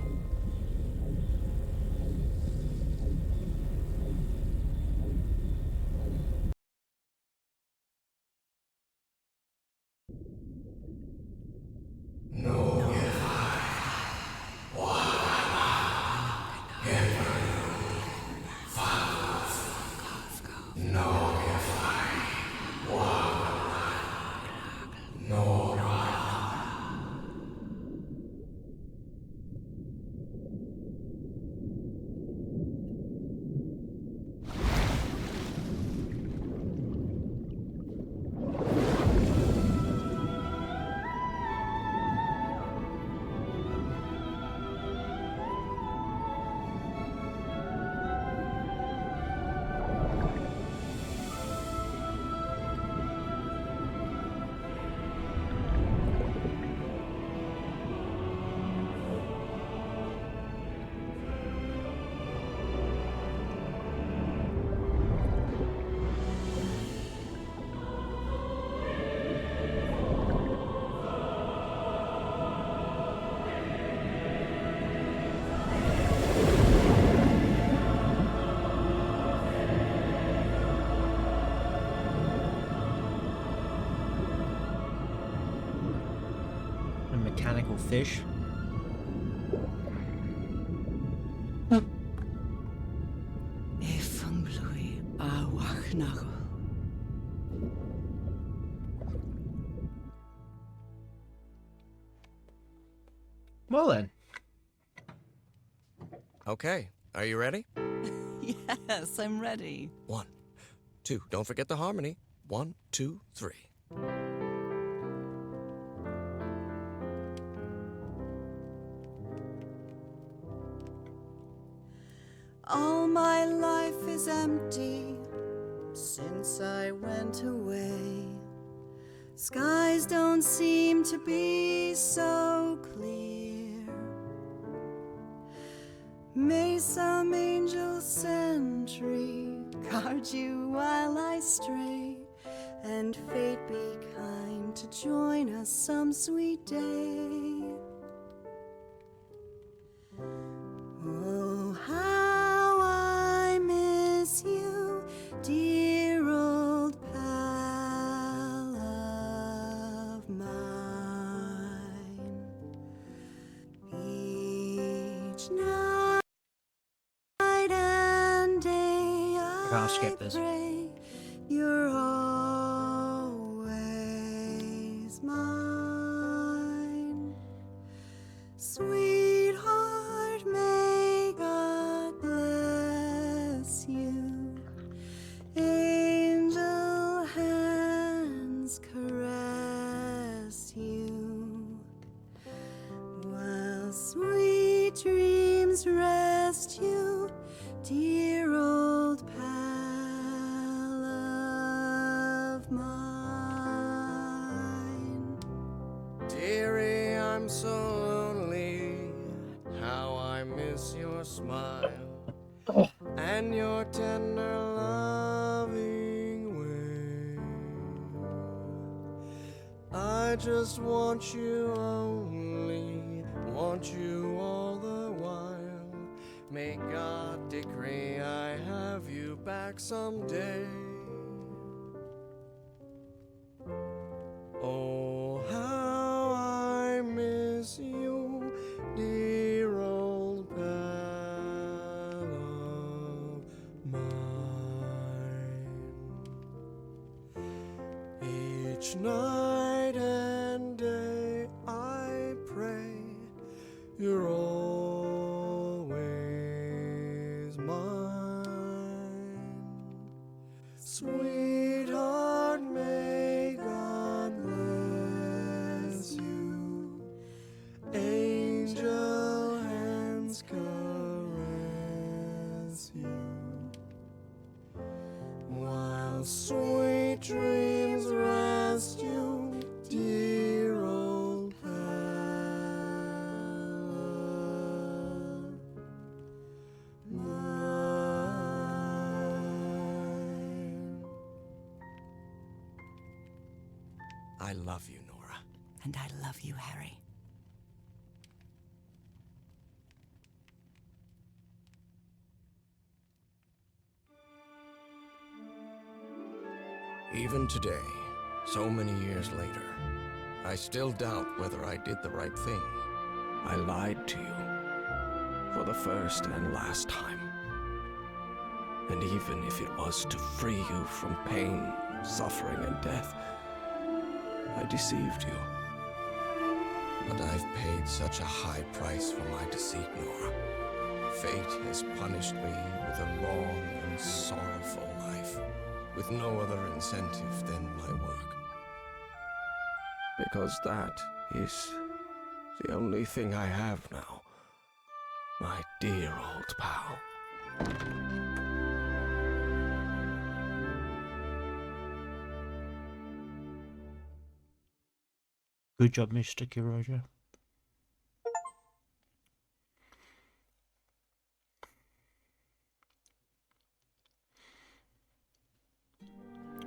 A mechanical fish. Well then. Okay, are you ready? Yes, I'm ready. 1, 2, don't forget the harmony. 1, 2, 3. All my life is empty since I went away. Skies don't seem to be so clear. May some angel sentry guard you while I stray, and fate be kind to join us some sweet day. Oh, how I miss Can't skip this. You're always mine. Sweetheart, may God bless you. Angel hands caress you. While sweet dreams rest you, dear old pal of mine. Dearie, I'm so lonely. How I miss your smile and your tender loving way. I just want you only, want you all the while. May God decree I have you back someday. Oh, how I miss you, dear old pal of mine. Each night and day I pray you're always mine. Sweetheart, may God bless you. Angel hands caress you. While sweet dreams rest you, dear old pal of mine. I love you, Nora. And I love you, Harry. Even today, so many years later, I still doubt whether I did the right thing. I lied to you for the first and last time. And even if it was to free you from pain, suffering, and death, I deceived you. But I've paid such a high price for my deceit, Nora. Fate has punished me with a long and sorrowful life, with no other incentive than my work. Because that is the only thing I have now, my dear old pal. Good job, Mr. Kiroja.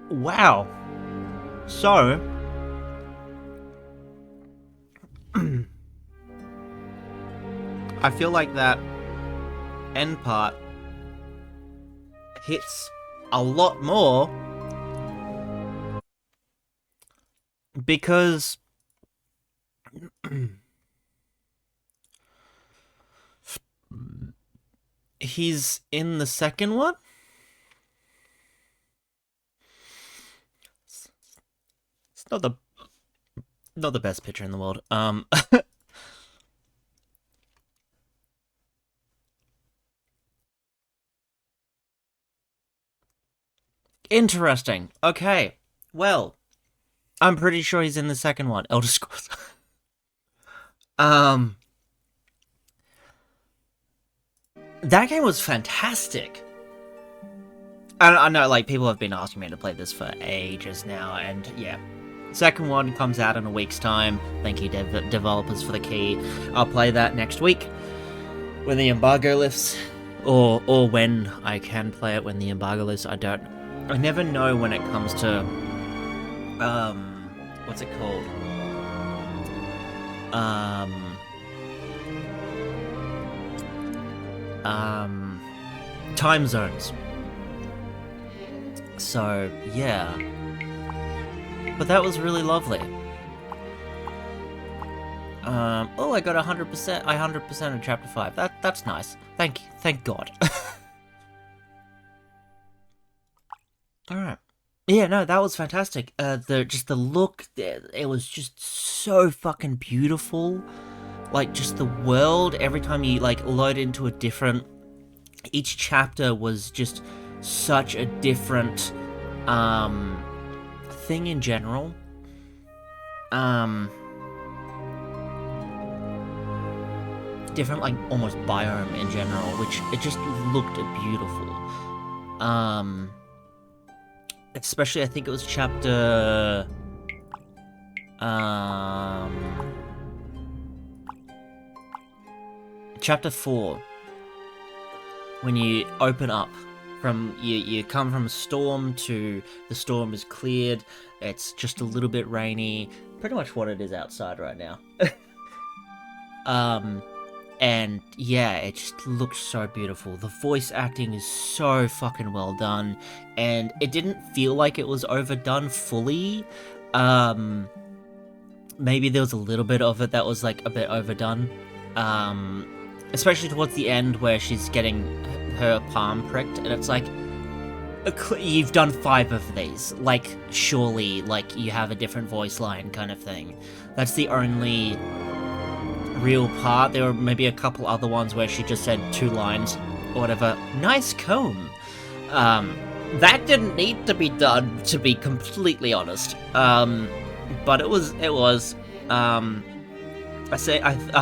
Wow. So, I feel like that end part hits a lot more because he's in the second one. It's not the best picture in the world. Interesting. Okay. Well, I'm pretty sure he's in the second one. Elder Scrolls. That game was fantastic. I know, like, people have been asking me to play this for ages now, and yeah. Second one comes out in a week's time. Thank you, developers, for the key. I'll play that next week when the embargo lifts, or when I can play it when the embargo lifts. I never know when it comes to what's it called? Time zones. So, yeah. But that was really lovely. Oh, I got 100%. I 100% in chapter 5. That's nice. Thank God. Alright. Yeah, no, that was fantastic. The look, it was just so fucking beautiful. Like, just the world, every time you, like, load into a different... Each chapter was just such a different, thing in general. Different, like, almost biome in general, which it just looked beautiful. Especially, I think it was chapter... Chapter 4. When you open up from... You come from a storm to... The storm is cleared. It's just a little bit rainy. Pretty much what it is outside right now. And yeah, it just looks so beautiful. The voice acting is so fucking well done, and it didn't feel like it was overdone fully. Maybe there was a little bit of it that was like a bit overdone, especially towards the end where she's getting her palm pricked, and it's like, you've done 5 of these, like, surely, like, you have a different voice line kind of thing. That's the only real part. There were maybe a couple other ones where she just said 2 lines or whatever. Nice comb. That didn't need to be done, to be completely honest. But it was. I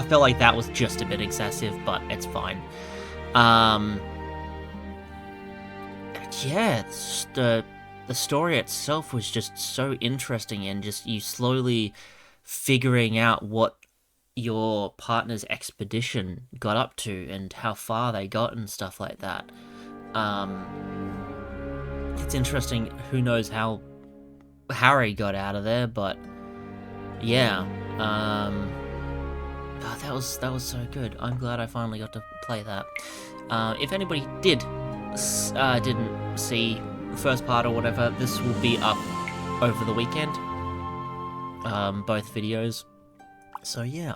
felt like that was just a bit excessive, but it's fine. Yeah, the story itself was just so interesting, and just you slowly figuring out what your partner's expedition got up to and how far they got and stuff like that. It's interesting, who knows how Harry got out of there, but yeah, that was so good. I'm glad I finally got to play that. If anybody didn't see the first part or whatever, this will be up over the weekend, both videos. So yeah,